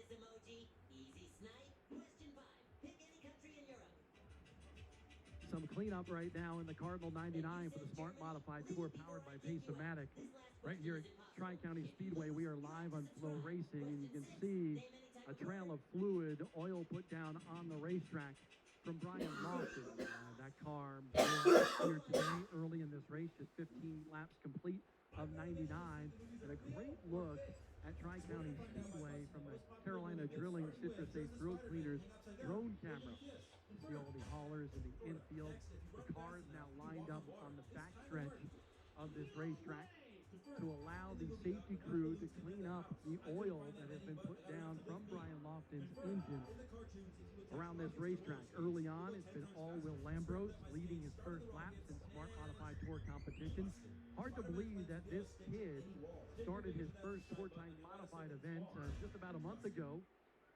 this emoji. Easy snipe. Question 5. Pick any country in Europe. Some cleanup right now in the Cardinal 99 for the Smart Modified Tour powered by Pace-O-Matic. Right here at Tri-County Speedway, we are live on Flow Racing, and you can see a trail of fluid oil put down on the racetrack from Brian Lofton. That car here today, early in this race, just 15 laps complete of 99, and a great look at Tri-County Speedway from the Carolina Drilling Citrus Ace Grill Cleaners drone camera. You see all the haulers in the infield. The cars now lined up on the backstretch of this racetrack to allow the safety crew to clean up the oil that has been put down from Brian Lofton's engine around this racetrack. Early on, it's been all Will Lambros leading his first laps in Smart Modified Tour competition. Hard to believe that this kid started his first Tour Time Modified event just about a month ago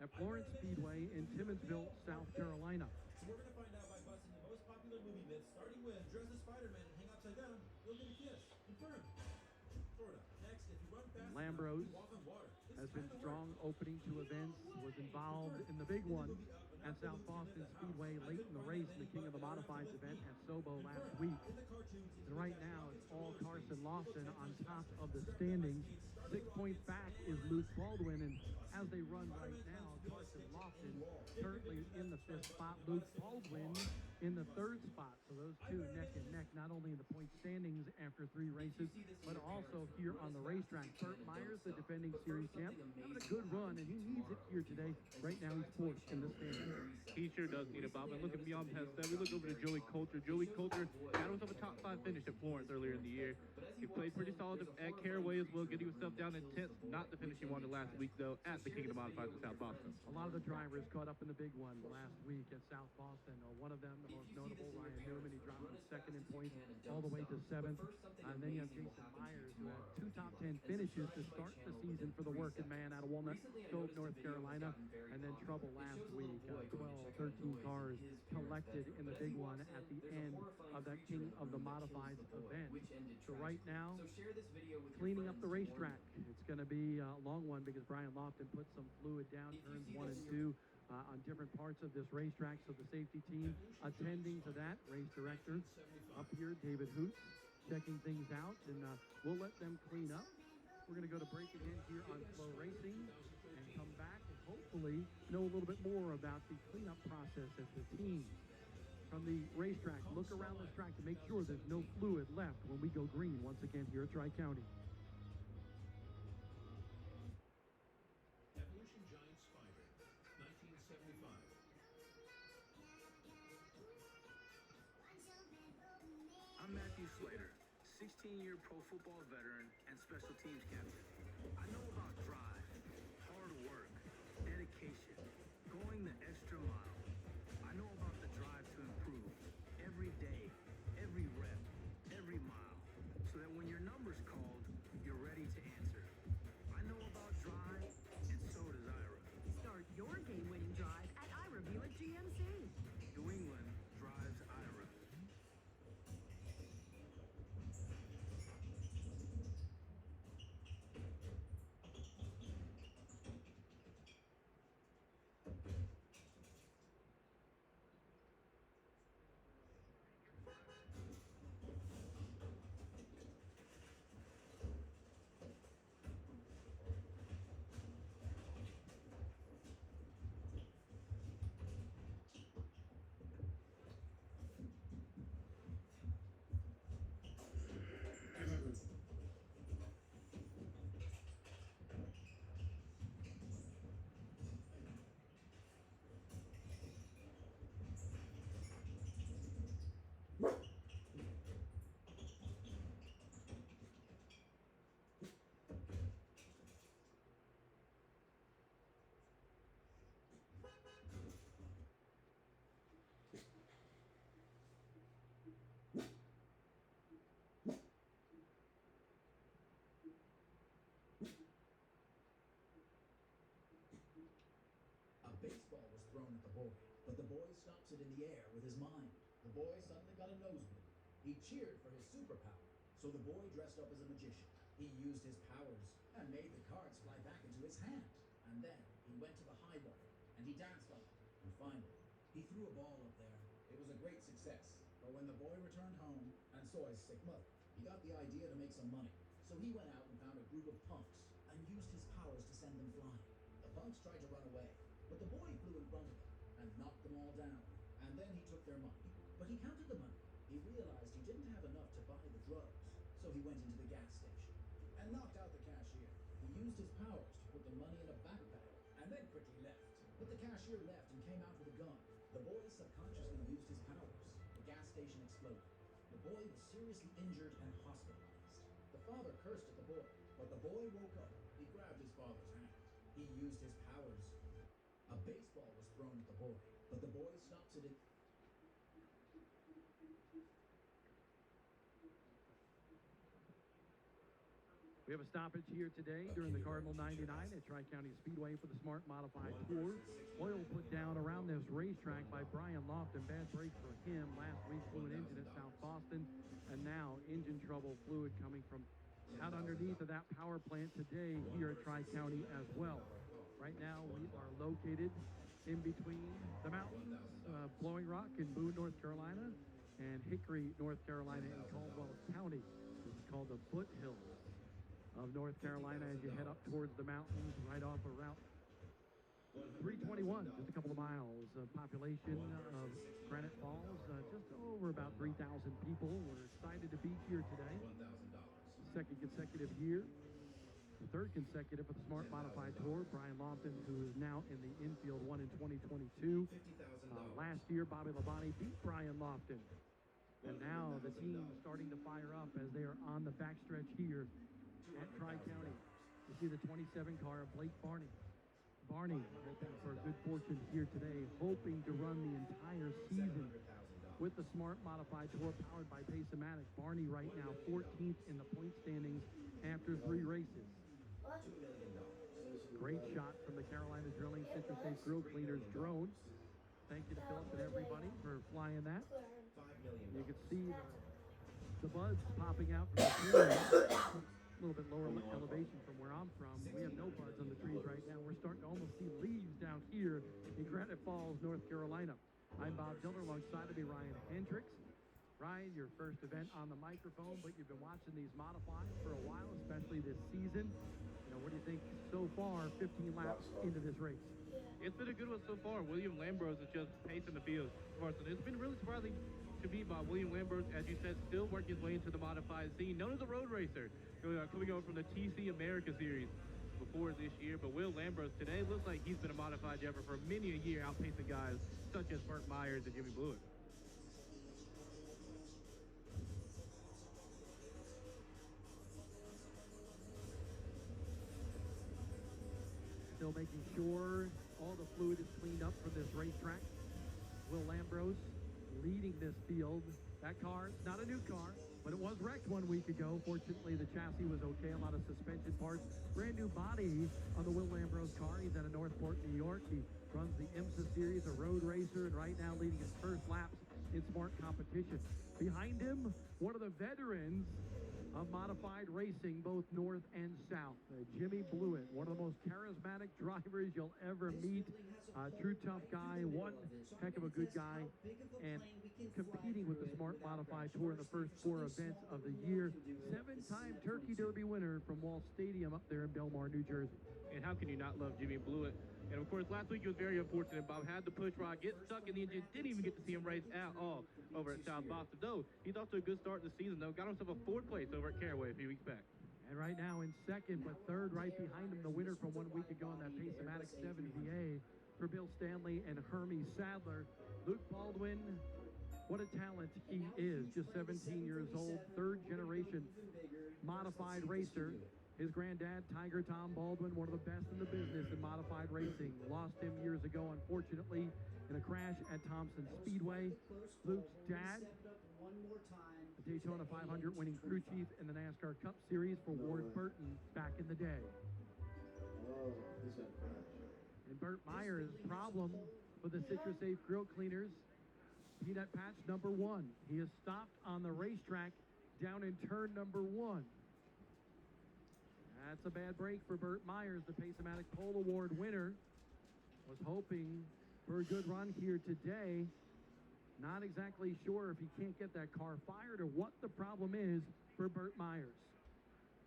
at Florence Speedway in Timminsville, South Carolina. So we're going to find out by busting the most popular movie myths, starting with dress as Spider-Man and hang upside down, you'll get a kiss. Confirmed. Sort of. Next, if you run fast Lambros enough, you walk on water. has been strong opening to events, was involved in the big one at South Boston Speedway late in the race in the King of the Modifieds event at Sobo last week. And right now, it's all Carson Lofton on top of the standings. 6 points back is Luke Baldwin, and as they run right now, Carson Lofton currently in the 5th spot, Luke Baldwin in the 3rd spot. So those two neck and neck, not only in the point standings after 3 races, but also here on the racetrack. Burt Myers, the defending series champ, having a good run, and he needs it here today. Right now, he's 4th in the standings. He sure does need it, Bob. And looking beyond past that, we look over to Joey Coulter. Joey Coulter got himself a top 5 finish at Florence earlier in the year. He played pretty solid at Caraway as well, getting himself down in 10th. Not the finish he wanted last week, though, at the King of the Modifieds in South Boston. A lot of the drivers caught up in the big one last week at South Boston. One of them, the most notable, Ryan Newman, he dropped from 2nd in points all the way to 7th. And then you have Jason Myers, who had 2 top 10 finishes to start the season for the working man out of Walnut Cove, North Carolina. And then trouble last week. 12, 13 cars collected in the big one at the end of that King of the Modifieds event. So right now, cleaning up the racetrack. It's going to be a long one because Brian Lofton put some fluid down turns 1 and 2 on different parts of this racetrack. So the safety team attending to that, race director up here, David Hoots, checking things out, and we'll let them clean up. We're going to go to break again here on Flow Racing and come back and hopefully know a little bit more about the cleanup process as the team from the racetrack look around this track to make sure there's no fluid left when we go green once again here at Tri-County. Evolution Giant Spider, 1975. I'm Matthew Slater, 16-year pro football veteran and special teams captain. I know about drive, hard work, dedication, going the extra mile. I know about the drive to improve every day, every rep, every mile, so that when your number's called, you're ready to answer. I know about drive, and so does Ira. Start your game-winning drive at iReview at GMC. New England drives Ira. A baseball was thrown at the boy, but the boy stops it in the air with his mind. The boy suddenly got a nosebleed. He cheered for his superpower, so the boy dressed up as a magician. He used his powers and made the cards fly back into his hand. And then he went to the high wall, and he danced on it. And finally, he threw a ball up there. It was a great success, but when the boy returned home and saw his sick mother, he got the idea to make some money. So he went out and found a group of punks and used his powers to send them flying. The punks tried to run away, but the boy flew in front of them and knocked them all down. And then he took their money, but he counted the money. He realized he didn't have enough to buy the drugs, so he went into the gas station and knocked out the cashier. He used his powers to put the money in a backpack and then quickly left. But the cashier left and came out with a gun. The boy subconsciously used his powers. The gas station exploded. The boy was seriously injured and hospitalized. The father cursed at the boy, but the boy woke up. He grabbed his father's hand. He used his powers. A baseball was thrown at the boy, but the boy stops it. We have a stoppage here today during the Cardinal 99 at Tri-County Speedway for the Smart Modified Tour. Oil put down around this racetrack by Brian Lofton. Bad break for him. Last week flew an engine at South Boston, and now engine trouble, fluid coming from out underneath of that power plant today here at Tri-County as well. Right now we are located in between the mountains, Blowing Rock in Boone, North Carolina, and Hickory, North Carolina in Caldwell County. This is called the foothills of North Carolina as you head up towards the mountains right off of Route 321, just a couple of miles. Population of Granite Falls, just over about 3,000 people. We're excited to be here today. Second consecutive year. The third consecutive for the Smart Modified Tour. Brian Lofton, who is now in the infield, won in 2022. Last year, Bobby Labonte beat Brian Lofton. And now the team starting to fire up as they are on the backstretch here at Tri-County. You see the 27 car of Blake Barney. Barney hoping for good fortune here today, hoping to run the entire season with the Smart Modified Tour powered by Pace-O-Matic. Barney right now 14th in the point standings after 3 races. Great shot from the Carolina Drilling Citrus Safe Grill Cleaners drone. Thank you to Philip and everybody for flying that. You can see the buds popping out from the trees. A little bit lower elevation from where I'm from. We have no buds on the trees right now. We're starting to almost see leaves down here in Granite Falls, North Carolina. I'm Bob Diller, alongside of me, Ryan Hendricks. Ryan, your first event on the microphone, but you've been watching these modified for a while, especially this season. You know, what do you think so far, 15 laps into this race? It's been a good one so far. William Lambros is just pacing the field. It's been really surprising to me by William Lambros, as you said, still working his way into the modified scene, known as a road racer, coming over from the TC America Series before this year. But Will Lambros today looks like he's been a modified driver for many a year, outpacing guys such as Burt Myers and Jimmy Blewett. Still making sure all the fluid is cleaned up from this racetrack. Will Lambros leading this field. That car, not a new car, but it was wrecked 1 week ago. Fortunately, the chassis was okay, a lot of suspension parts. Brand new body on the Will Lambros car. He's out of Northport, New York. He runs the IMSA series, a road racer, and right now leading his first laps in smart competition. Behind him, one of the veterans of modified racing, both north and south. Jimmy Blewett, one of the most charismatic drivers you'll ever meet. True tough guy, one heck of a good guy, and competing with the Smart Modified Tour in the first 4 events of the year. 7-time Turkey Derby winner from Wall Stadium up there in Belmar, New Jersey. And how can you not love Jimmy Blewett? And of course, last week he was very unfortunate. Bob had the push rod, get stuck in the engine, didn't even get to see him race at all over at South Boston. Though he's off to a good start this season, though. Got himself a 4th place over at Caraway a few weeks back. And right now in 2nd, but 3rd right behind him, the winner from 1 week ago on that Pace-O-Matic 7 VA for Bill Stanley and Hermie Sadler. Luke Baldwin, what a talent he is. Just 17 years old, 3rd generation modified racer. His granddad, Tiger Tom Baldwin, one of the best in the business in modified racing. Lost him years ago, unfortunately, in a crash at Thompson Speedway. Luke's dad, a Daytona 500 winning crew chief in the NASCAR Cup Series for Ward Burton back in the day. And Burt Myers' problem with the Citrus Safe Grill Cleaners, peanut patch number 1. He is stopped on the racetrack down in turn number 1. That's a bad break for Burt Myers, the Pace-O-Matic Pole Award winner. was hoping for a good run here today. Not exactly sure if he can't get that car fired or what the problem is for Burt Myers.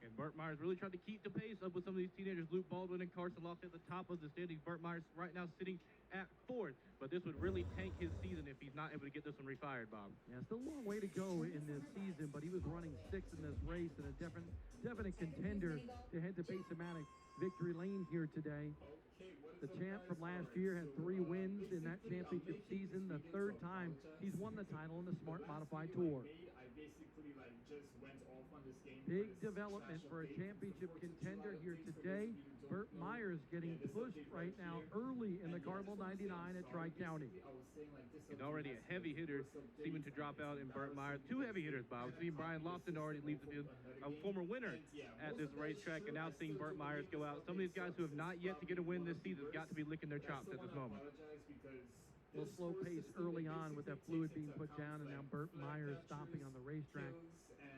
And Burt Myers really tried to keep the pace up with some of these teenagers. Luke Baldwin and Carson Loft at the top of the standings. Burt Myers right now sitting at 4th. But this would really tank his season if he's not able to get this one refired, Bob. Yeah, still a long way to go in this season, but he was running 6th in this race and a definite contender to head to Pace-O-Matic victory lane here today. The champ from last year had 3 wins in that championship season. The 3rd time he's won the title in the Smart Modified Tour. I basically just went off on this game. Big development for a championship contender here today. Burt Myers getting pushed right now early in the Cardinal 99 at Tri-County. And already a heavy hitter seeming to drop out in Burt Myers. 2 heavy hitters, Bob. We've seen Brian Lofton already leave the field, a former winner at this racetrack, and now seeing Burt Myers go out. Some of these guys who have not yet to get a win this season have got to be licking their chops at this moment. A little slow pace early on with that fluid being put down, and now Burt Myers stopping on the racetrack.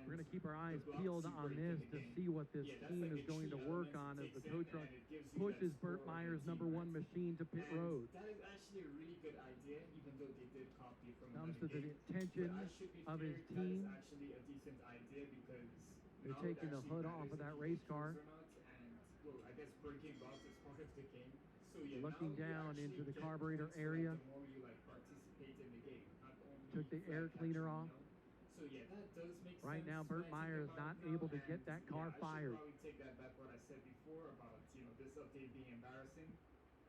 We're going to keep our eyes peeled on this to see what this team is going to work on as the tow truck pushes Burt Myers' #1 machine to pit road. That is actually a really good idea, even though they did copy from Comes to the attention of his team. That is actually a decent idea because they're taking the hood off of that race car. And, well, I guess breaking rocks is part of the game. So yeah, looking down into the carburetor area. The more you participate in the game, not only took the air cleaner off. So yeah, that does make right sense. now, Burt Myers not able to get that car fired. I should probably take that back what I said before about this update being embarrassing.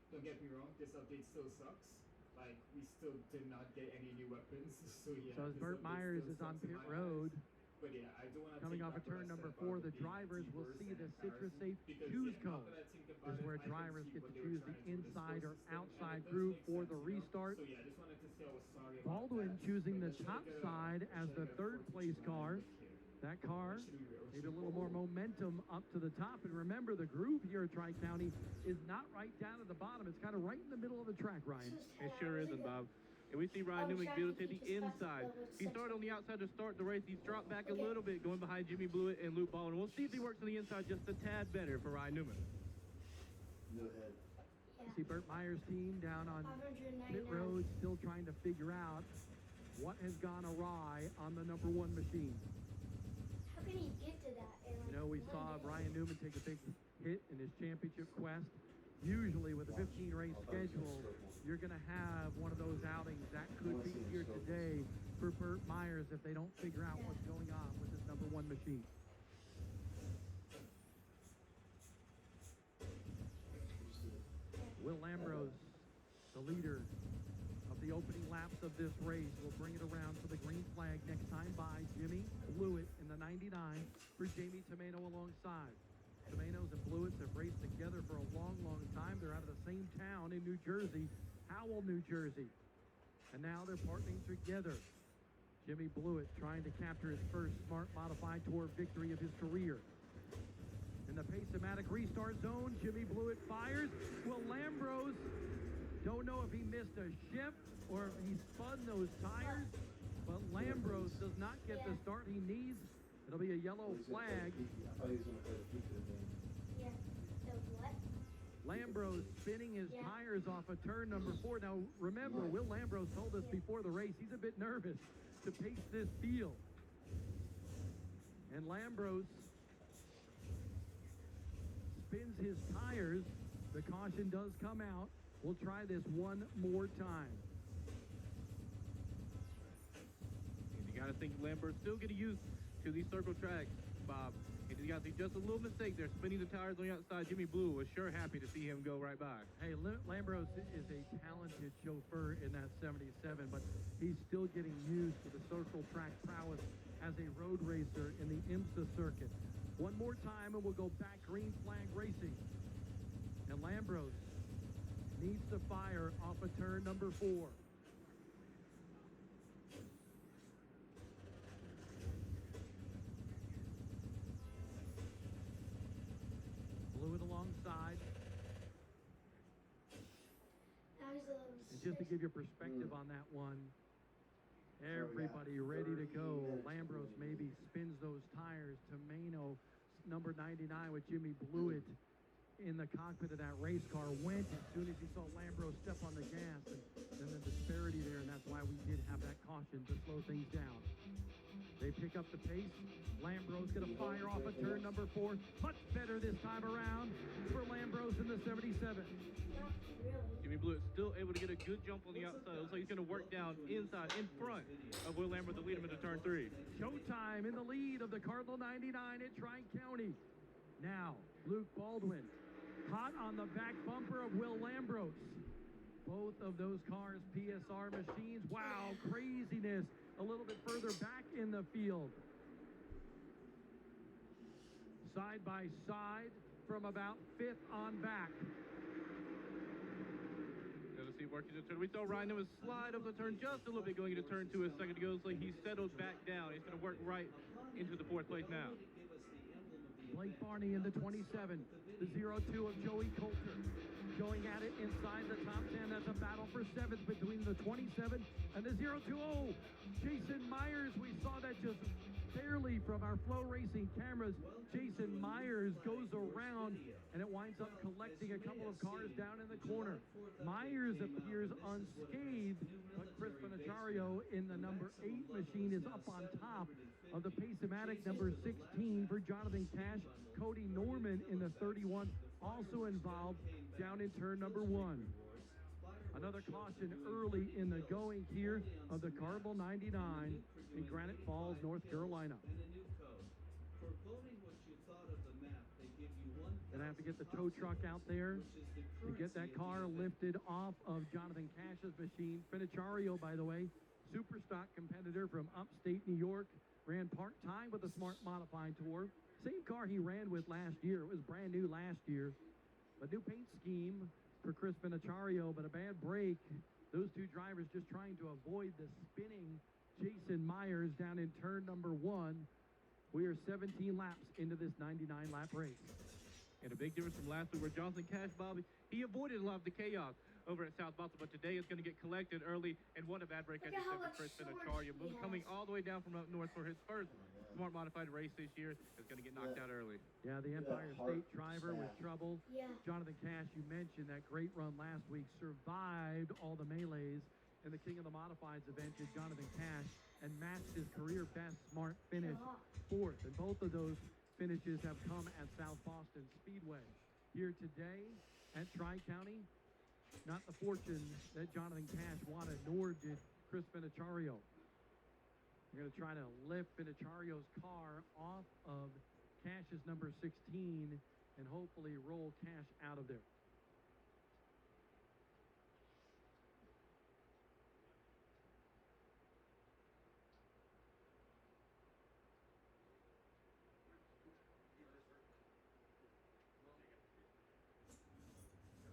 Don't get me wrong, this update still sucks. Like we still did not get any new weapons. So yeah. So as Burt Myers is on pit road. But yeah, I do want to coming off of turn number 4, the drivers will see the Citrus Safe choose cone. This is where drivers get to choose the inside or outside groove for the restart. Baldwin choosing the top side as the 3rd place car. That car maybe a little more momentum up to the top. And remember, the groove here at Tri-County is not right down at the bottom. It's kind of right in the middle of the track, Ryan. It sure isn't, Bob. And we see Ryan Newman be able to take the inside. He started on the outside to start the race. He's dropped back a little bit, going behind Jimmy Blewett and Luke Baldwin. We'll see if he works on the inside just a tad better for Ryan Newman. No head. See Burt Myers' team down on pit road, still trying to figure out what has gone awry on the #1 machine. How can he get to that? You know, we saw Ryan Newman take a big hit in his championship quest. Usually with a 15-race schedule, you're going to have one of those outings. That could be here today for Burt Myers if they don't figure out what's going on with his #1 machine. Will Ambrose, the leader of the opening laps of this race, will bring it around for the green flag next time by Jimmy Blewett in the 99 for Jamie Tomeno alongside. Tomenos and Blewetts have raced together for a long, long time. They're out of the same town in New Jersey, Howell, New Jersey. And now they're partnering together. Jimmy Blewett trying to capture his first Smart Modified Tour victory of his career. In the Pace-O-Matic restart zone, Jimmy Blewett fires. Will Lambros, don't know if he missed a shift or if he spun those tires, but Lambros does not get the start he needs. It'll be a yellow flag. I thought he was going to play the Pika game. Yeah. The what? Lambros spinning his tires off of turn number 4. Now, remember, Will Lambros told us before the race he's a bit nervous to pace this field. And Lambros spins his tires. The caution does come out. We'll try this one more time. And you got to think Lambert's still getting used to these circle tracks, Bob. And you got to see just a little mistake there, spinning the tires on the outside. Jimmy Blue was sure happy to see him go right by. Hey, Lambros is a talented chauffeur in that 77, but he's still getting used to the circle track prowess as a road racer in the IMSA circuit. One more time and we'll go back green flag racing. And Lambros needs to fire off of turn number 4. Blewett alongside. And just to give you perspective on that one, everybody ready to go. Lambros maybe spins those tires. Tomeno, number 99 with Jimmy Blewett in the cockpit of that race car went as soon as he saw Lambro step on the gas, and then the disparity there, and that's why we did have that caution to slow things down. They pick up the pace. Lambro's going to fire off a turn number 4. Much better this time around for Lambros in the 77. Jimmy Blewett still able to get a good jump on the outside. Looks like he's going to work down inside, in front of Will Lambert to lead him into turn 3. Showtime in the lead of the Cardinal 99 at Tri-County. Now, Luke Baldwin, hot on the back bumper of Will Lambros. Both of those cars, PSR machines. Wow, craziness. A little bit further back in the field. Side by side from about 5th on back. Let's see, working the turn. We saw Ryan Newman slide up the turn just a little bit going into turn 2 a second ago. So he settled back down. He's going to work right into the 4th place now. Blake Barney in the 27, the 02 of Joey Coulter. Going at it inside the top 10. That's a battle for 7th between the 27 and the 020. Jason Myers, we saw that just barely from our Flow Racing cameras. Jason Myers goes around, and it winds up collecting a couple of cars down in the corner. Myers appears unscathed, but Chris Benachario in the number 8 machine is up on top of the Pace-O-Matic number 16 for Jonathan Cash. Cody Norman in the 31 also involved down in turn number 1. Another caution early in the going here of the Cardinal 99 in Granite Falls, North Carolina. Gonna have to get the tow truck out there to get that car lifted off of Jonathan Cash's machine. Benachario, by the way, super stock competitor from upstate New York, ran part-time with the Smart Modified Tour. Same car he ran with last year. It was brand new last year. A new paint scheme for Chris Benachario, but a bad break. Those two drivers just trying to avoid the spinning Jason Myers down in turn number 1. We are 17 laps into this 99-lap race. And a big difference from last week where Jonathan Cash, Bobby, he avoided a lot of the chaos over at South Boston, but today it's going to get collected early, and what a bad break at for Chris Benachario. Coming all the way down from up north for his first Smart Modified race this year is going to get knocked out early. Yeah, the Empire State driver with trouble. Yeah. Jonathan Cash, you mentioned that great run last week, survived all the melees in the King of the Modifieds event to Jonathan Cash and matched his career best Smart finish 4th. And both of those finishes have come at South Boston Speedway. Here today at Tri-County, not the fortune that Jonathan Cash wanted, nor did Chris Benachario. They're going to try to lift Benachario's car off of Cash's number 16 and hopefully roll Cash out of there.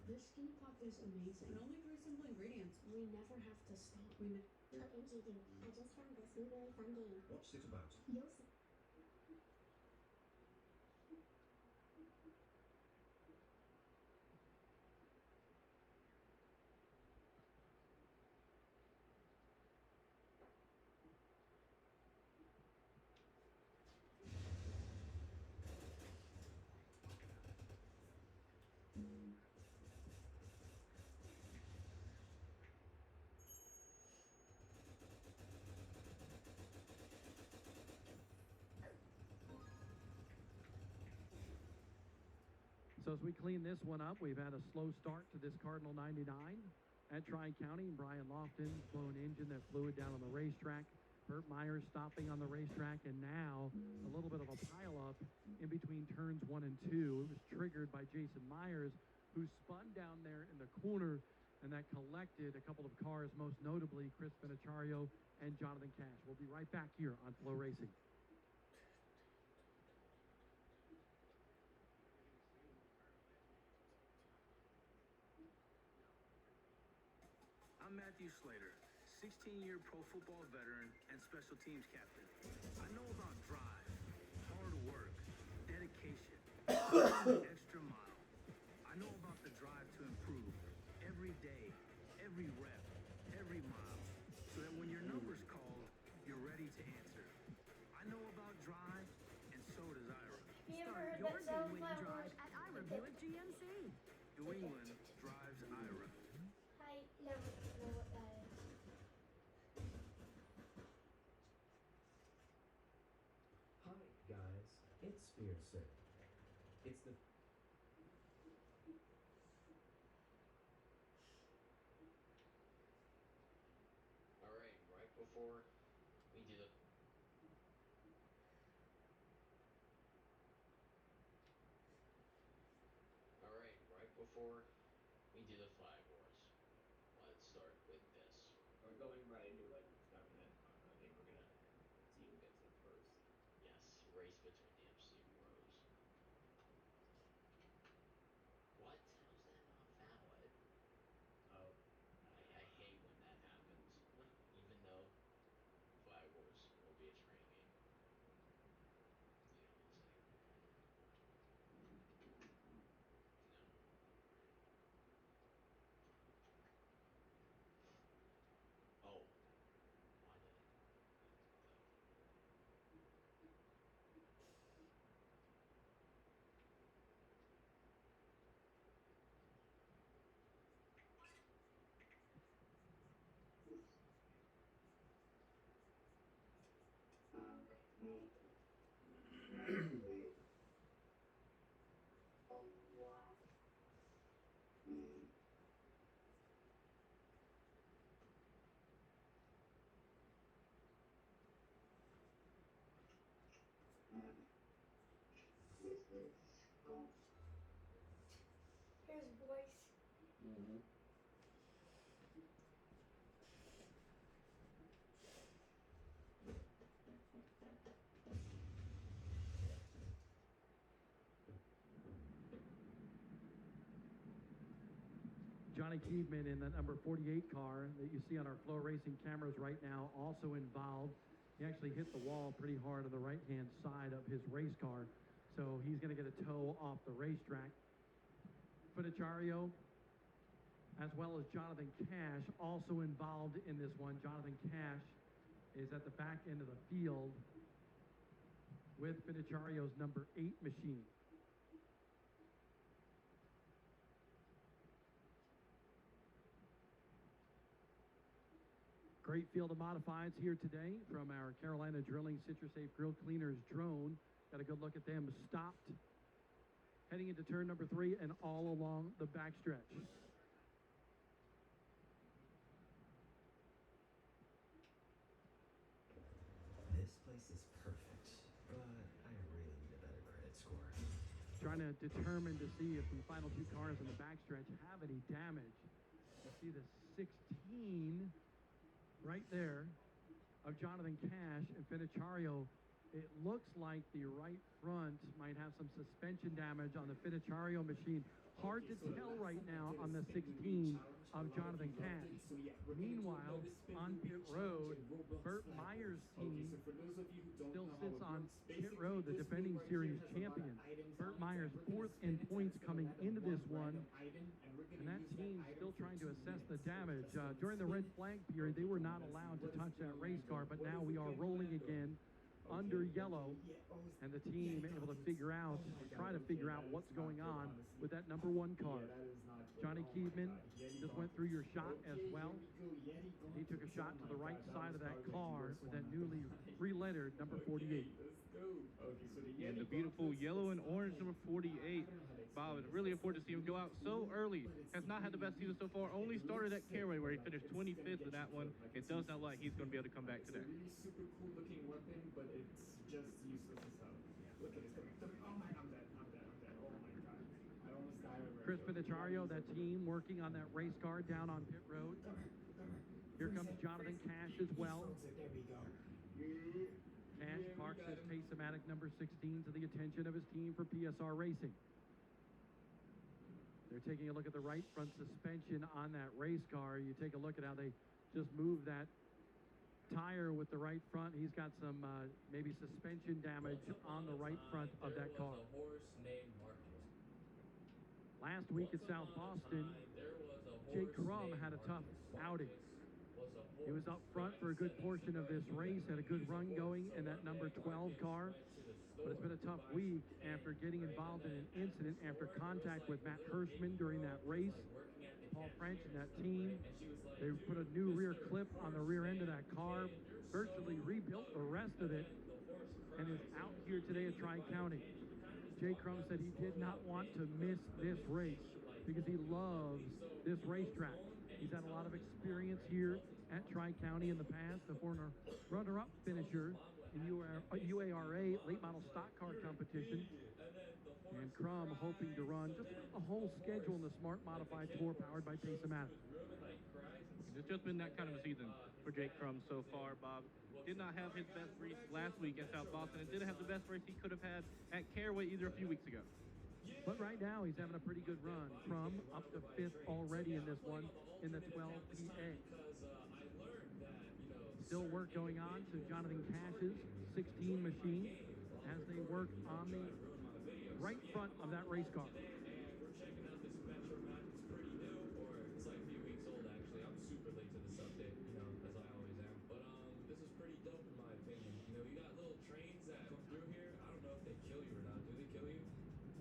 This skinny pop is amazing. But only for simple ingredients. We never have to stop. Okay, Gigi, I just found this new really fun game. What's it about? You'll see. So as we clean this one up, we've had a slow start to this Cardinal 99 at Tri-County. Brian Lofton blowing engine that fluid down on the racetrack. Burt Myers stopping on the racetrack, and now a little bit of a pileup in between turns 1 and 2. It was triggered by Jason Myers, who spun down there in the corner, and that collected a couple of cars, most notably Chris Benachario and Jonathan Cash. We'll be right back here on Flow Racing. I'm Matthew Slater, 16-year pro football veteran and special teams captain. I know about drive, hard work, dedication, the extra mile. I know about the drive to improve every day, every rep, every mile, so that when your number's called, you're ready to answer. I know about drive, and so does Ira. Start your game-winning drive at Ira Buick GMC. New England drives Ira. I never know what that is. Hi, guys. It's Spear Sir. It's the... Alright, right before we do the... Alright, right before we do the flag wars, let's start with this. We're going right into like jumping in. I think we're gonna see who gets it first. Yes, race between the MC Pros. What? How's that not valid? Oh. I hate when that happens. Even though Flag Wars will be a training game. Hang on 1 second. No. Oh. Why did it? Here's Boyce. Mm-hmm. Johnny Keedman in the number 48 car that you see on our Flow Racing cameras right now, also involved. He actually hit the wall pretty hard on the right-hand side of his race car, so he's going to get a tow off the racetrack. Fiduciario, as well as Jonathan Cash, also involved in this one. Jonathan Cash is at the back end of the field with Fiduciario's number 8 machine. Great field of modifieds here today from our Carolina Drilling Citrus Safe Grill Cleaners drone. Got a good look at them stopped, heading into turn number 3 and all along the backstretch. This place is perfect, but I really need a better credit score. Trying to determine to see if the final 2 cars in the backstretch have any damage. You see the 16 right there of Jonathan Cash and Fiduciario. It looks like the right front might have some suspension damage on the Fiduciario machine. Hard to tell right now on the 16 of Jonathan Cash. Meanwhile, on pit road, Burt Meyer's team still sits on pit road, the defending series champion. Burt Meyer's 4th in points coming into this one, and that team still trying to assess the damage. During the red flag period, they were not allowed to touch that race car, but now we are rolling again under yellow, and the team able to try to figure out what's going on with that number 1 car. Johnny Keedman just went through your shot as well. He took a shot to the right side of that car with that newly re-lettered number 48. And the beautiful yellow and orange number 48. Bob, it's really important to see him go out so early. Has not had the best season so far. Only started at Caraway where he finished 25th in that one. It does not look like he's going to be able to come back today. It's a really super cool looking weapon, but it's just useless as hell. Look at this. Oh my, I'm dead. Oh my god. I almost died already. Chris Fiduciario, that team working on that race car down on pit road. Here comes Jonathan Cash as well. There we go. Cash parks his Pace-O-Matic number 16 to the attention of his team for PSR Racing. They're taking a look at the right front suspension on that race car. You take a look at how they just moved that tire with the right front. He's got some maybe suspension damage on the right front of that car. There was a horse named Marcus. Last week at South Boston, Jake Crum had a tough outing. He was up front for a good portion of this race, had a good run going in that number 12 car. But it's been a tough week after getting involved in an incident after contact with Matt Hirschman during that race. Paul French and that team, they put a new rear clip on the rear end of that car, virtually rebuilt the rest of it, and is out here today at Tri-County. Jay Crum said he did not want to miss this race because he loves this racetrack. He's had a lot of experience here at Tri-County in the past, a former runner-up finisher in UARA late model stock car competition. And Crum hoping to run just about the whole schedule in the Smart Modified Tour powered by Pace-O-Matic. It's just been that kind of a season for Jake Crum so far, Bob. Did not have his best race last week at South Boston, and didn't have the best race he could have had at Caraway either a few weeks ago. But right now, he's having a pretty good run. Crum up to 5th already in this one in the 12 PA. Still work going on to Jonathan Cash's 16 machine as they work on the right front of that race car. We're checking out this Metro map. It's pretty new, or it's like a few weeks old actually. I'm super late to this update, as I always am. But this is pretty dope in my opinion. You got little trains that come through here. I don't know if they kill you or not. Do they kill you?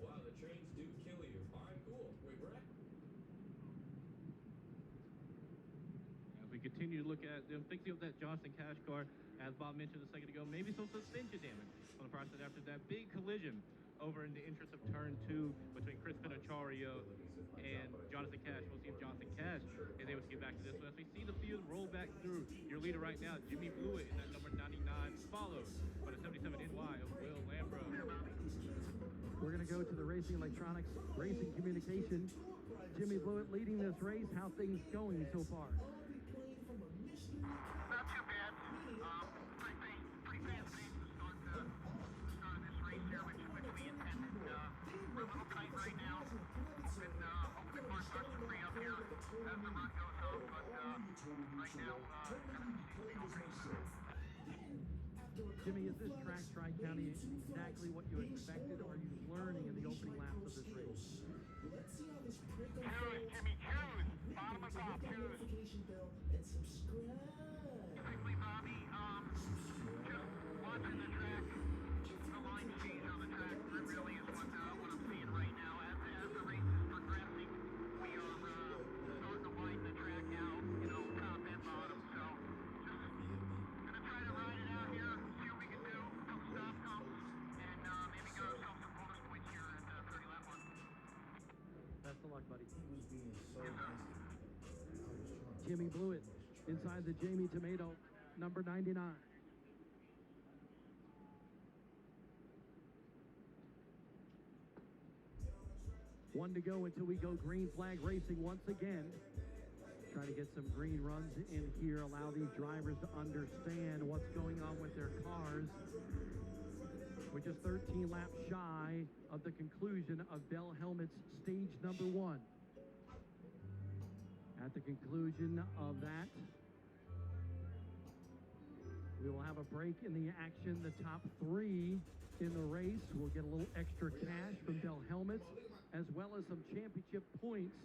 Wow, the trains do kill you. All right, cool. Wait, we're at. As we continue to look at them fixing up that Johnson Cash car, as Bob mentioned a second ago, maybe some suspension damage on the process after that big collision over in the entrance of turn 2 between Chris Pinachario and Jonathan Cash. We'll see if Jonathan Cash is able to get back to this one. As we see the field roll back through, your leader right now, Jimmy Blewett, in that number 99, followed by the 77 NY of Will Lambro. We're going to go to the Racing Electronics Racing Communication. Jimmy Blewett leading this race. How things going so far? Not too bad. Pretty fast pace to start of this race here, which we intended. We're a little tight right now. Hoping Mark starts to free up here as the run goes on. But right now, everything seems to be okay. Jimmy, is this track Tri-County exactly what you expected, or are you learning in the opening laps of this race? Choose, Jimmy, choose. Bottom of top, choose. Typically, Bobby, just watching the track, the line change on the track really is what I'm seeing right now. As the race is progressing, we are starting to widen the track out, top and bottom. So just gonna try to ride it out here, see what we can do until the stop comes, and maybe get ourselves some bonus points here at 30 lap 1. Best of luck, buddy. He was being so nasty. Jimmy Blewett inside the Jamie Tomato, number 99. One to go until we go green flag racing once again. Try to get some green runs in here, allow these drivers to understand what's going on with their cars. We're just 13 laps shy of the conclusion of Bell Helmet's stage number 1. At the conclusion of that, we will have a break in the action. The top 3 in the race will get a little extra cash from Bell Helmets, as well as some championship points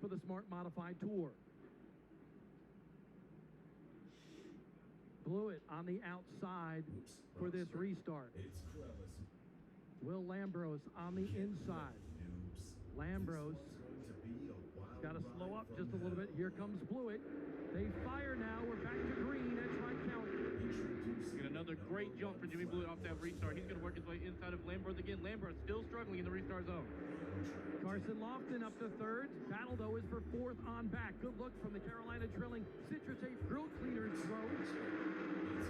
for the Smart Modified Tour. Blewett on the outside for this restart. Will Lambros on the inside. Lambros got to slow up just a little bit. Here comes Blewett. They fire now. We're back to green at Tri-County. Get another great jump for Jimmy Blewett off that restart. He's going to work his way inside of Lambros again. Lambros still struggling in the restart zone. Carson Lofton up to 3rd. Battle, though, is for 4th on back. Good look from the Carolina Drilling Citrusate Grill Cleaners throws.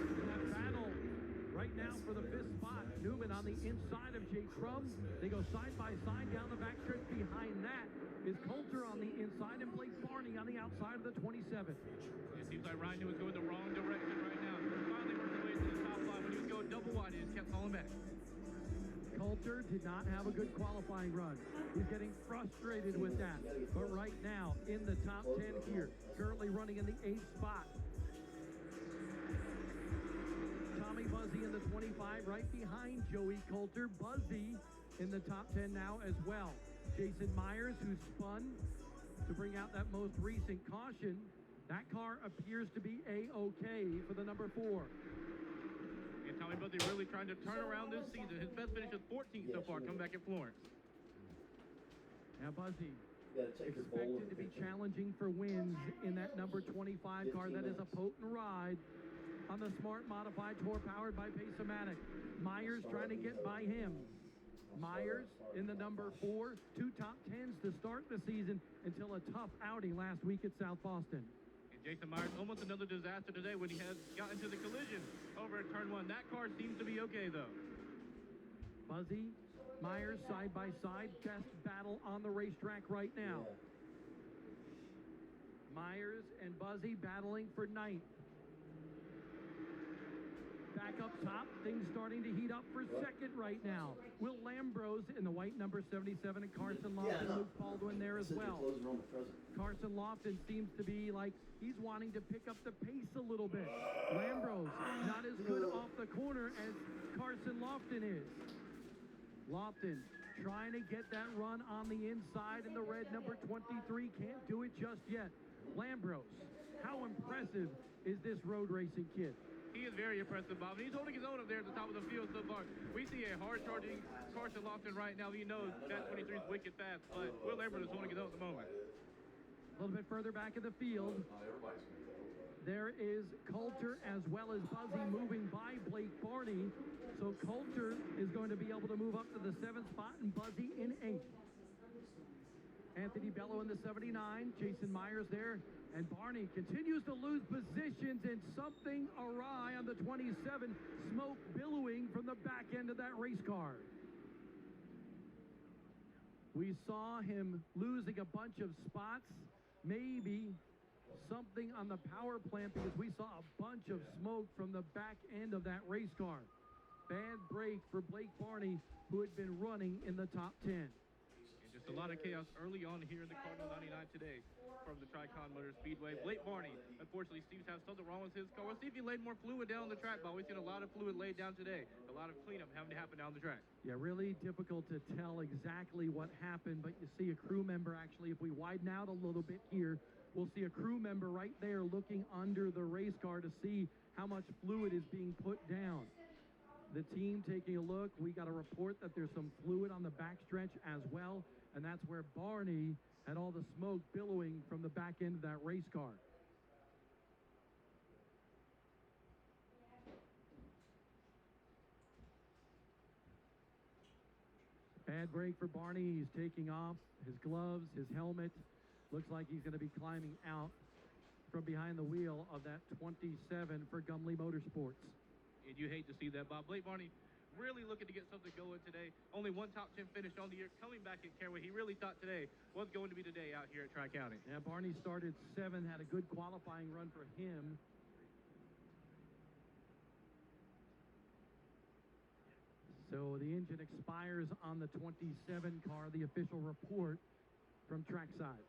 In that battle right now for the 5th spot. Newman on the inside of Jay Crum. They go side by side down the back stretch. Behind that is Coulter on the inside and Blake Barney on the outside of the 27th. It seems like Ryan Newman's going the wrong direction right now. Finally worked his way to the top line. When he was going double wide, he just kept falling back. Coulter did not have a good qualifying run. He's getting frustrated with that. But right now, in the top 10 here, currently running in the 8th spot. Tommy Buzzy in the 25, right behind Joey Coulter. Buzzy in the top 10 now as well. Jason Myers, who spun to bring out that most recent caution, That car appears to be A-OK for the number 4. And Tommy Buzzy really trying to turn around this season. His best finish is 14th so far, come back at Florence. Now Buzzy Take your bowl expected to be challenging for wins in that number 25 car. That is a potent ride on the Smart Modified Tour powered by Pace-O-Matic. Myers trying to get by him. Myers in the number 4, 2 top 10s to start the season until a tough outing last week at South Boston. And Jason Myers, almost another disaster today when he has got into the collision over at turn 1. That car seems to be okay though. Buzzy, Myers side by side, best battle on the racetrack right now. Myers and Buzzy battling for ninth. Back up top, things starting to heat up for second right now. Will Lambrose in the white number 77 and Carson Lofton, Luke Baldwin there as well. Carson Lofton seems to be like he's wanting to pick up the pace a little bit. Lambrose not as good off the corner as Carson Lofton is. Lofton trying to get that run on the inside, and the red number 23 can't do it just yet. Lambrose, how impressive is this road racing kid? He is very impressive, Bob. And he's holding his own up there at the top of the field so far. We see a hard-charging Carson Lofton right now. He knows that 23 is wicked fast, but Will Lambert is holding his own at the moment. A little bit further back in the field, there is Coulter as well as Buzzy moving by Blake Barney. So Coulter is going to be able to move up to the 7th spot and Buzzy in 8th. Anthony Bello in the 79, Jason Myers there, and Barney continues to lose positions, and something awry on the 27, smoke billowing from the back end of that race car. We saw him losing a bunch of spots, maybe something on the power plant, because we saw a bunch of smoke from the back end of that race car. Bad break for Blake Barney, who had been running in the top 10. And just a lot of chaos early on here in the Cardinal 99 today from the Tri-County Speedway. Blake Barney, unfortunately, seems to have something wrong with his car. We'll see if he laid more fluid down on the track, but we've seen a lot of fluid laid down today. A lot of cleanup having to happen down the track. Yeah, really difficult to tell exactly what happened, but you see a crew member actually, if we widen out a little bit here, we'll see a crew member right there looking under the race car to see how much fluid is being put down. The team taking a look, we got a report that there's some fluid on the backstretch as well, and that's where Barney had all the smoke billowing from the back end of that race car. Bad break for Barney. He's taking off his gloves, his helmet. Looks like he's going to be climbing out from behind the wheel of that 27 for Gumley Motorsports. And you hate to see that, Bob. Blake Barney really looking to get something going today. Only one top 10 finish on the year. Coming back in Caraway, he really thought today was going to be the day out here at Tri-County. Yeah, Barney started 7, had a good qualifying run for him. So the engine expires on the 27 car, the official report from trackside.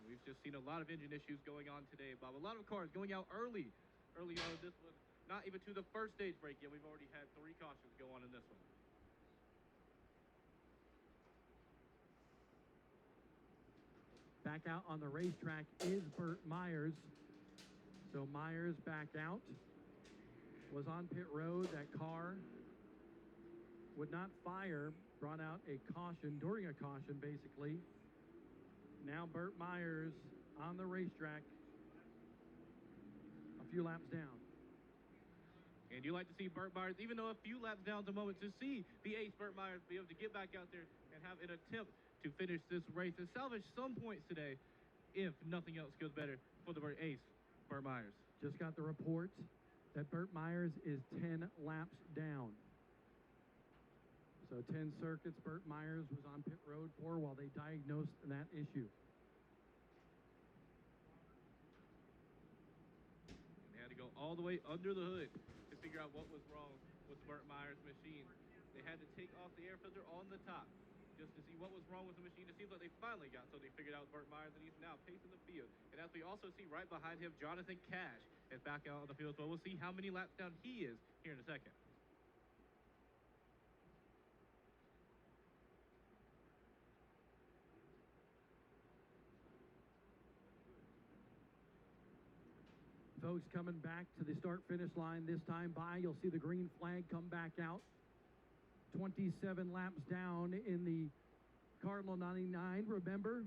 We've just seen a lot of engine issues going on today, Bob. A lot of cars going out early on. This was not even to the first stage break yet. We've already had 3 cautions go on in this one. Back out on the racetrack is Burt Myers. So Myers back out. Was on pit road. That car would not fire. Brought out a caution, during a caution basically. Now Burt Myers on the racetrack. A few laps down. And you like to see Burt Myers, even though a few laps down at the moment, to see the ace Burt Myers be able to get back out there and have an attempt to finish this race and salvage some points today, if nothing else goes better for the ace Burt Myers. Just got the report that Burt Myers is 10 laps down. So 10 circuits Burt Myers was on pit road for while they diagnosed that issue. And they had to go all the way under the hood to figure out what was wrong with Burt Myers' machine. They had to take off the air filter on the top just to see what was wrong with the machine. It seems like they finally got something figured out with Burt Myers, and he's now pacing the field. And as we also see right behind him, Jonathan Cash is back out on the field as well. We'll see how many laps down he is here in a second. Folks coming back to the start-finish line this time by. You'll see the green flag come back out. 27 laps down in the Cardinal 99. Remember,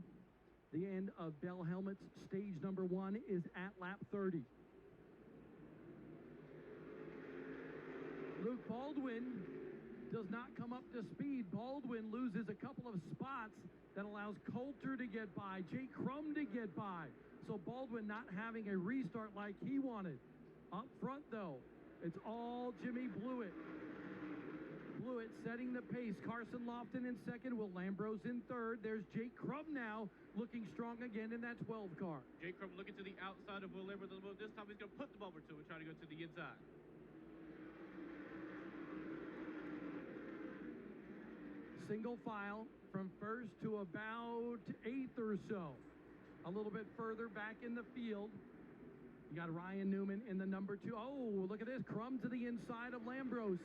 the end of Bell Helmet's stage number 1 is at lap 30. Luke Baldwin does not come up to speed. Baldwin loses a couple of spots that allows Coulter to get by, Jake Crum to get by. So Baldwin not having a restart like he wanted. Up front, though, it's all Jimmy Blewett. Blewett setting the pace. Carson Lofton in second. Will Lambros in third. There's Jake Crum now looking strong again in that 12 car. Jake Crum looking to the outside of Will Lambros. This time he's going to put the bumper to it, try to go to the inside. Single file from first to about 8th or so. A little bit further back in the field. You got Ryan Newman in the number 2. Oh, look at this. Crum to the inside of Lambros.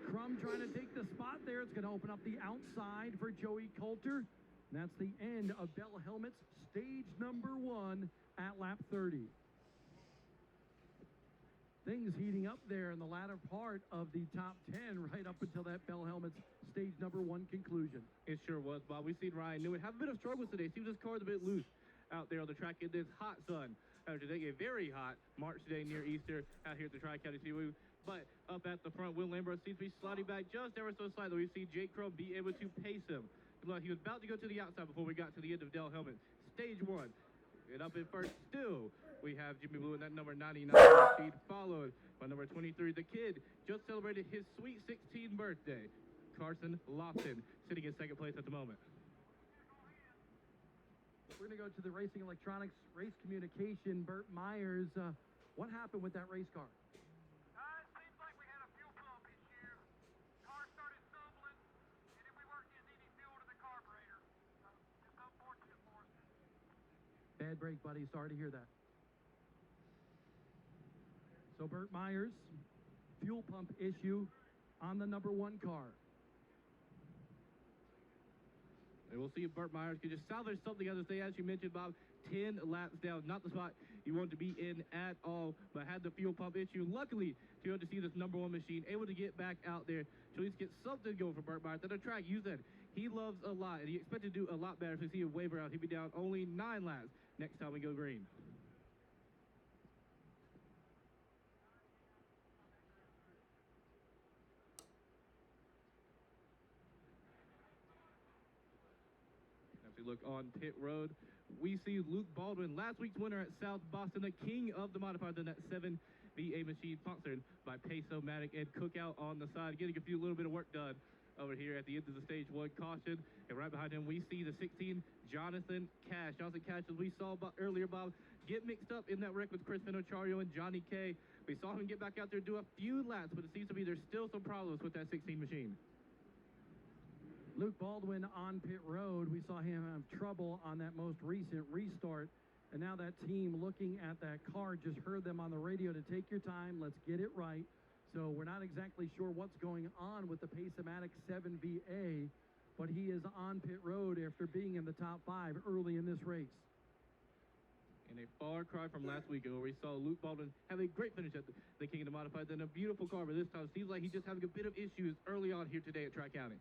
Crum trying to take the spot there. It's going to open up the outside for Joey Coulter. And that's the end of Bell Helmet's stage number 1 at lap 30. Things heating up there in the latter part of the top 10 right up until that Bell Helmet's stage number 1 conclusion. It sure was, Bob. We've seen Ryan Newman have a bit of struggles today. Seems his car's a bit loose out there on the track in this hot sun. After taking a very hot March day near Easter out here at the Tri-County Speedway. But up at the front, Will Lambros seems to be sliding back just ever so slightly. We've seen Jake Crum be able to pace him. He was about to go to the outside before we got to the end of Bell Helmet. Stage 1. And up in first still, we have Jimmy Blue in that number 99 speed, followed by number 23. The kid just celebrated his sweet 16th birthday. Carson Lofton sitting in second place at the moment. We're going to go to the Racing Electronics Race Communication. Burt Myers, what happened with that race car? It seems like we had a fuel pump issue. Car started stumbling, and then we weren't getting any fuel to the carburetor. It's unfortunate for us. Bad break, buddy. Sorry to hear that. So Burt Myers, fuel pump issue on the number 1 car. And we'll see if Burt Myers can just salvage something out of this day. As you mentioned, Bob, 10 laps down. Not the spot you want to be in at all, but had the fuel pump issue. Luckily, to be able to see this number 1 machine, able to get back out there to at least get something going for Burt Myers. That a track you said he loves a lot, and he expected to do a lot better. If we see a waiver out, he'd be down only 9 laps next time we go green. As we look on pit road, we see Luke Baldwin, last week's winner at South Boston, the king of the modified in that 7 VA machine, sponsored by Pace-O-Matic and Cookout on the side, getting a little bit of work done over here at the end of the stage 1 caution. And right behind him, we see the 16, Jonathan Cash. Jonathan Cash, as we saw earlier, Bob, get mixed up in that wreck with Chris Minochario and Johnny K. We saw him get back out there, do a few laps, but it seems to be there's still some problems with that 16 machine. Luke Baldwin on pit road. We saw him have trouble on that most recent restart. And now that team looking at that car just heard them on the radio to take your time. Let's get it right. So we're not exactly sure what's going on with the Pace-O-Matic 7VA, but he is on pit road after being in the top 5 early in this race. And a far cry from last week where we saw Luke Baldwin have a great finish at the King of the Modified, then a beautiful car, but this time seems like he's just having a bit of issues early on here today at Tri-County.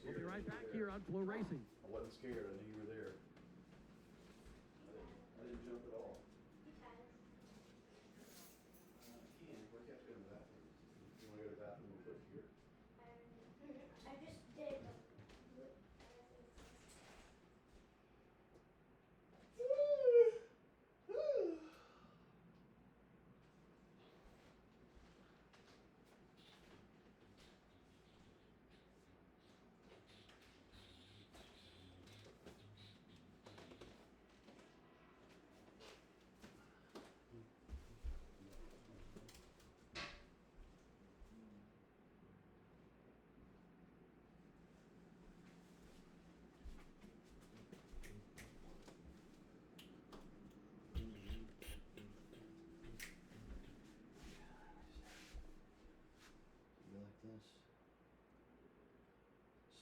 We'll be right back here on Flow Racing. I wasn't scared. I knew you were there. I didn't jump at all. Can. Where you have to go to the bathroom? You want to go to the bathroom real quick here? I just did.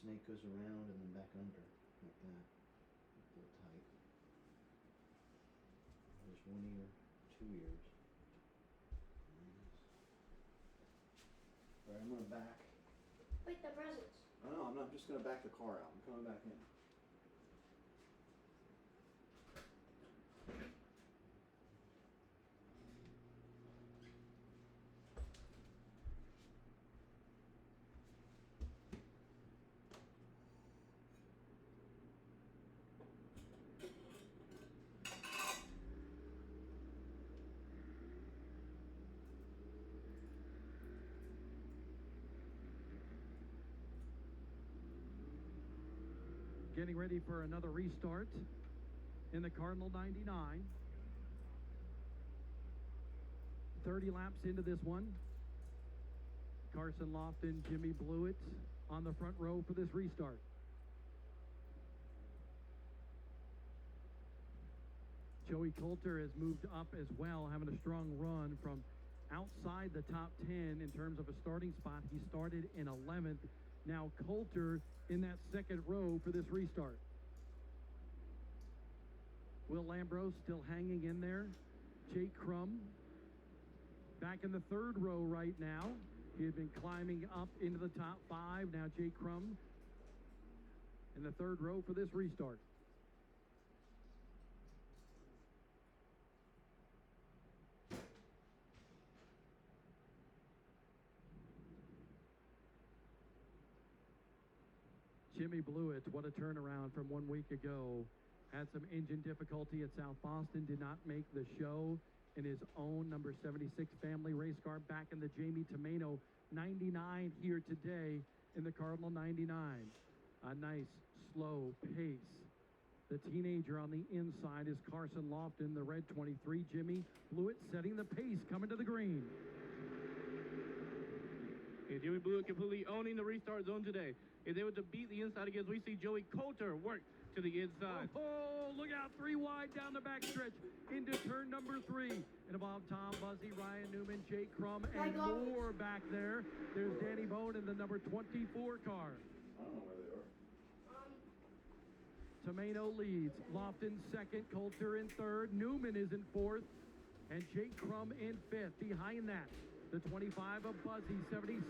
snake goes around and then back under, like that. A little tight. There's 1 ear, 2 ears. Alright, I'm gonna back. Wait, the presents. No, I'm not just gonna back the car out. I'm coming back in. Getting ready for another restart in the Cardinal 99. 30 laps into this one. Carson Lofton, Jimmy Blewett on the front row for this restart. Joey Coulter has moved up as well, having a strong run from outside the top 10 in terms of a starting spot. He started in 11th. Now Coulter in that second row for this restart. Will Lambrose still hanging in there. Jake Crum back in the third row right now. He had been climbing up into the top 5. Now Jake Crum in the third row for this restart. Jimmy Blewett, what a turnaround from 1 week ago. Had some engine difficulty at South Boston, did not make the show in his own number 76 family race car. Back in the Jamie Tomeno 99 here today in the Cardinal 99. A nice slow pace. The teenager on the inside is Carson Lofton, the red 23. Jimmy Blewett setting the pace, coming to the green. And Jimmy Blewett completely owning the restart zone today. Is able to beat the inside again. We see Joey Coulter work to the inside. Oh, look out, 3 wide down the backstretch into turn number 3. And above Tom Buzzy, Ryan Newman, Jake Crum, and more back there. There's Danny Bone in the number 24 car. I don't know where they are. Tomeno leads. Lofton second, Coulter in third. Newman is in fourth. And Jake Crum in fifth. Behind that, the 25 of Buzzy, 77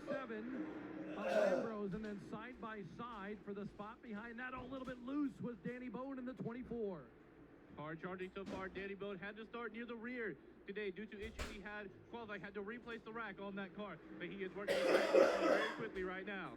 of Ambrose, and then side by side for the spot behind that, a little bit loose, was Danny Bone in the 24. Hard charging so far. Danny Bone had to start near the rear today due to issues he had. Qualifying, had to replace the rack on that car, but he is working very quickly right now.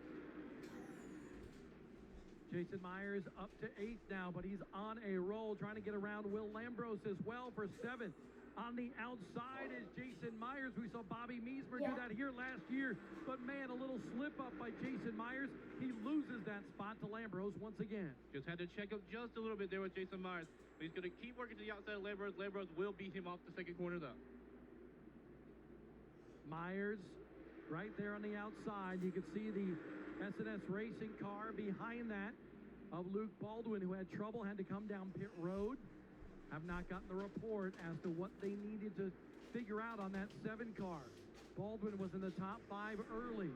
Jason Myers up to 8th now, but he's on a roll, trying to get around Will Lambrose as well for 7th. On the outside is Jason Myers. We saw Bobby Meismer do that here last year. But man, a little slip up by Jason Myers. He loses that spot to Lambrose once again. Just had to check up just a little bit there with Jason Myers. But he's going to keep working to the outside of Lambrose. Lambrose will beat him off the second corner though. Myers right there on the outside. You can see the S&S Racing car behind that of Luke Baldwin, who had trouble, had to come down pit road. Have not gotten the report as to what they needed to figure out on that 7 car. Baldwin was in the top 5 early.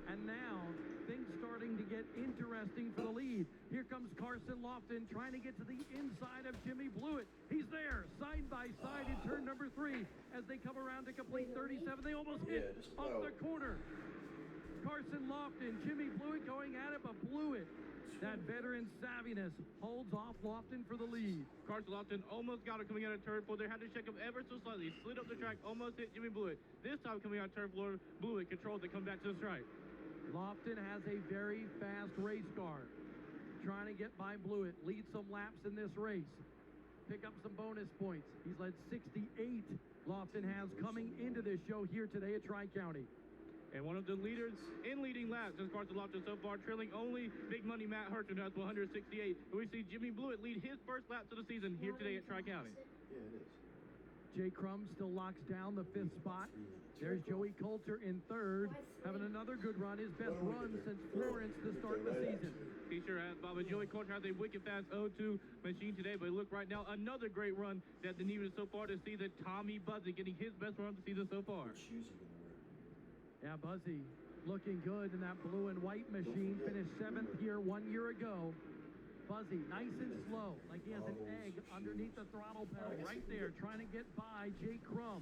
And now, things starting to get interesting for the lead. Here comes Carson Lofton trying to get to the inside of Jimmy Blewett. He's there, side by side in turn number 3. As they come around to complete 37, they almost hit off the corner. Carson Lofton, Jimmy Blewett going at it, but Blewett, that veteran savviness, holds off Lofton for the lead. Carson Lofton almost got it coming out of turn 4. They had to check him ever so slightly. Slid up the track, almost hit Jimmy Blewett. This time coming out of turn 4, Blewett controls it, come back to the strike. Lofton has a very fast race car. Trying to get by Blewett, lead some laps in this race. Pick up some bonus points. He's led 68. Lofton has coming into this show here today at Tri-County. And one of the leaders in leading laps is Carson Lofton so far, trailing only Big Money Matt Hurton, who has 168. And we see Jimmy Blewett lead his first lap of the season here today at Tri-County. Yeah, it is. Jay Crum still locks down the 5th spot. There's Joey Coulter in 3rd, having another good run, his best run since Florence to start the season. T-shirt has Bob, and Joey Coulter has a wicked fast 0-2 machine today, but look right now, another great run that the needed so far to see that Tommy Buzzy getting his best run of the season so far. What shoes are you going to wear? Yeah, Buzzy Looking good in that blue and white machine. Finished 7th here 1 year ago. Buzzy, nice and slow, like he has an egg underneath the throttle pedal right there, trying to get by Jake Crum.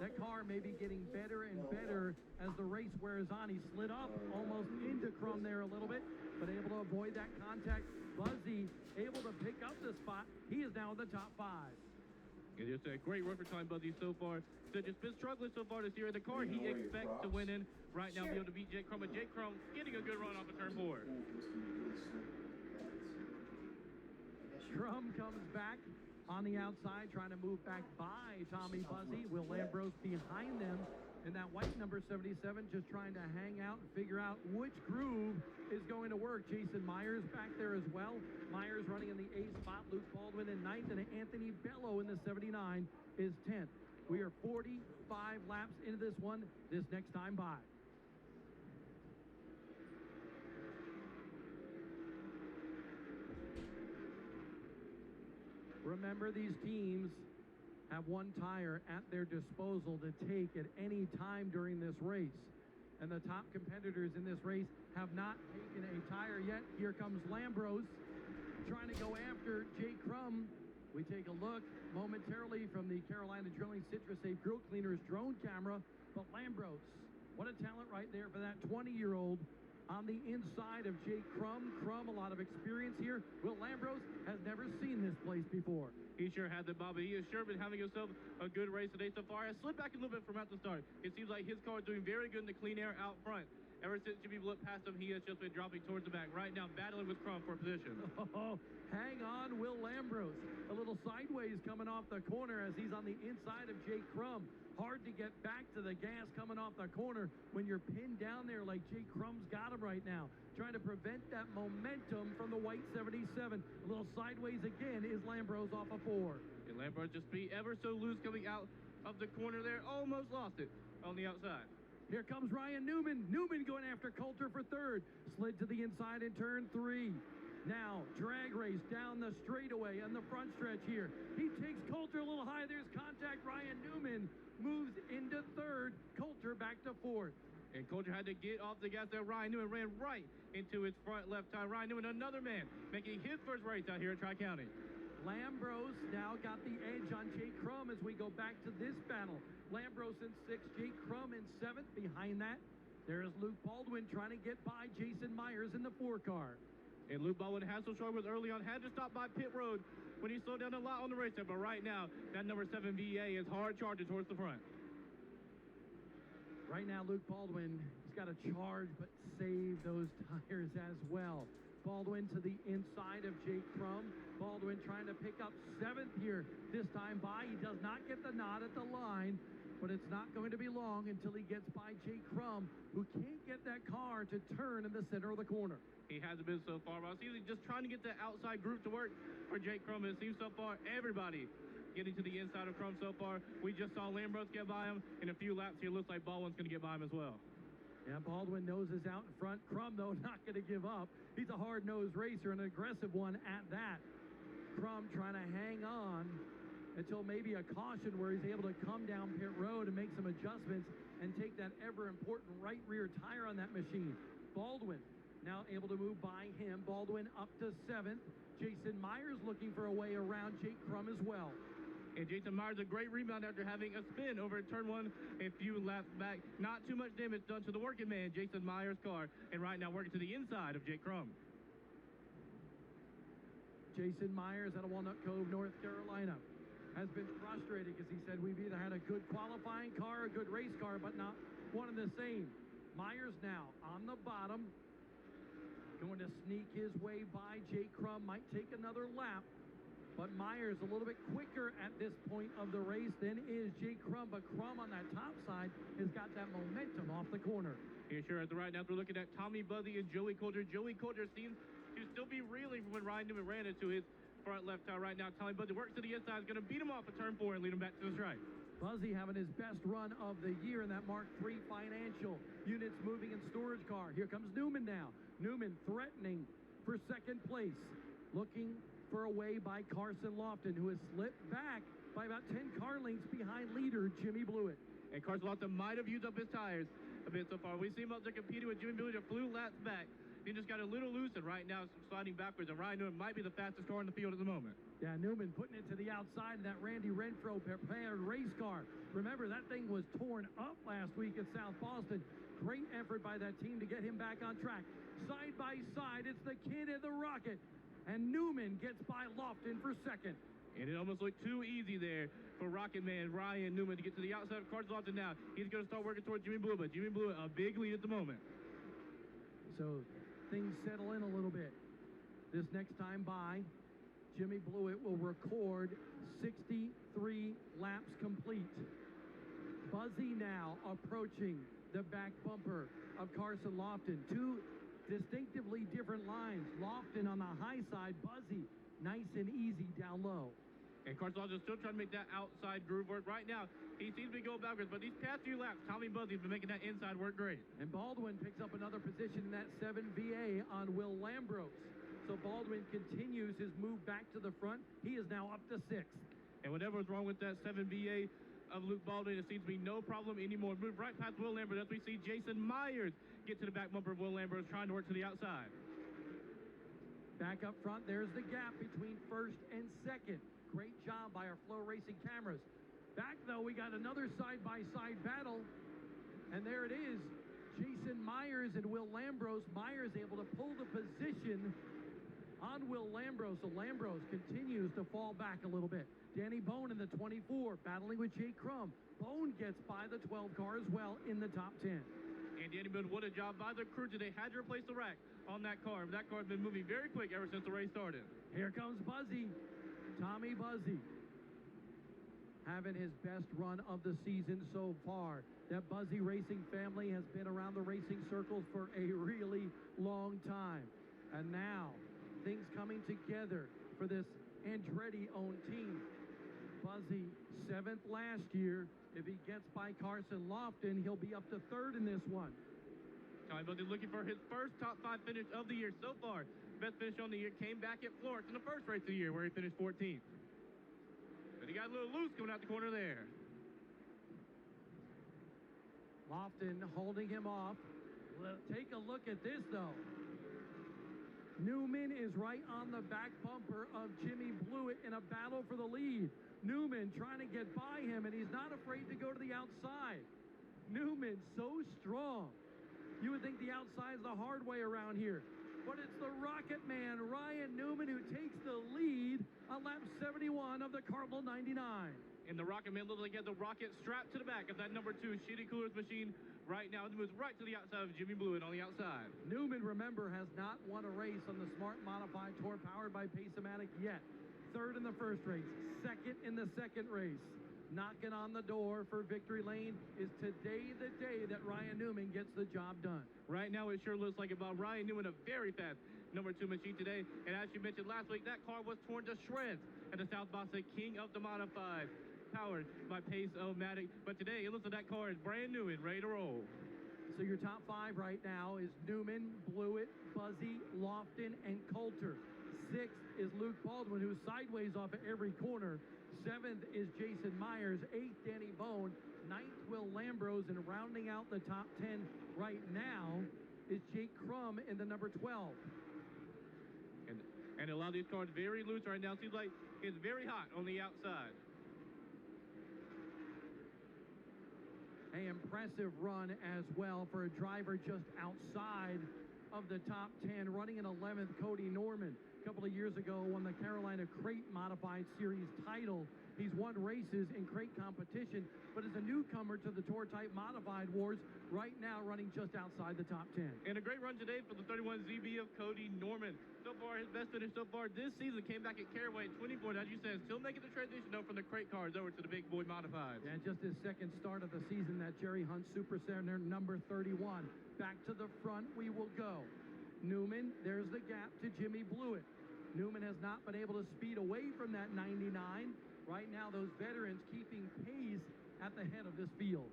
That car may be getting better and better as the race wears on. He slid up almost into Crum there a little bit, but able to avoid that contact. Buzzy able to pick up the spot. He is now in the top 5. And just a great run for Time Buzzy so far. So just been struggling so far this year. The car he expects to win in right now, be able to beat Jake Crum, but Jake Crum getting a good run off of turn 4. Crum comes back on the outside, trying to move back by Tommy Buzzy. Will Lambros behind them in that white number 77, just trying to hang out and figure out which groove is going to work. Jason Myers back there as well. Myers running in the 8th spot. Luke Baldwin in 9th, and Anthony Bello in the 79 is 10th. We are 45 laps into this one this next time by. Remember, these teams have one tire at their disposal to take at any time during this race. And the top competitors in this race have not taken a tire yet. Here comes Lambros trying to go after Jake Crum. We take a look momentarily from the Carolina Drilling Citrus Safe Grill Cleaners drone camera. But Lambros, what a talent right there for that 20-year-old on the inside of Jake Crum. Crum, a lot of experience here. Will Lambros has never seen this place before. He sure has it, Bobby. He has sure been having himself a good race today so far. Has slid back a little bit from at the start. It seems like his car is doing very good in the clean air out front. Ever since Jimmy looked past him, he has just been dropping towards the back. Right now, battling with Crum for position. Oh, hang on, Will Lambros. A little sideways coming off the corner as he's on the inside of Jake Crum. Hard to get back to the gas coming off the corner when you're pinned down there like Jake Crum's got him right now. Trying to prevent that momentum from the white 77. A little sideways again is Lambros off of 4. And Lambros just be ever so loose coming out of the corner there. Almost lost it on the outside. Here comes Ryan Newman. Newman going after Coulter for 3rd. Slid to the inside in turn 3. Now, drag race down the straightaway on the front stretch here. He takes Coulter a little high. There's contact. Ryan Newman moves into 3rd. Coulter back to 4th. And Coulter had to get off the gas there. Ryan Newman ran right into his front left tire. Ryan Newman, another man, making his first race out here at Tri-County. Lambros now got the edge on Jake Crum as we go back to this battle. Lambros in 6th, Jake Crum in 7th. Behind that, there is Luke Baldwin trying to get by Jason Myers in the 4 car. And Luke Baldwin had some struggles early on, had to stop by pit road when he slowed down a lot on the racetrack. But right now, that number 7 VA is hard charging towards the front. Right now, Luke Baldwin, he's got to charge but save those tires as well. Baldwin to the inside of Jake Crum. Baldwin trying to pick up 7th here this time by. He does not get the nod at the line, but it's not going to be long until he gets by Jake Crum, who can't get that car to turn in the center of the corner. He hasn't been so far, but I see he's just trying to get the outside group to work for Jake Crum. And it seems so far everybody getting to the inside of Crum so far. We just saw Lambros get by him. In a few laps here, looks like Baldwin's going to get by him as well. Yeah, Baldwin noses out in front. Crum, though, not going to give up. He's a hard-nosed racer, an aggressive one at that. Crum trying to hang on until maybe a caution where he's able to come down pit road and make some adjustments and take that ever-important right rear tire on that machine. Baldwin now able to move by him. Baldwin up to 7th. Jason Myers looking for a way around Jake Crum as well. And Jason Myers, a great rebound after having a spin over turn 1 a few laps back. Not too much damage done to the working man, Jason Myers' car. And right now working to the inside of Jake Crum. Jason Myers out of Walnut Cove, North Carolina, has been frustrated because he said we've either had a good qualifying car, a good race car, but not one and the same. Myers now on the bottom, going to sneak his way by Jake Crum, might take another lap. But Myers a little bit quicker at this point of the race than is Jake Crum. But Crum on that top side has got that momentum off the corner. Here, sure, as right now we're looking at Tommy Buzzy and Joey Coulter. Joey Coulter seems to still be reeling from when Ryan Newman ran into his front left tire. Right now, Tommy Buzzy works to the inside, is going to beat him off at turn 4 and lead him back to the stripe. Buzzy having his best run of the year in that Mark III Financial Units Moving and Storage car. Here comes Newman now. Newman threatening for 2nd place. Looking for a way by Carson Lofton, who has slipped back by about 10 car lengths behind leader Jimmy Blewett. And Carson Lawson might have used up his tires a bit so far. We see him out there competing with Jimmy Blewett a few laps back. He just got a little loose, and right now sliding backwards, and Ryan Newman might be the fastest car in the field at the moment. Yeah, Newman putting it to the outside in that Randy Renfro prepared race car. Remember, that thing was torn up last week at South Boston. Great effort by that team to get him back on track. Side by side, it's the kid and the Rocket. And Newman gets by Lofton for second. And it almost looked too easy there for Rocket Man Ryan Newman to get to the outside of Carson Lawson now. He's going to start working towards Jimmy Blewett, but Jimmy Blewett a big lead at the moment. So things settle in a little bit. This next time by, Jimmy Blewett will record 63 laps complete. Buzzy now approaching the back bumper of Carson Lofton. Two distinctively different lines. Lofton on the high side, Buzzy nice and easy down low. And Carson Lawson still trying to make that outside groove work. Right now, he seems to be going backwards, but these past few laps, Tommy Buzzy's been making that inside work great. And Baldwin picks up another position in that 7VA on Will Lambros. So Baldwin continues his move back to the front. He is now up to 6th. And whatever was wrong with that 7VA of Luke Baldwin, it seems to be no problem anymore. Move right past Will Lambros as we see Jason Myers get to the back bumper of Will Lambros, trying to work to the outside. Back up front, there's the gap between first and second. Great job by our Flow Racing cameras. Back, though, we got another side-by-side battle. And there it is. Jason Myers and Will Lambros. Myers able to pull the position on Will Lambros. So Lambros continues to fall back a little bit. Danny Bone in the 24, battling with Jake Crum. Bone gets by the 12 car as well in the top 10. And Danny Bone, what a job by the crew today. Had to replace the rack on that car. That car has been moving very quick ever since the race started. Here comes Buzzy. Tommy Buzzy having his best run of the season so far. That Buzzy Racing family has been around the racing circles for a really long time. And now, things coming together for this Andretti-owned team. Buzzy, 7th last year. If he gets by Carson Lofton, he'll be up to 3rd in this one. Tommy Buzzy looking for his first top 5 finish of the year so far. Best finish on the year came back at Florence in the first race of the year where he finished 14th. But he got a little loose coming out the corner there. Lofton holding him off. Take a look at this, though. Newman is right on the back bumper of Jimmy Blewett in a battle for the lead. Newman trying to get by him, and he's not afraid to go to the outside. Newman so strong. You would think the outside's the hard way around here. But it's the Rocket Man, Ryan Newman, who takes the lead on lap 71 of the Cardinal 99. And the Rocket Man looks like he has the rocket strapped to the back of that number 2 Shitty Coolers machine right now. It moves right to the outside of Jimmy Blewett on the outside. Newman, remember, has not won a race on the Smart Modified Tour powered by Pace-O-Matic yet. 3rd in the first race, 2nd in the second race. Knocking on the door for victory lane. Is today the day that Ryan Newman gets the job done? Right now it sure looks like it, Bob. Ryan Newman, a very fast number 2 machine today. And as you mentioned last week, that car was torn to shreds at the South Boston King of the Modified, powered by Pace-O-Matic. But today it looks like that car is brand new and ready to roll. So your top 5 right now is Newman, Blewett, Buzzy, Lofton, and Coulter. 6th is Luke Baldwin, who's sideways off at every corner. 7th is Jason Myers. 8th, Danny Bone. 9th, Will Lambros. And rounding out the top 10 right now is Jake Crum in the number 12. And a lot of these cars very loose right now. Seems like it's very hot on the outside. An impressive run as well for a driver just outside of the top 10, running in 11th, Cody Norman. A couple of years ago, won the Carolina Crate Modified Series title. He's won races in crate competition, but is a newcomer to the Tour Type Modified Wars, right now running just outside the top 10. And a great run today for the 31 ZB of Cody Norman. So far, his best finish so far this season came back at Caraway at 24. As you said, still making the transition though from the crate cars over to the big boy modifieds. And just his second start of the season, that Jerry Hunt Super Center number 31. Back to the front we will go. Newman, there's the gap to Jimmy Blewett. Newman has not been able to speed away from that 99. Right now, those veterans keeping pace at the head of this field.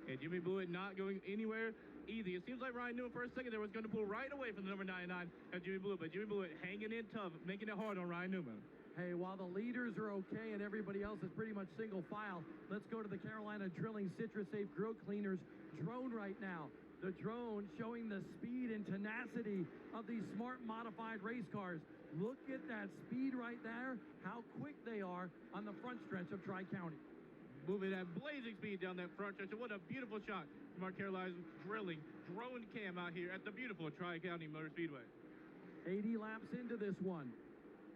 And Jimmy Blewett not going anywhere easy. It seems like Ryan Newman for a second there was going to pull right away from the number 99 of Jimmy Blewett, but Jimmy Blewett hanging in tough, making it hard on Ryan Newman. Hey, while the leaders are okay and everybody else is pretty much single file, let's go to the Carolina Drilling Citrus Safe Grill Cleaners drone right now. The drone showing the speed and tenacity of these smart modified race cars. Look at that speed right there, how quick they are on the front stretch of Tri-County. Moving at blazing speed down that front stretch. And what a beautiful shot from our Carolina Drilling drone cam out here at the beautiful Tri-County Motor Speedway. 80 laps into this one.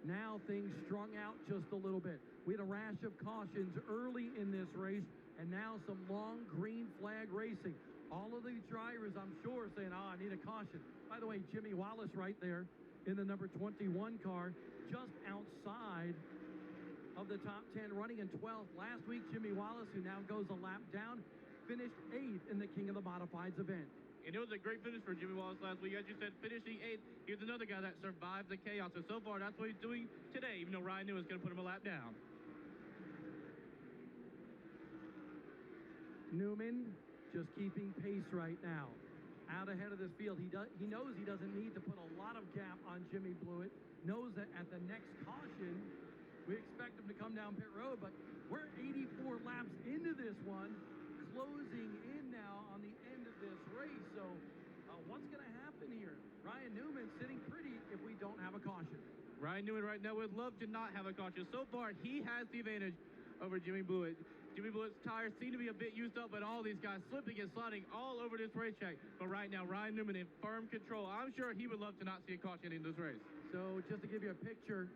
Now things strung out just a little bit. We had a rash of cautions early in this race, and now some long green flag racing. All of these drivers, I'm sure, saying, I need a caution. By the way, Jimmy Wallace right there in the number 21 car, just outside of the top 10, running in 12th. Last week, Jimmy Wallace, who now goes a lap down, finished 8th in the King of the Modifieds event. And it was a great finish for Jimmy Wallace last week. As you said, finishing 8th. Here's another guy that survived the chaos. And so far, that's what he's doing today, even though Ryan Newman's going to put him a lap down. Newman just keeping pace right now. Out ahead of this field. He knows he doesn't need to put a lot of gap on Jimmy Blewett. Knows that at the next caution, we expect him to come down pit road, but we're 84 laps into this one, closing in now on the end of this race. So what's going to happen here? Ryan Newman sitting pretty if we don't have a caution. Ryan Newman right now would love to not have a caution. So far, he has the advantage over Jimmy Blewett. Jimmy Blewett's tires seem to be a bit used up, but all these guys slipping and sliding all over this racetrack. But right now, Ryan Newman in firm control. I'm sure he would love to not see a caution in this race. So just to give you a picture,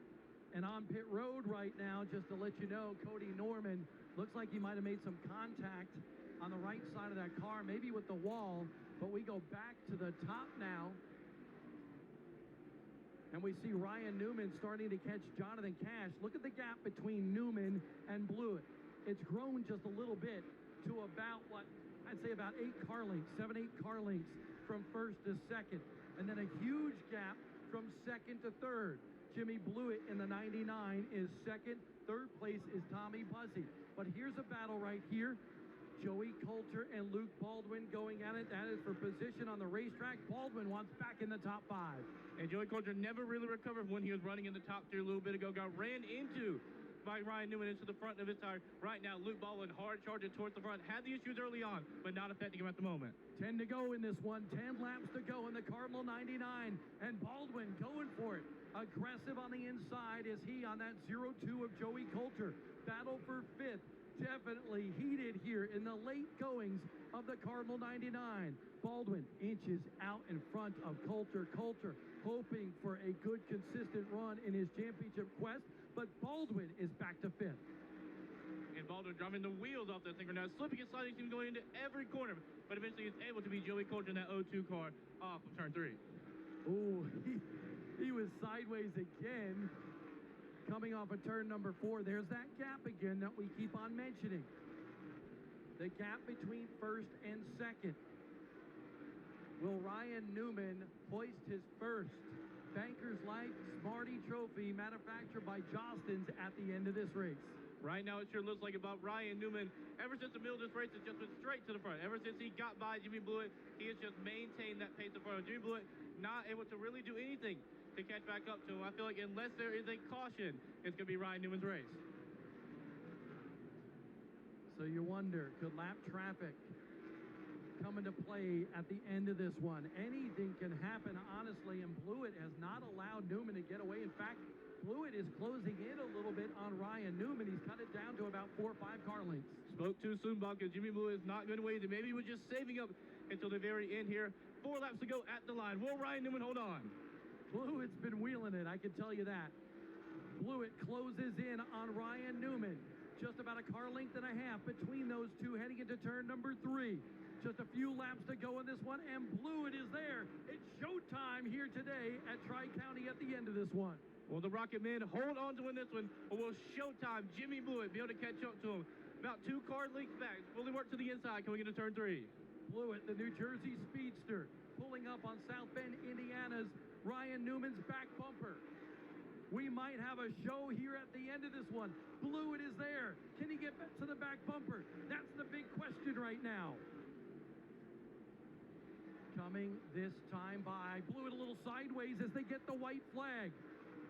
and on pit road right now, just to let you know, Cody Norman looks like he might have made some contact on the right side of that car, maybe with the wall, but we go back to the top now, and we see Ryan Newman starting to catch Jonathan Cash. Look at the gap between Newman and Blewett. It's grown just a little bit to about, what, I'd say about 8 car lengths, 7, 8 car lengths from first to second, and then a huge gap from second to third. Jimmy Blewett in the 99 is second. Third place is Tommy Buzzy. But here's a battle right here. Joey Coulter and Luke Baldwin going at it. That is for position on the racetrack. Baldwin wants back in the top 5. And Joey Coulter never really recovered when he was running in the top 3 a little bit ago. Got ran into by Ryan Newman into the front of his tire. Right now, Luke Baldwin hard charging towards the front. Had the issues early on, but not affecting him at the moment. 10 to go in this one. 10 laps to go in the Cardinal 99. And Baldwin going for it. Aggressive on the inside is he on that 0-2 of Joey Coulter. Battle for 5th. Definitely heated here in the late goings of the Cardinal 99. Baldwin inches out in front of Coulter. Coulter hoping for a good, consistent run in his championship quest, but Baldwin is back to 5th. And Baldwin driving the wheels off that thing right now, slipping and sliding, seems going into every corner, but eventually he's able to beat Joey Coulter in that 0-2 car off of turn 3. Ooh, he was sideways again. Coming off of turn number 4, there's that gap again that we keep on mentioning. The gap between first and second. Will Ryan Newman hoist his first Bankers Life Smarty Trophy manufactured by Jostens at the end of this race? Right now, it sure looks like about Ryan Newman. Ever since the middle of this race, it's just went straight to the front. Ever since he got by Jimmy Blewett, he has just maintained that pace in front of Jimmy Blewett, not able to really do anything to catch back up to him. I feel like unless there is a caution, it's going to be Ryan Newman's race. So you wonder, could lap traffic come into play at the end of this one? Anything can happen, honestly, and Blewett has not allowed Newman to get away. In fact, Blewett is closing in a little bit on Ryan Newman. He's cut it down to about 4 or 5 car lengths. Spoke too soon, Bob, because Jimmy Blewett is not going to wait. Maybe he was just saving up until the very end here. 4 laps to go at the line. Will Ryan Newman hold on? Blewett's been wheeling it, I can tell you that. Blewett closes in on Ryan Newman. Just about a car length and a half between those two heading into turn number 3. Just a few laps to go in this one, and Blewett is there. It's showtime here today at Tri-County at the end of this one. Will the Rocket Men hold on to win this one, or will Showtime Jimmy Blewett be able to catch up to him? About 2 car lengths back, fully worked to the inside coming into turn 3. Blewett, the New Jersey speedster, pulling up on South Bend, Indiana's Ryan Newman's back bumper. We might have a show here at the end of this one. Blewett is there. Can he get to the back bumper? That's the big question right now. Coming this time by Blewett a little sideways as they get the white flag.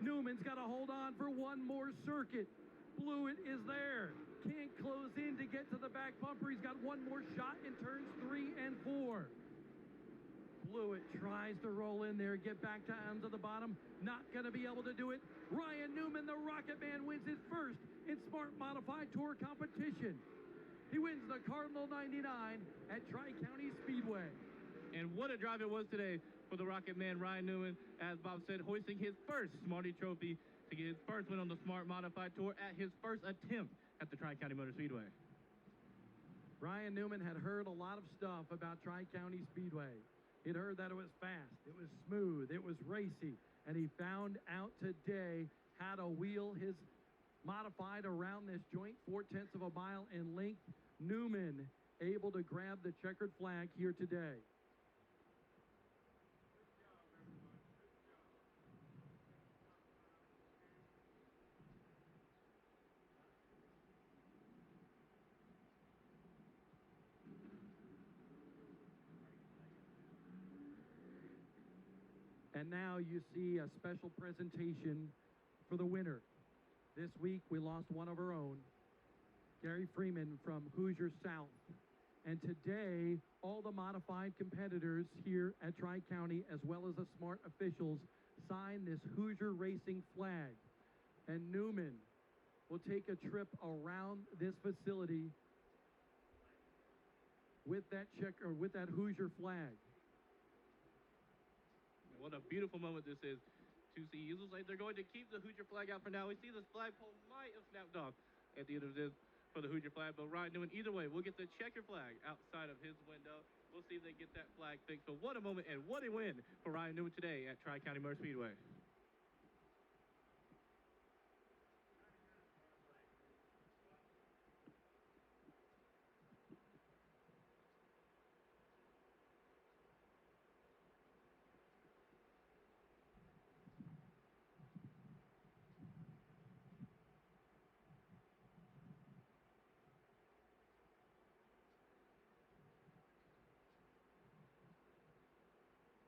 Newman's got to hold on for one more circuit. Blewett is there. Can't close in to get to the back bumper. He's got one more shot in turns 3 and 4. Blewett tries to roll in there, get back down to the bottom. Not going to be able to do it. Ryan Newman, the Rocket Man, wins his first in Smart Modified Tour competition. He wins the Cardinal 99 at Tri-County Speedway. And what a drive it was today for the Rocket Man, Ryan Newman, as Bob said, hoisting his first Smarty Trophy to get his first win on the Smart Modified Tour at his first attempt at the Tri-County Motor Speedway. Ryan Newman had heard a lot of stuff about Tri-County Speedway. He'd heard that it was fast, it was smooth, it was racy, and he found out today how to wheel his modified around this joint, 0.4 of a mile in length. Newman able to grab the checkered flag here today. And now you see a special presentation for the winner. This week we lost one of our own, Gary Freeman from Hoosier South. And today, all the modified competitors here at Tri-County, as well as the SMART officials, sign this Hoosier Racing flag. And Newman will take a trip around this facility with that with that Hoosier flag. What a beautiful moment this is to see. It looks like they're going to keep the Hoosier flag out for now. We see this flagpole might have snapped off at the end of this for the Hoosier flag, but Ryan Newman, either way, we'll get the checker flag outside of his window. We'll see if they get that flag fixed. But what a moment and what a win for Ryan Newman today at Tri-County Motor Speedway.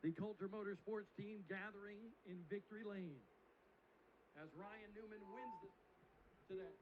The Coulter Motorsports team gathering in Victory Lane as Ryan Newman wins today.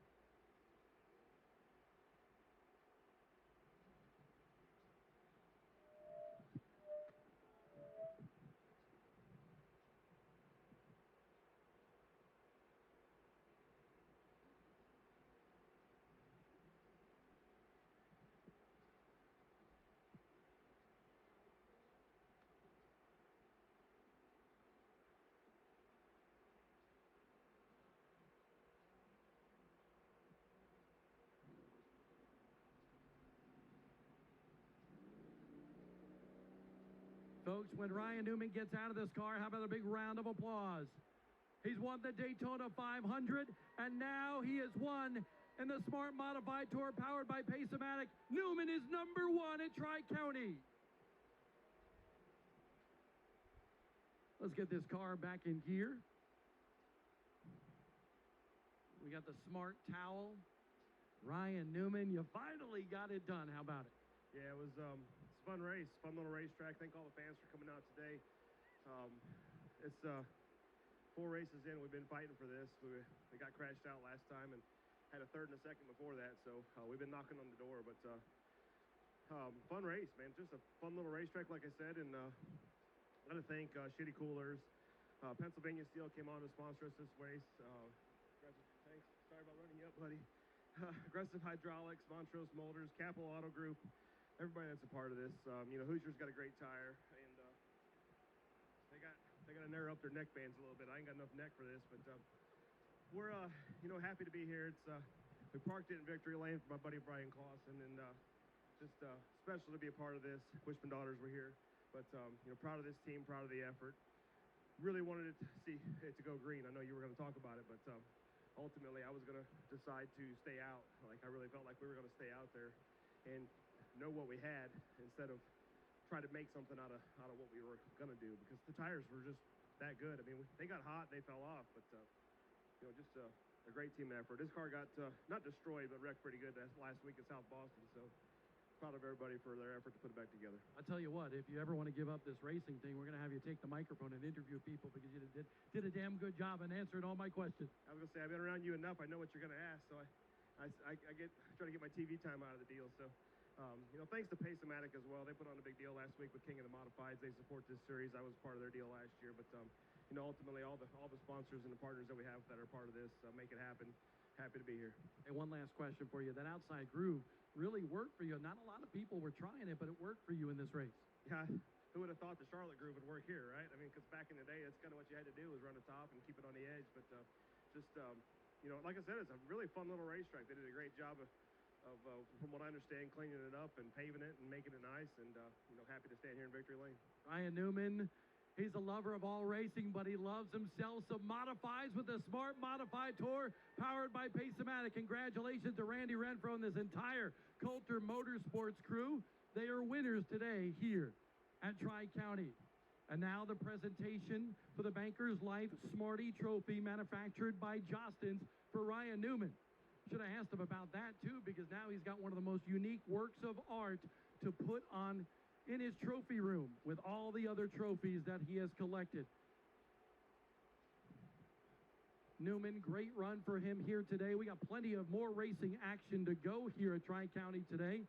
Folks, when Ryan Newman gets out of this car, how about a big round of applause? He's won the Daytona 500, and now he has won in the Smart Modified Tour powered by Pace-O-Matic. Newman is #1 at Tri-County. Let's get this car back in gear. We got the Smart towel. Ryan Newman, you finally got it done. How about it? Yeah, it was fun race, fun little racetrack. Thank all the fans for coming out today. It's 4 races in. We've been fighting for this. We got crashed out last time and had a third and a second before that. So we've been knocking on the door. But fun race, man. Just a fun little racetrack, like I said. And I got to thank Shitty Coolers. Pennsylvania Steel came on to sponsor us this race. Thanks. Sorry about running you up, buddy. Aggressive Hydraulics, Montrose Molders, Capital Auto Group. Everybody that's a part of this. Hoosier's got a great tire, and they got to narrow up their neck bands a little bit. I ain't got enough neck for this, but we're happy to be here. It's we parked it in Victory Lane for my buddy Brian Clausen, and just special to be a part of this. Wish my daughters were here, but proud of this team, proud of the effort. Really wanted to see it to go green. I know you were going to talk about it, but ultimately I was going to decide to stay out. Like I really felt like we were going to stay out there and know what we had instead of try to make something out of what we were going to do, because the tires were just that good. I mean, they got hot, they fell off, but just a great team effort. This car got not destroyed, but wrecked pretty good last week at South Boston. So proud of everybody for their effort to put it back together. I tell you what, if you ever want to give up this racing thing, we're going to have you take the microphone and interview people because you did a damn good job and answered all my questions. I was going to say, I've been around you enough. I know what you're going to ask, so I try to get my TV time out of the deal. So, thanks to Pace-O-Matic as well. They put on a big deal last week with King of the Modifieds. They support this series. I was part of their deal last year, but ultimately all the sponsors and the partners that we have that are part of this make it happen. Happy to be here. Hey, one last question for you. That outside groove really worked for you. Not a lot of people were trying it, but it worked for you in this race. Yeah, who would have thought the Charlotte groove would work here, right? I mean, because back in the day, that's kind of what you had to do was run the top and keep it on the edge. But like I said, it's a really fun little racetrack. They did a great job of from what I understand, cleaning it up and paving it and making it nice. And happy to stand here in Victory Lane. Ryan Newman. He's a lover of all racing, but he loves himself some modifieds with the Smart Modified Tour powered by Pace-O-Matic. Congratulations to Randy Renfro and this entire Coulter Motorsports crew. They are winners today here at Tri-County. And now the presentation for the Bankers Life Smarty Trophy manufactured by Jostens for Ryan Newman. Should have asked him about that too, because now he's got one of the most unique works of art to put on in his trophy room with all the other trophies that he has collected. Newman, great run for him here today. We got plenty of more racing action to go here at Tri-County today.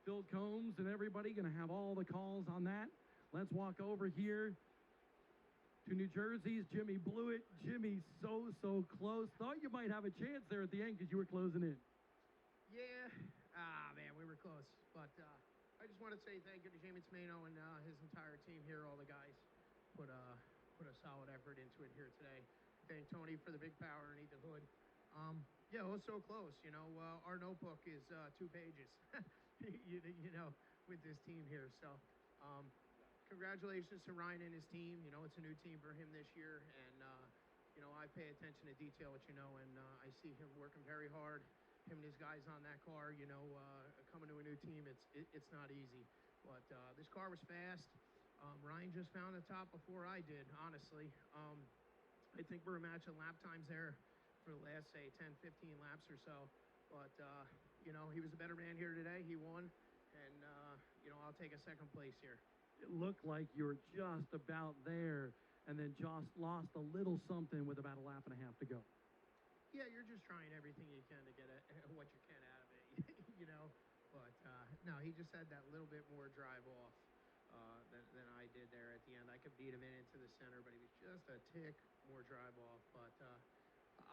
Phil Combs and everybody going to have all the calls on that. Let's walk over here to New Jersey's Jimmy Blewett. Jimmy, so close. Thought you might have a chance there at the end because you were closing in. Yeah. Man, we were close. But I just want to say thank you to Jamie Tomeno and his entire team here. All the guys put a solid effort into it here today. Thank Tony for the big power underneath the hood. Yeah, it was so close. Our notebook is 2 pages. With this team here. So, congratulations to Ryan and his team. It's a new team for him this year, and I pay attention to detail, and I see him working very hard. Him and his guys on that car, coming to a new team, it's not easy. But this car was fast. Ryan just found the top before I did, honestly. I think we're a match of lap times there for the last, say, 10, 15 laps or so. But, he was a better man here today. He won, and, I'll take a second place here. It looked like you were just about there, and then just lost a little something with about a lap and a half to go. Yeah, you're just trying everything you can to get what you can out of it, But, no, he just had that little bit more drive off than I did there at the end. I could beat him into the center, but he was just a tick more drive off. But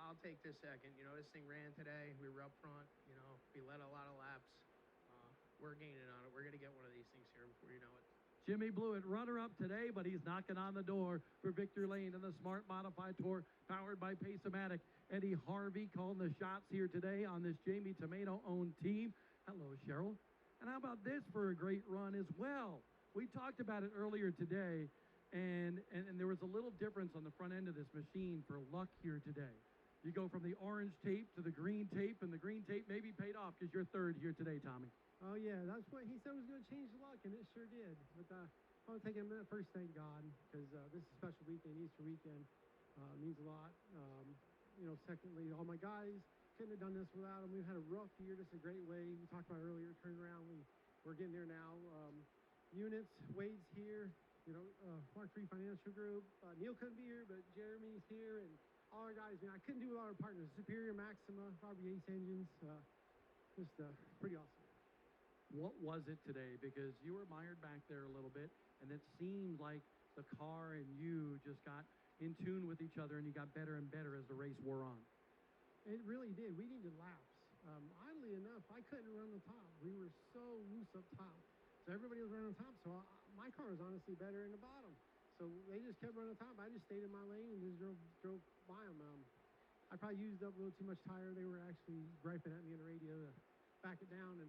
I'll take this second. This thing ran today. We were up front. We led a lot of laps. We're gaining on it. We're going to get one of these things here before you know it. Jimmy Blewett, runner-up today, but he's knocking on the door for Victory Lane in the Smart Modified Tour, powered by Pace-O-Matic. Eddie Harvey calling the shots here today on this Jamie Tomeno-owned team. Hello, Cheryl. And how about this for a great run as well? We talked about it earlier today, and there was a little difference on the front end of this machine for luck here today. You go from the orange tape to the green tape, and the green tape maybe paid off because you're third here today, Tommy. Oh, yeah, that's what he said was going to change the luck, and it sure did. But I want to take a minute first, thank God, because this is a special weekend, Easter weekend. Means a lot. Secondly, all my guys couldn't have done this without them. We've had a rough year. This is a great way. We talked about earlier, turnaround. We're getting there now. Units, Wade's here. Mark III Financial Group. Neil couldn't be here, but Jeremy's here, and all our guys. I couldn't do it without our partners. Superior, Maxima, Robert Yates Engines. Just pretty awesome. What was it today? Because you were mired back there a little bit, and it seemed like the car and you just got in tune with each other, and you got better and better as the race wore on. It really did. We needed laps. Oddly enough, I couldn't run the top. We were so loose up top. So everybody was running top, so my car was honestly better in the bottom. So they just kept running top. I just stayed in my lane and just drove by them. I probably used up a little too much tire. They were actually griping at me on the radio to back it down, and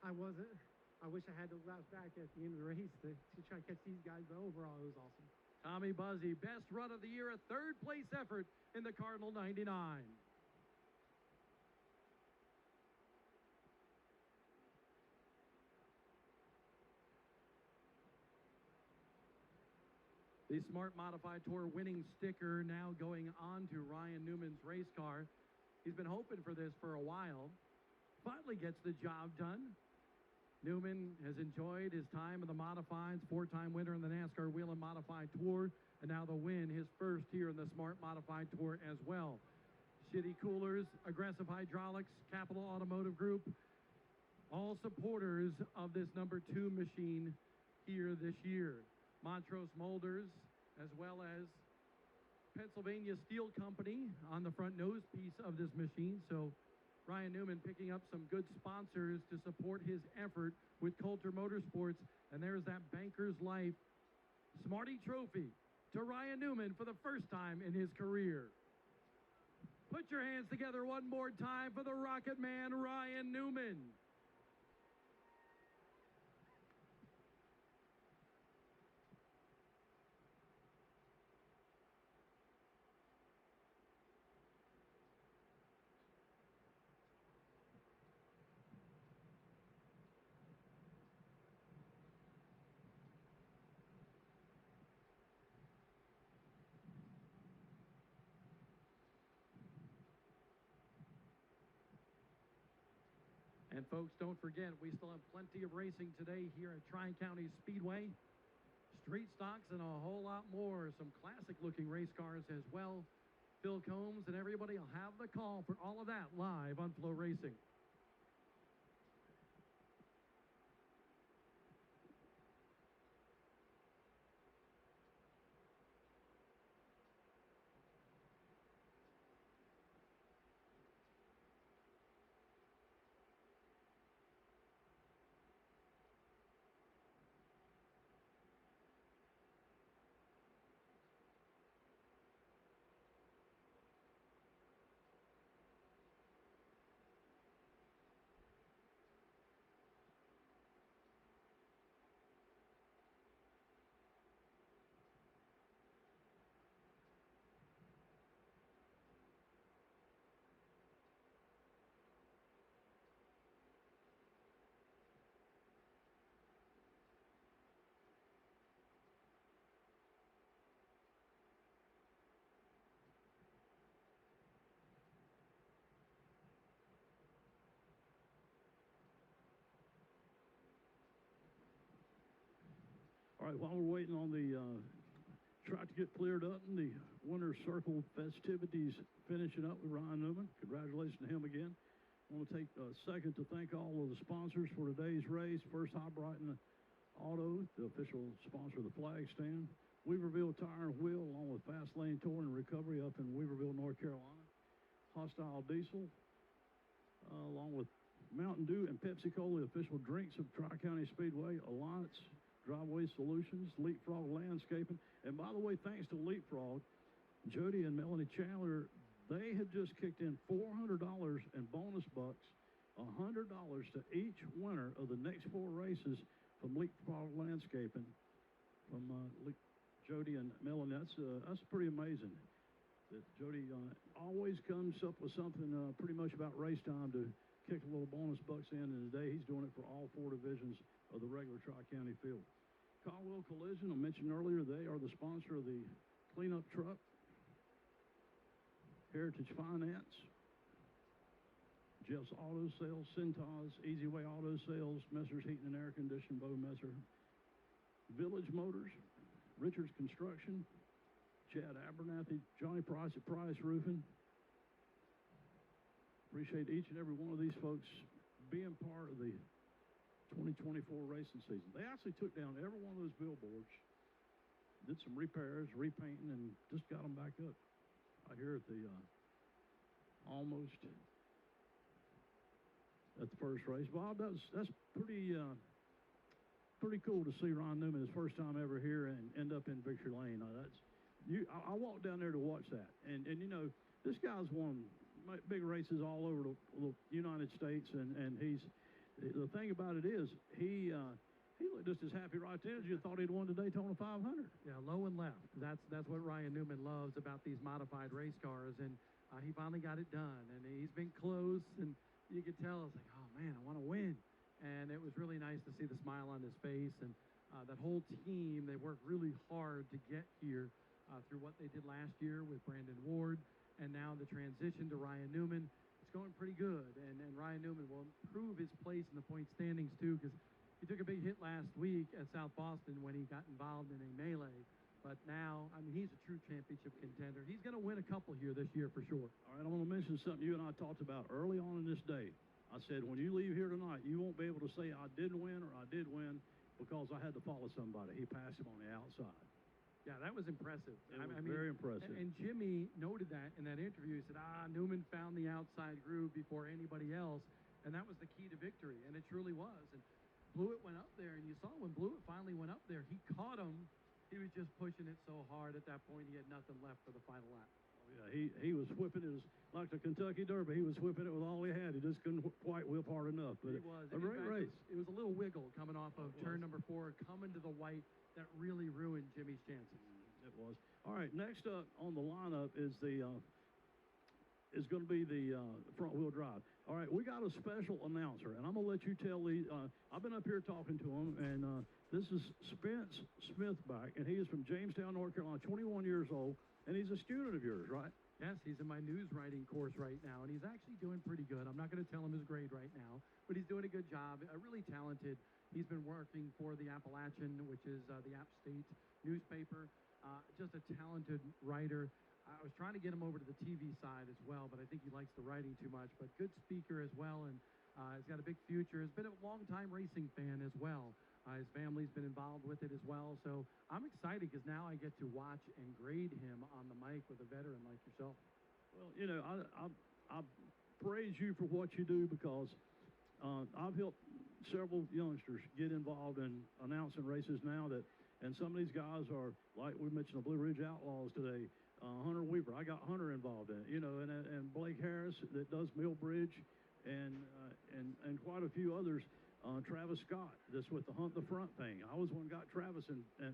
I wasn't. I wish I had those laps back at the end of the race to try to catch these guys, but overall it was awesome. Tommy Buzzy, best run of the year, a third-place effort in the Cardinal 99. The Smart Modified Tour winning sticker now going on to Ryan Newman's race car. He's been hoping for this for a while. Finally gets the job done. Newman has enjoyed his time in the modifieds, 4-time winner in the NASCAR Wheel and Modified Tour, and now the win, his first here in the Smart Modified Tour as well. Shitty Coolers, Aggressive Hydraulics, Capital Automotive Group, all supporters of this number 2 machine here this year. Montrose Molders, as well as Pennsylvania Steel Company on the front nose piece of this machine. So Ryan Newman picking up some good sponsors to support his effort with Coulter Motorsports. And there's that Banker's Life Smarty Trophy to Ryan Newman for the first time in his career. Put your hands together one more time for the Rocket Man, Ryan Newman. And folks, don't forget, we still have plenty of racing today here at Tri-County Speedway. Street stocks and a whole lot more. Some classic-looking race cars as well. Phil Combs and everybody will have the call for all of that live on Flow Racing. All right, while we're waiting on the track to get cleared up and the winner's circle festivities finishing up with Ryan Newman, congratulations to him again. I want to take a second to thank all of the sponsors for today's race. First, Brighton Auto, the official sponsor of the flag stand. Weaverville Tire and Wheel, along with Fast Lane Towing and Recovery up in Weaverville, North Carolina. Hostile Diesel, along with Mountain Dew and Pepsi Cola, the official drinks of Tri-County Speedway. Alliance Driveway Solutions, Leapfrog Landscaping. And by the way, thanks to Leapfrog, Jody and Melanie Chandler, they have just kicked in $400 in bonus bucks, $100 to each winner of the next 4 races from Leapfrog Landscaping, from Jody and Melanie. That's pretty amazing. That Jody always comes up with something pretty much about race time to kick a little bonus bucks in, and today he's doing it for all 4 divisions of the regular Tri-County field. Caldwell Collision, I mentioned earlier, they are the sponsor of the cleanup truck. Heritage Finance, Jeff's Auto Sales, Cintas, Easy Way Auto Sales, Messer's Heating and Air Conditioning, Bo Messer, Village Motors, Richards Construction, Chad Abernathy, Johnny Price at Price Roofing. Appreciate each and every one of these folks being part of the 2024 racing season. They actually took down every one of those billboards, did some repairs, repainting, and just got them back up. Right here at the almost at the first race. Bob, that's pretty cool to see Ron Newman his first time ever here and end up in Victory Lane. I walked down there to watch that, and you know, this guy's won big races all over the United States, and he's. The thing about it is, he looked just as happy right then as you thought he'd won the Daytona 500. Yeah, low and left. That's what Ryan Newman loves about these modified race cars, and he finally got it done. And he's been close, and you could tell it's like, oh man, I want to win. And it was really nice to see the smile on his face, and that whole team. They worked really hard to get here through what they did last year with Brandon Ward, and now the transition to Ryan Newman. It's going pretty good, and Ryan Newman will improve his place in the point standings too, because He took a big hit last week at South Boston when he got involved in a melee. But now, I mean, he's a true championship contender. He's going to win a couple here this year for sure. All right, I want to mention something you and I talked about early on in this day. I said, when you leave here tonight, you won't be able to say I didn't win or I did win because I had to follow somebody. He passed him on the outside. Yeah, that was impressive. It was very impressive. And Jimmy noted that in that interview. He said, Newman found the outside groove before anybody else, and that was the key to victory, and it truly was. And Blewett went up there, and you saw when Blewett finally went up there, he caught him. He was just pushing it so hard at that point, he had nothing left for the final lap. Yeah, he was whipping it like the Kentucky Derby. He was whipping it with all he had. He just couldn't quite whip hard enough. But it was a great race. It was a little wiggle coming off of turn number 4, coming to the white. That really ruined Jimmy's chances. It was. All right, next up on the lineup is going to be the front-wheel drive. All right, we got a special announcer, and I'm going to let you tell these. I've been up here talking to him, and this is Spence Smithback, and he is from Jamestown, North Carolina, 21 years old, and he's a student of yours, right? Yes, he's in my news writing course right now, and he's actually doing pretty good. I'm not going to tell him his grade right now, but he's doing a good job, really talented. He's been working for the Appalachian, which is the App State newspaper. Just a talented writer. I was trying to get him over to the TV side as well, but I think he likes the writing too much. But good speaker as well, and he's got a big future. He's been a long-time racing fan as well. His family's been involved with it as well. So I'm excited because now I get to watch and grade him on the mic with a veteran like yourself. Well, you know, I praise you for what you do because I've helped several youngsters get involved in announcing races now and some of these guys are, like we mentioned, the Blue Ridge Outlaws today, Hunter Weaver. I got Hunter involved in it, you know, and Blake Harris that does Millbridge and quite a few others. Travis Scott, that's with the Hunt the Front thing. I was one got Travis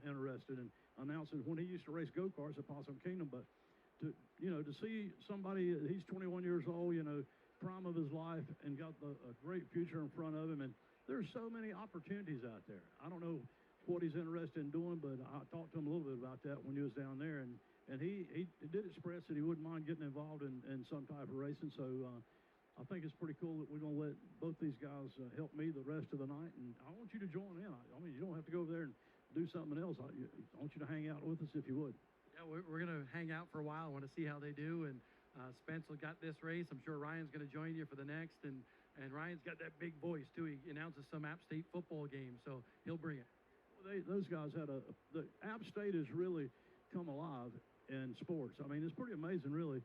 interested in announcing when he used to race go-karts at Possum Kingdom, but to see somebody, he's 21 years old, you know, prime of his life and got a great future in front of him, and there's so many opportunities out there. I don't know what he's interested in doing, but I talked to him a little bit about that when he was down there, and he did express that he wouldn't mind getting involved in some type of racing, so I think it's pretty cool that we're going to let both these guys help me the rest of the night, and I want you to join in. I mean, you don't have to go over there and do something else. I want you to hang out with us if you would. Yeah, we're going to hang out for a while. I want to see how they do, and Spence will got this race. I'm sure Ryan's going to join you for the next, and Ryan's got that big voice, too. He announces some App State football game, so he'll bring it. Well, those guys had the App State has really come alive in sports. I mean, it's pretty amazing, really.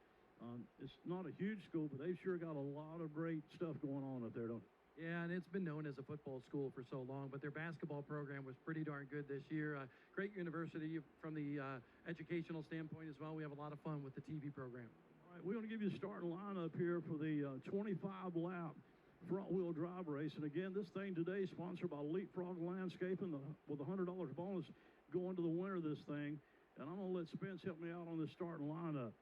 It's not a huge school, but they've sure got a lot of great stuff going on up there, don't they? Yeah, and it's been known as a football school for so long, but their basketball program was pretty darn good this year. Great university from the educational standpoint as well. We have a lot of fun with the TV program. All right, we're going to give you a starting lineup here for the 25-lap front-wheel drive race. And again, this thing today is sponsored by Leapfrog Landscaping with $100 bonus going to the winner of this thing. And I'm going to let Spence help me out on this starting lineup.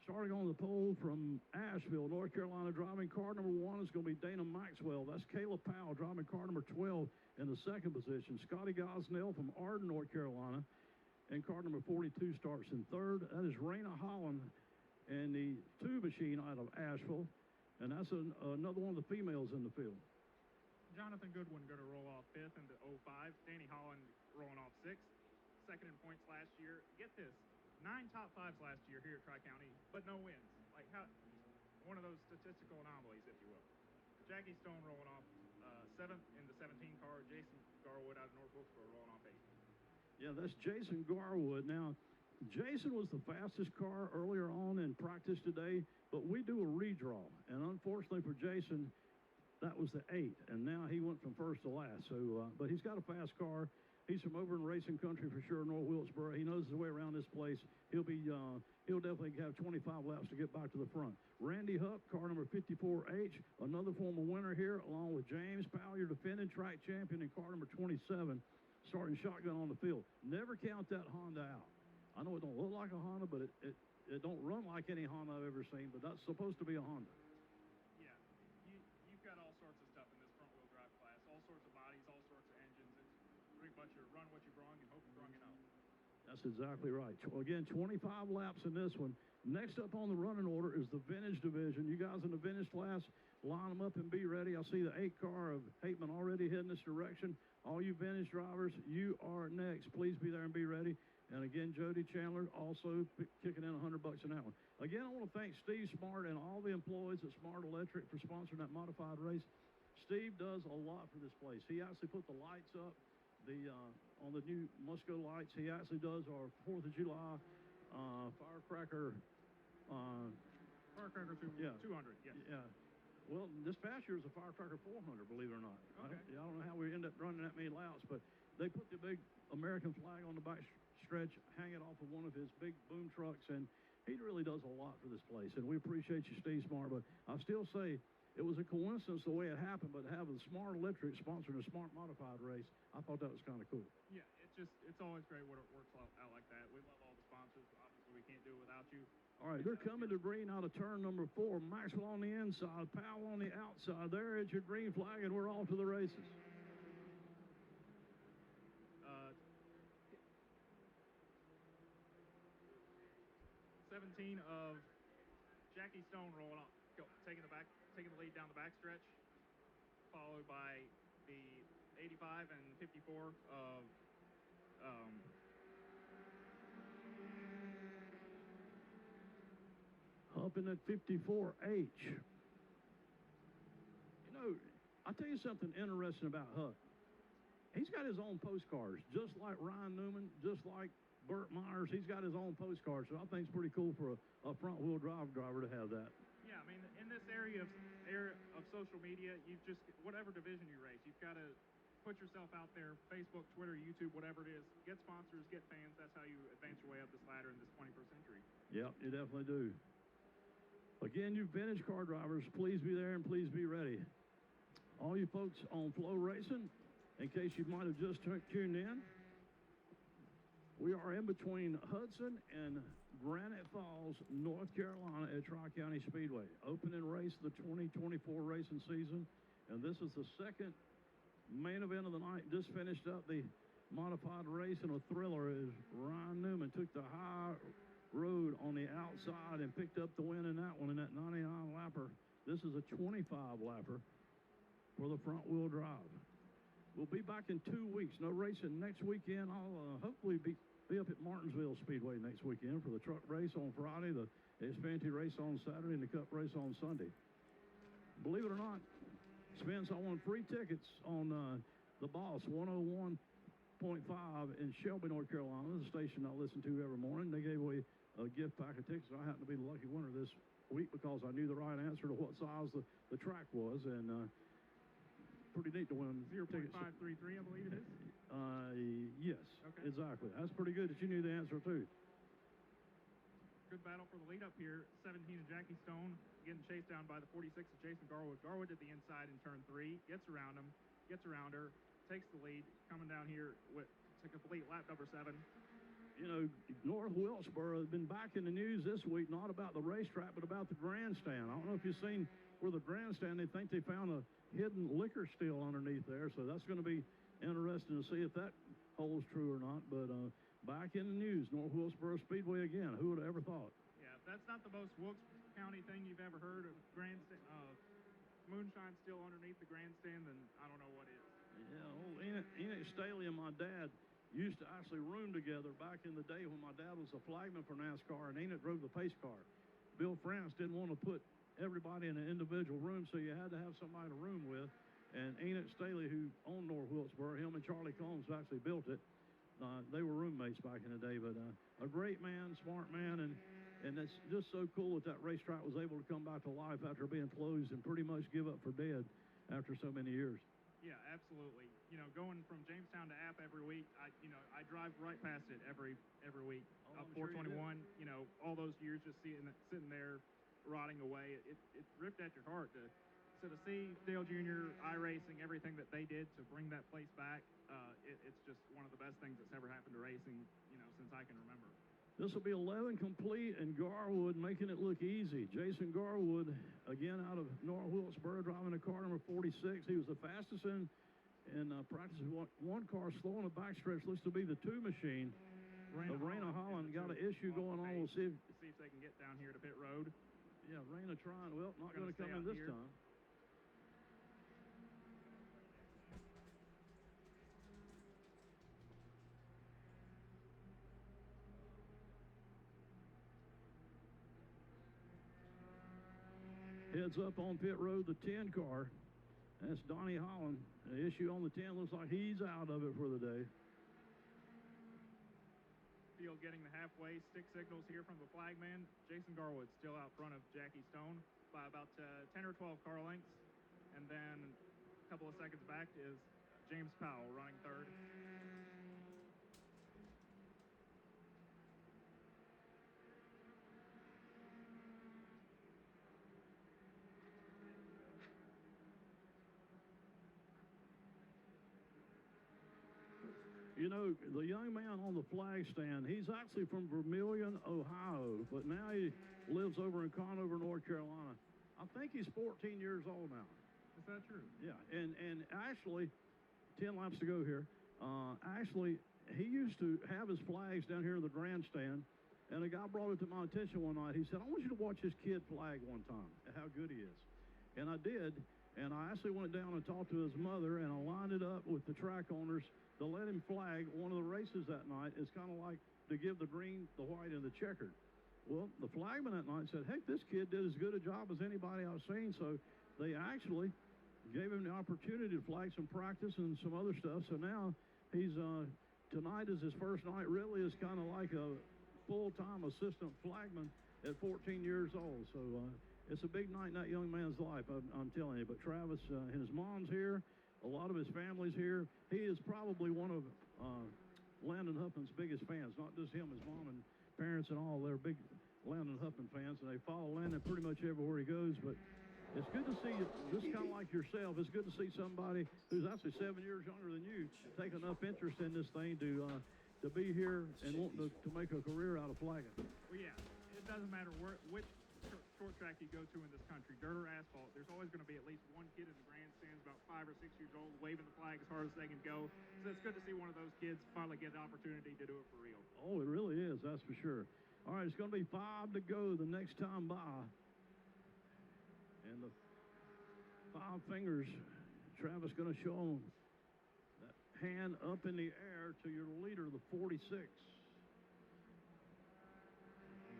Starting on the pole from Asheville, North Carolina, driving car number 1 is going to be Dana Maxwell. That's Caleb Powell driving car number 12 in the second position. Scotty Gosnell from Arden, North Carolina, and car number 42 starts in third. That is Raina Holland and the 2 machine out of Asheville, and that's another one of the females in the field. Jonathan Goodwin going to roll off 5th into 05. Danny Holland rolling off 6th. Second in points last year. Get this. 9 top 5s last year here at Tri-County, but no wins. Like how one of those statistical anomalies, if you will. Jackie Stone rolling off 7th in the 17 car. Jason Garwood out of North Wilkesboro rolling off 8th. Yeah, that's Jason Garwood. Now, Jason was the fastest car earlier on in practice today, but we do a redraw, and unfortunately for Jason, that was the 8th, and now he went from first to last. So, but he's got a fast car. He's from over in racing country for sure, North Wilkesboro. He knows his way around this place. He'll definitely have 25 laps to get back to the front. Randy Hupp, car number 54H, another former winner here, along with James Powell, your defending track champion, in car number 27, starting shotgun on the field. Never count that Honda out. I know it don't look like a Honda, but it don't run like any Honda I've ever seen, but that's supposed to be a Honda. Yeah, you've got all sorts of stuff in this front-wheel drive class, all sorts of bodies, all sorts of engines. It's pretty much run what you brung and hope you brung it out. That's exactly right. Again, 25 laps in this one. Next up on the running order is the vintage division. You guys in the vintage class, line them up and be ready. I see the 8 car of Hateman already heading this direction. All you vintage drivers, you are next. Please be there and be ready. And again, Jody Chandler also kicking in $100 in that one. Again, I want to thank Steve Smart and all the employees at Smart Electric for sponsoring that modified race. Steve does a lot for this place. He actually put the lights up on the new Musco lights. He actually does our 4th of July firecracker. Firecracker 200, yes. Yeah. Well, this past year was a firecracker 400, believe it or not. Okay. I don't know how we end up running that many layouts, but they put the big American flag on the back stretch, hang it off of one of his big boom trucks, and he really does a lot for this place. And we appreciate you, Steve Smart, but I still say it was a coincidence the way it happened, but having Smart Electric sponsoring a Smart Modified race, I thought that was kind of cool. Yeah, it's always great when it works out like that. We love all the sponsors. Obviously, we can't do it without you. All right, they're coming to green out of turn number 4. Maxwell on the inside, Powell on the outside. There is your green flag, and we're off to the races. 17 of Jackie Stone rolling up, taking the lead down the backstretch, followed by the 85 and 54 of up in that 54H. You know, I'll tell you something interesting about Huck. He's got his own postcards, just like Ryan Newman, just like Burt Myers. He's got his own postcards, so I think it's pretty cool for a front-wheel drive driver to have that. Yeah, I mean, in this area of social media, you've just, whatever division you race, you've got to put yourself out there, Facebook, Twitter, YouTube, whatever it is. Get sponsors, get fans. That's how you advance your way up this ladder in this 21st century. Yep, you definitely do. Again, you vintage car drivers, please be there and please be ready. All you folks on Flow Racing, in case you might have just tuned in, we are in between Hudson and Granite Falls, North Carolina at Tri-County Speedway. Opening race of the 2024 racing season, and this is the second main event of the night. Just finished up the modified race, and a thriller as Ryan Newman took the high road on the outside and picked up the win in that one in that 99 lapper. This is a 25 lapper for the front wheel drive. We'll be back in 2 weeks. No racing next weekend. I'll hopefully be up at Martinsville Speedway next weekend for the truck race on Friday, the Xfinity race on Saturday, and the Cup race on Sunday. Believe it or not, Spence, I won free tickets on the Boss 101.5 in Shelby, North Carolina, the station I listen to every morning. They gave away a gift pack of tickets. I happened to be the lucky winner this week because I knew the right answer to what size the track was, and pretty neat to win 0.533, I believe it is. Yes, okay. Exactly. That's pretty good that you knew the answer too. Good battle for the lead up here. 17 of Jackie Stone getting chased down by the 46 of Jason Garwood. Garwood at the inside in turn 3, gets around him, gets around her, takes the lead, coming down here to complete lap number 7. You know, North Wilkesboro has been back in the news this week, not about the racetrack, but about the grandstand. I don't know if you've seen where the grandstand, they think they found a hidden liquor still underneath there, so that's going to be interesting to see if that holds true or not. But back in the news, North Wilkesboro Speedway again. Who would have ever thought? Yeah, if that's not the most Wilkes County thing you've ever heard of grandstand, moonshine still underneath the grandstand, then I don't know what is. Yeah, old Enoch Staley and my dad used to actually room together back in the day when my dad was a flagman for NASCAR and Enoch drove the pace car. Bill France didn't want to put everybody in an individual room, so you had to have somebody to room with. And Enoch Staley, who owned North Wilkesboro, him and Charlie Combs actually built it. They were roommates back in the day, but a great man, smart man, and it's just so cool that racetrack was able to come back to life after being closed and pretty much give up for dead after so many years. Yeah, absolutely. You know, going from Jamestown to App every week, I drive right past it every week. Up 421, you know, all those years just sitting there rotting away. It ripped at your heart to see Dale Jr., iRacing, everything that they did to bring that place back. It's just one of the best things that's ever happened to racing, you know, since I can remember. This will be 11 complete, and Garwood making it look easy. Jason Garwood, again out of North Wilkesboro, driving a car number 46. He was the fastest in practice. One car slow on the backstretch looks to be the 2 machine. Raina Holland got an issue going on. We'll see if they can get down here to pit road. Yeah, Raina trying. Well, not going to come in this time. heads up on pit road, the 10 car. That's Donnie Holland. The issue on the 10 looks like he's out of it for the day. Field getting the halfway stick signals here from the flagman. Jason Garwood still out front of Jackie Stone by about 10 or 12 car lengths. And then a couple of seconds back is James Powell running third. You know, the young man on the flag stand, he's actually from Vermilion, Ohio, but now he lives over in Conover, North Carolina. I think he's 14 years old now. Is that true? Yeah, and actually, 10 laps to go here. Actually, he used to have his flags down here in the grandstand, and a guy brought it to my attention one night. He said, I want you to watch this kid flag one time, how good he is. And I did, and I actually went down and talked to his mother, and I lined it up with the track owners to let him flag one of the races that night. It's kind of like to give the green, the white, and the checkered. Well, the flagman that night said, heck, this kid did as good a job as anybody I've seen. So they actually gave him the opportunity to flag some practice and some other stuff. So now he's, tonight is his first night, really is kind of like a full-time assistant flagman at 14 years old. So it's a big night in that young man's life, I'm telling you. But Travis and his mom's here. A lot of his family's here. He is probably one of Landon Huffman's biggest fans. Not just him, his mom and parents and all. They're big Landon Huffman fans, and they follow Landon pretty much everywhere he goes. But it's good to see you, just kind of like yourself. It's good to see somebody who's actually 7 years younger than you take enough interest in this thing to be here and want to make a career out of flagging. Well, yeah, it doesn't matter which short track you go to in this country, dirt or asphalt, there's always going to be at least one kid in the grandstands about 5 or 6 years old waving the flag as hard as they can go. So it's good to see one of those kids finally get the opportunity to do it for real. Oh, it really is, that's for sure. All right, it's going to be 5 to go the next time by. And the 5 fingers, Travis going to show them that hand up in the air to your leader, the 46.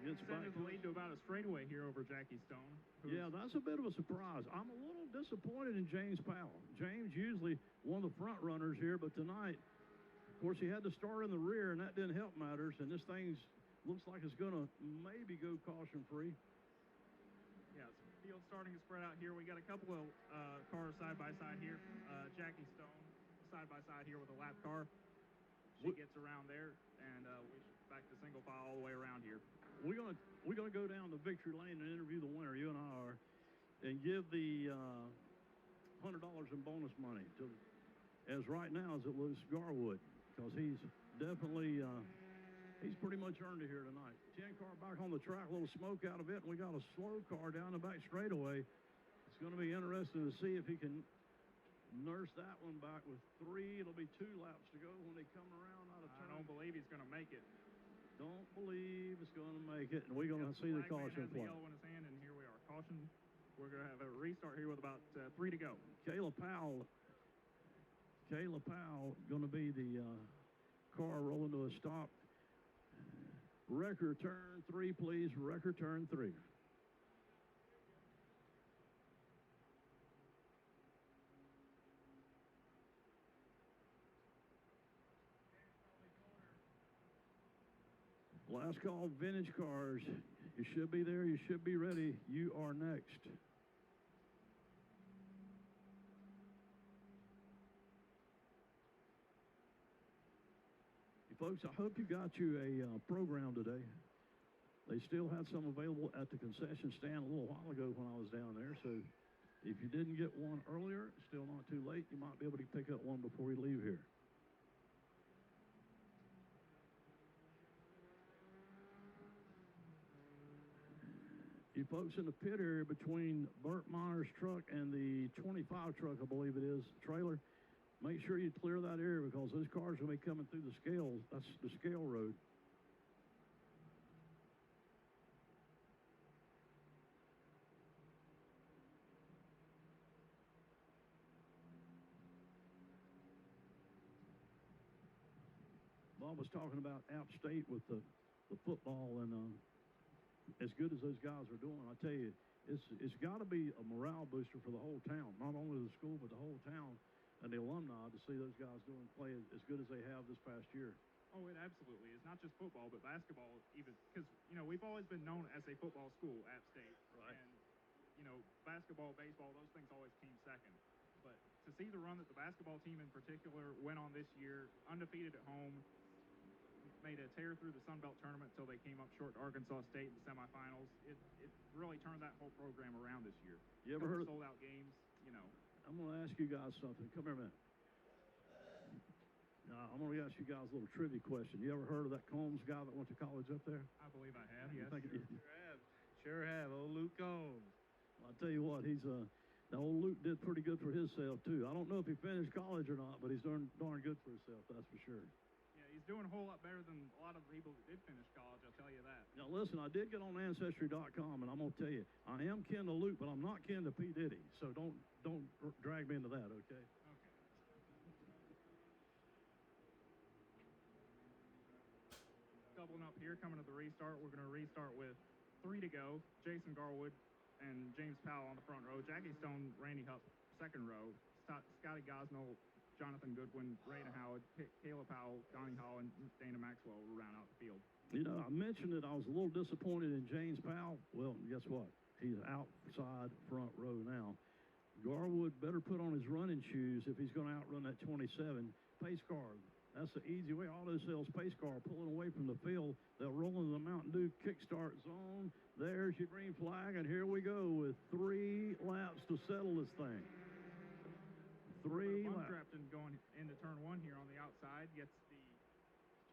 Sending the lead to about a straightaway here over Jackie Stone. Yeah, that's a bit of a surprise. I'm a little disappointed in James Powell. James usually one of the front runners here, but tonight, of course, he had to start in the rear, and that didn't help matters. And this thing looks like it's going to maybe go caution-free. Yeah, field starting to spread out here. We got a couple of cars side-by-side here. Jackie Stone side-by-side here with a lap car. She gets around there, and we back to single file all the way around here. We're gonna go down to Victory Lane and interview the winner, you and I are, and give the $100 in bonus money to, as right now as it looks, Garwood, because he's definitely he's pretty much earned it here tonight. 10 car back on the track, a little smoke out of it, and we got a slow car down the back straightaway. It's going to be interesting to see if he can nurse that one back with 3. It'll be 2 laps to go when they come around out of turn. I don't believe he's going to make it. Don't believe it's going to make it, and we're going to see the caution flag. The yellow in his hand, and here we are. Caution. We're going to have a restart here with about 3 to go. Kayla Powell going to be the car rolling to a stop. Wrecker turn 3, please. Wrecker turn 3. Last call, vintage cars. You should be there. You should be ready. You are next. Folks, I hope you got you a program today. They still had some available at the concession stand a little while ago when I was down there. So if you didn't get one earlier, still not too late. You might be able to pick up one before we leave here. You folks in the pit area between Burt Minor's truck and the 25 truck, I believe it is, trailer, make sure you clear that area because those cars will be coming through the scales. That's the scale road. Bob was talking about App State with the football, and as good as those guys are doing, I tell you, it's got to be a morale booster for the whole town, not only the school but the whole town and the alumni to see those guys play as good as they have this past year. Oh, it absolutely is. Not just football, but basketball even, because, you know, we've always been known as a football school, App State. Right. And, you know, basketball, baseball, those things always came second. But to see the run that the basketball team in particular went on this year, undefeated at home, made a tear through the Sun Belt tournament until they came up short to Arkansas State in the semifinals. It really turned that whole program around this year. You ever heard of sold-out games, you know. I'm going to ask you guys something. Come here a minute. I'm going to ask you guys a little trivia question. You ever heard of that Combs guy that went to college up there? I believe I have, yes. Sure have. Old Luke Combs. Well, I'll tell you what, now old Luke did pretty good for himself, too. I don't know if he finished college or not, but he's darn good for himself, that's for sure. Yeah, he's doing a whole lot better than a lot of the people that did finish college, I'll tell you that. Now, listen, I did get on Ancestry.com, and I'm going to tell you, I am kin to Luke, but I'm not kin to P. Diddy, so don't drag me into that, okay? Doubling up here, coming to the restart. We're going to restart with 3 to go. Jason Garwood and James Powell on the front row. Jackie Stone, Randy Hupp, second row. Scotty Gosnell, Jonathan Goodwin, Raina Howard, Caleb Powell, Donnie Hall, and Dana Maxwell will round out the field. You know, I mentioned that I was a little disappointed in James Powell. Well, guess what? He's outside front row now. Garwood better put on his running shoes if he's going to outrun that 27. Pace car. That's the easy way. Auto Sales pace car pulling away from the field. They'll roll into the Mountain Dew kickstart zone. There's your green flag, and here we go with 3 laps to settle this thing. 3 laps. Drafton going into turn 1 here on the outside. Gets the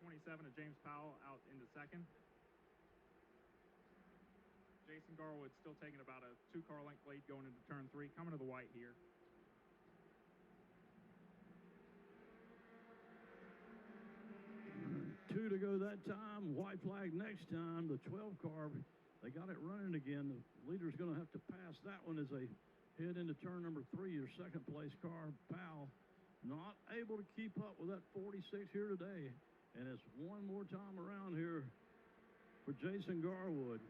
27 of James Powell out into second. Jason Garwood still taking about a 2-car length lead going into turn 3. Coming to the white here. Two to go that time. White flag next time. The 12 car, they got it running again. The leader's going to have to pass that one as they head into turn number 3. Your second place car, Powell, not able to keep up with that 46 here today. And it's one more time around here for Jason Garwood.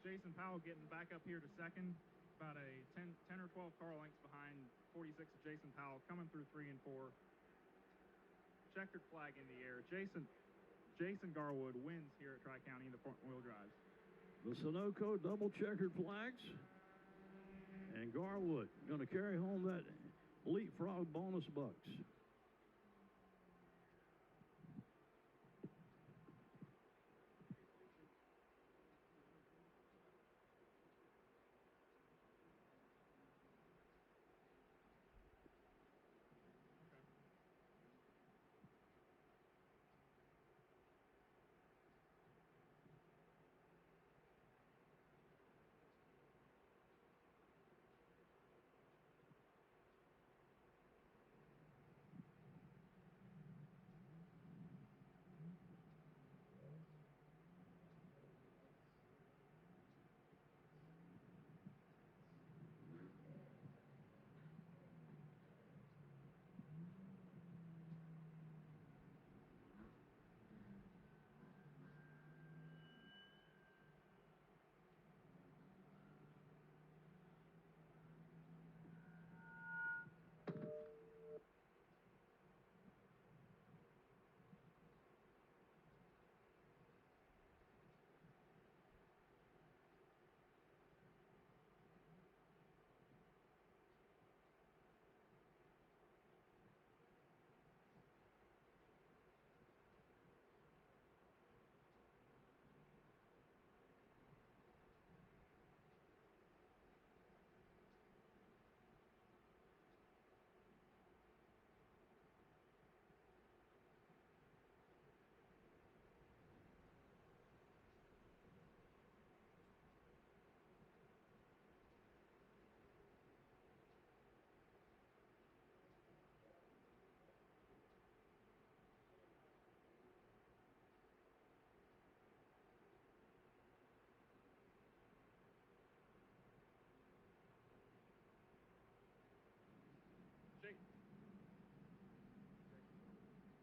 Jason Powell getting back up here to second. About a 10 or 12 car lengths behind 46 of Jason Powell, coming through 3 and 4. Checkered flag in the air. Jason Garwood wins here at Tri-County in the front-wheel drives. The Sunoco double checkered flags. And Garwood going to carry home that leapfrog bonus bucks.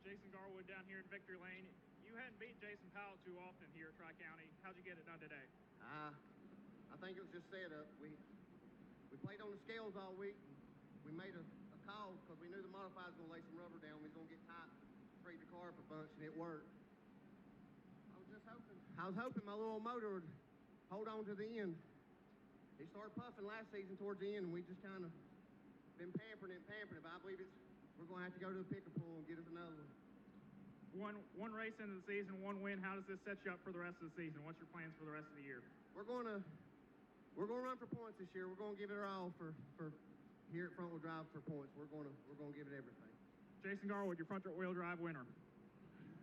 Jason Garwood down here in victory lane. You hadn't beat Jason Powell too often here at Tri-County. How'd you get it done today? I think it was just set up. We played on the scales all week. We made a call because we knew the modified was going to lay some rubber down. We was going to get tight, freed the car up a bunch, and it worked. I was hoping my little motor would hold on to the end. He started puffing last season towards the end, and we just kind of been pampering it. But I believe we're going to have to go to the picker pool and get us another one. One race into the season, one win. How does this set you up for the rest of the season? What's your plans for the rest of the year? We're going to run for points this year. We're going to give it our all for here at Front Wheel Drive for points. We're going to give it everything. Jason Garwood, your front wheel drive winner.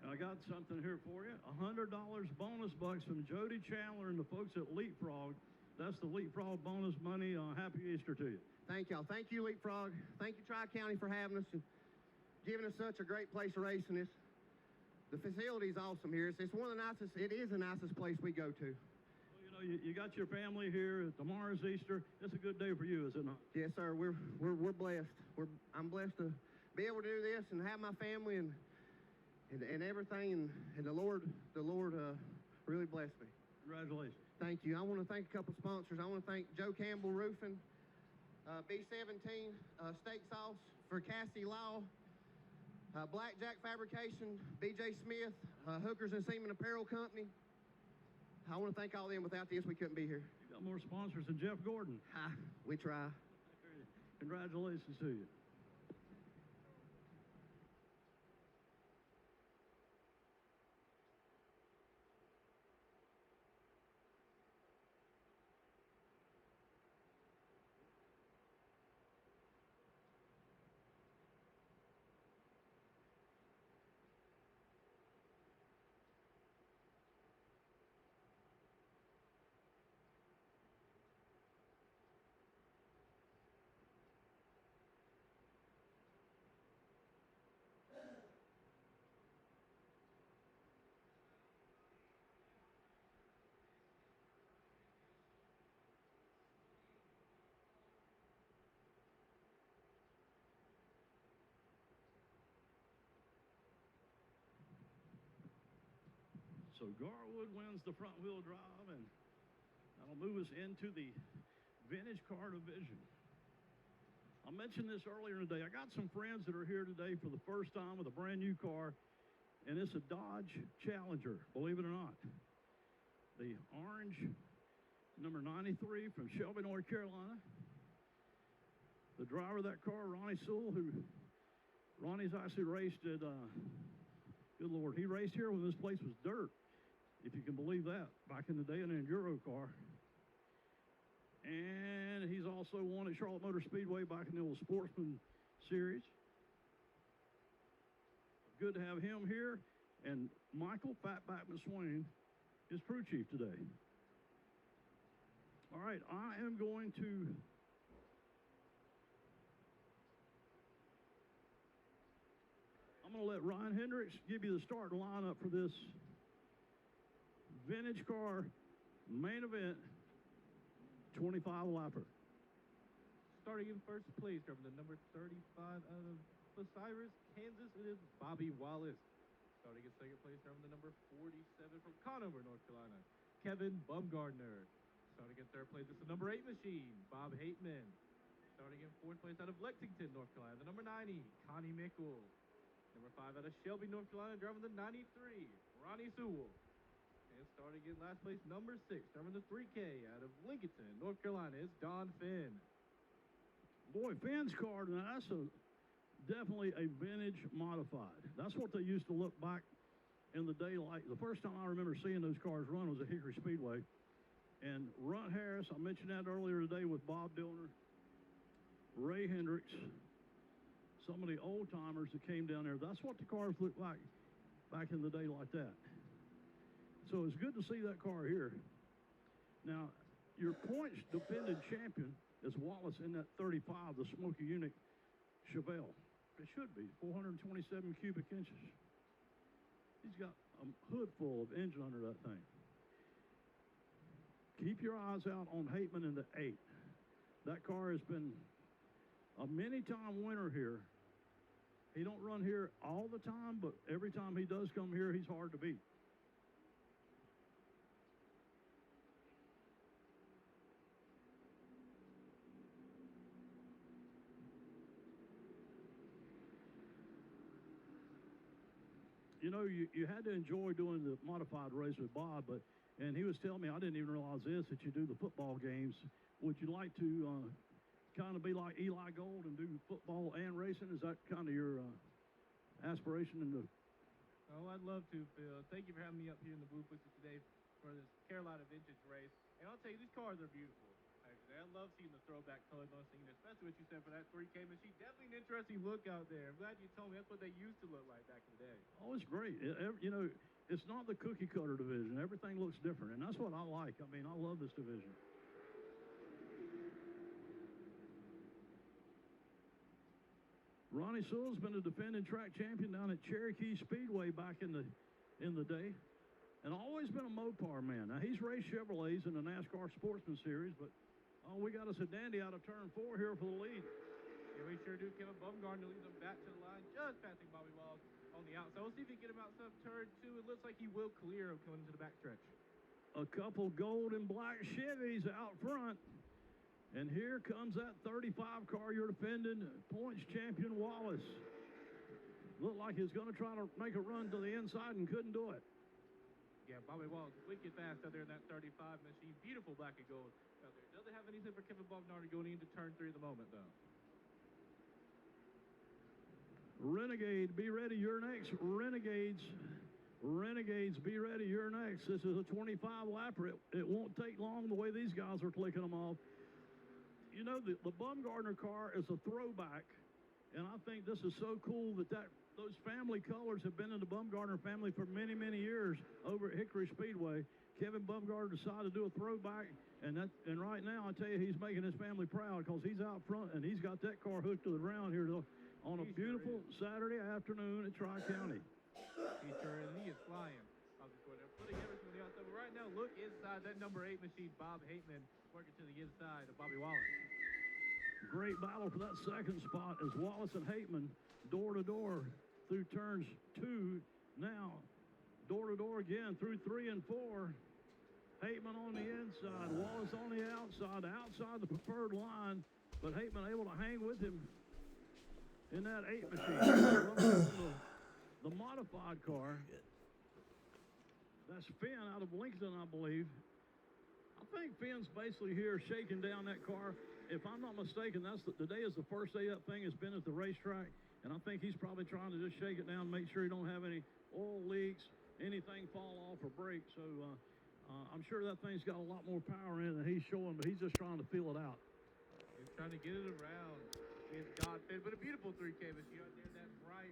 I got something here for you. $100 bonus bucks from Jody Chandler and the folks at Leapfrog. That's the Leapfrog bonus money. Happy Easter to you. Thank y'all. Thank you, Leapfrog. Thank you, Tri-County, for having us and giving us such a great place to race in this. The facility is awesome here. It's one of the nicest. It is the nicest place we go to. Well, you know, you got your family here. Tomorrow's Easter. It's a good day for you, is it not? Yes, sir. We're blessed. I'm blessed to be able to do this and have my family and everything. And the Lord really blessed me. Congratulations. Thank you. I want to thank a couple sponsors. I want to thank Joe Campbell Roofing, B17 Steak Sauce for Cassie Law. Blackjack Fabrication, BJ Smith, Hookers and Seaman Apparel Company. I want to thank all of them. Without this, we couldn't be here. You got more sponsors than Jeff Gordon. We try. Congratulations to you. So Garwood wins the front wheel drive, and that'll move us into the vintage car division. I mentioned this earlier today. I got some friends that are here today for the first time with a brand new car, and it's a Dodge Challenger, believe it or not. The orange number 93 from Shelby, North Carolina. The driver of that car, Ronnie Sewell, Ronnie's actually raced at, good Lord, he raced here when this place was dirt, if you can believe that, back in the day in an Enduro car. And he's also won at Charlotte Motor Speedway back in the old Sportsman Series. Good to have him here. And Michael Fatback McSwain is crew chief today. All right, I'm going to let Ryan Hendricks give you the starting lineup for this vintage car main event 25 lapper. Starting in first place from the number 35 out of Bucyrus, Kansas, it is Bobby Wallace. Starting in second place from the number 47 from Conover, North Carolina, Kevin Bumgardner. Starting in third place is the number 8 machine, Bob Hateman. Starting in fourth place out of Lexington, North Carolina, the number 90, Connie Mickle. Number 5 out of Shelby, North Carolina, driving the 93, Ronnie Sewell. And starting in last place, number 6, driving the 3K out of Lincolnton, North Carolina, is Don Finn. Boy, Finn's car, now that's definitely a vintage modified. That's what they used to look back in the day like. The first time I remember seeing those cars run was at Hickory Speedway. And Runt Harris, I mentioned that earlier today with Bob Dillner, Ray Hendricks, some of the old timers that came down there. That's what the cars looked like back in the day like that. So it's good to see that car here. Now, your points dependent champion is Wallace in that 35, the Smoky Unique Chevelle. It should be 427 cubic inches. He's got a hood full of engine under that thing. Keep your eyes out on Hateman in the 8. That car has been a many-time winner here He don't run here all the time, but every time he does come here, he's hard to beat. You know, you had to enjoy doing the modified race with Bob, and he was telling me, I didn't even realize this, that you do the football games. Would you like to kind of be like Eli Gold and do football and racing? Is that kind of your aspiration in the... Oh, I'd love to, Phil. Thank you for having me up here in the booth with you today for this Carolina Vintage race. And I'll tell you, these cars are beautiful. I love seeing the throwback colors on scene, especially what you said for that 3K machine. Definitely an interesting look out there. I'm glad you told me that's what they used to look like back in the day. Oh, it's great. You know, it's not the cookie cutter division. Everything looks different, and that's what I like. I mean, I love this division. Ronnie Sewell's been a defending track champion down at Cherokee Speedway back in the day, and always been a Mopar man. Now, he's raced Chevrolets in the NASCAR Sportsman Series, but we got us a dandy out of turn 4 here for the lead. Yeah, we sure do. Kevin Bumgarner leads them back to the line, just passing Bobby Walls on the outside. We'll see if he can get him outside of turn 2. It looks like he will clear him coming into the backstretch. A couple gold and black Chevys out front. And here comes that 35 car, your defending points champion, Wallace. Looked like he was going to try to make a run to the inside and couldn't do it. Yeah, Bobby Wallace, wicked fast out there in that 35 machine. Beautiful black and gold out there. Doesn't have anything for Kevin Bumgarner going into turn 3 at the moment, though. Renegade, be ready, you're next. Renegades, be ready, you're next. This is a 25 lapper. It won't take long the way these guys are clicking them off. You know, the Bumgarner car is a throwback, and I think this is so cool that those family colors have been in the Bumgarner family for many, many years over at Hickory Speedway. Kevin Bumgarner decided to do a throwback, and right now, I tell you, he's making his family proud because he's out front, and he's got that car hooked to the ground here on a beautiful Saturday afternoon at Tri-County. He sure is. He is flying. I was just going there, putting everything on the outside. But right now, look inside that number 8 machine, Bob Hateman, working to the inside of Bobby Wallace. Great battle for that second spot as Wallace and Hateman door to door through turns 2. Now, door to door again through 3 and 4. Hateman on the inside, Wallace on the outside the preferred line, but Hateman able to hang with him in that 8 machine. The modified car. That's Finn out of Lincoln, I believe. I think Finn's basically here shaking down that car. If I'm not mistaken, today is the first day that thing has been at the racetrack, and I think he's probably trying to just shake it down, make sure he don't have any oil leaks, anything fall off or break. So I'm sure that thing's got a lot more power in it than he's showing, but he's just trying to feel it out. He's trying to get it around. It's God fed, but a beautiful 3K machine out there.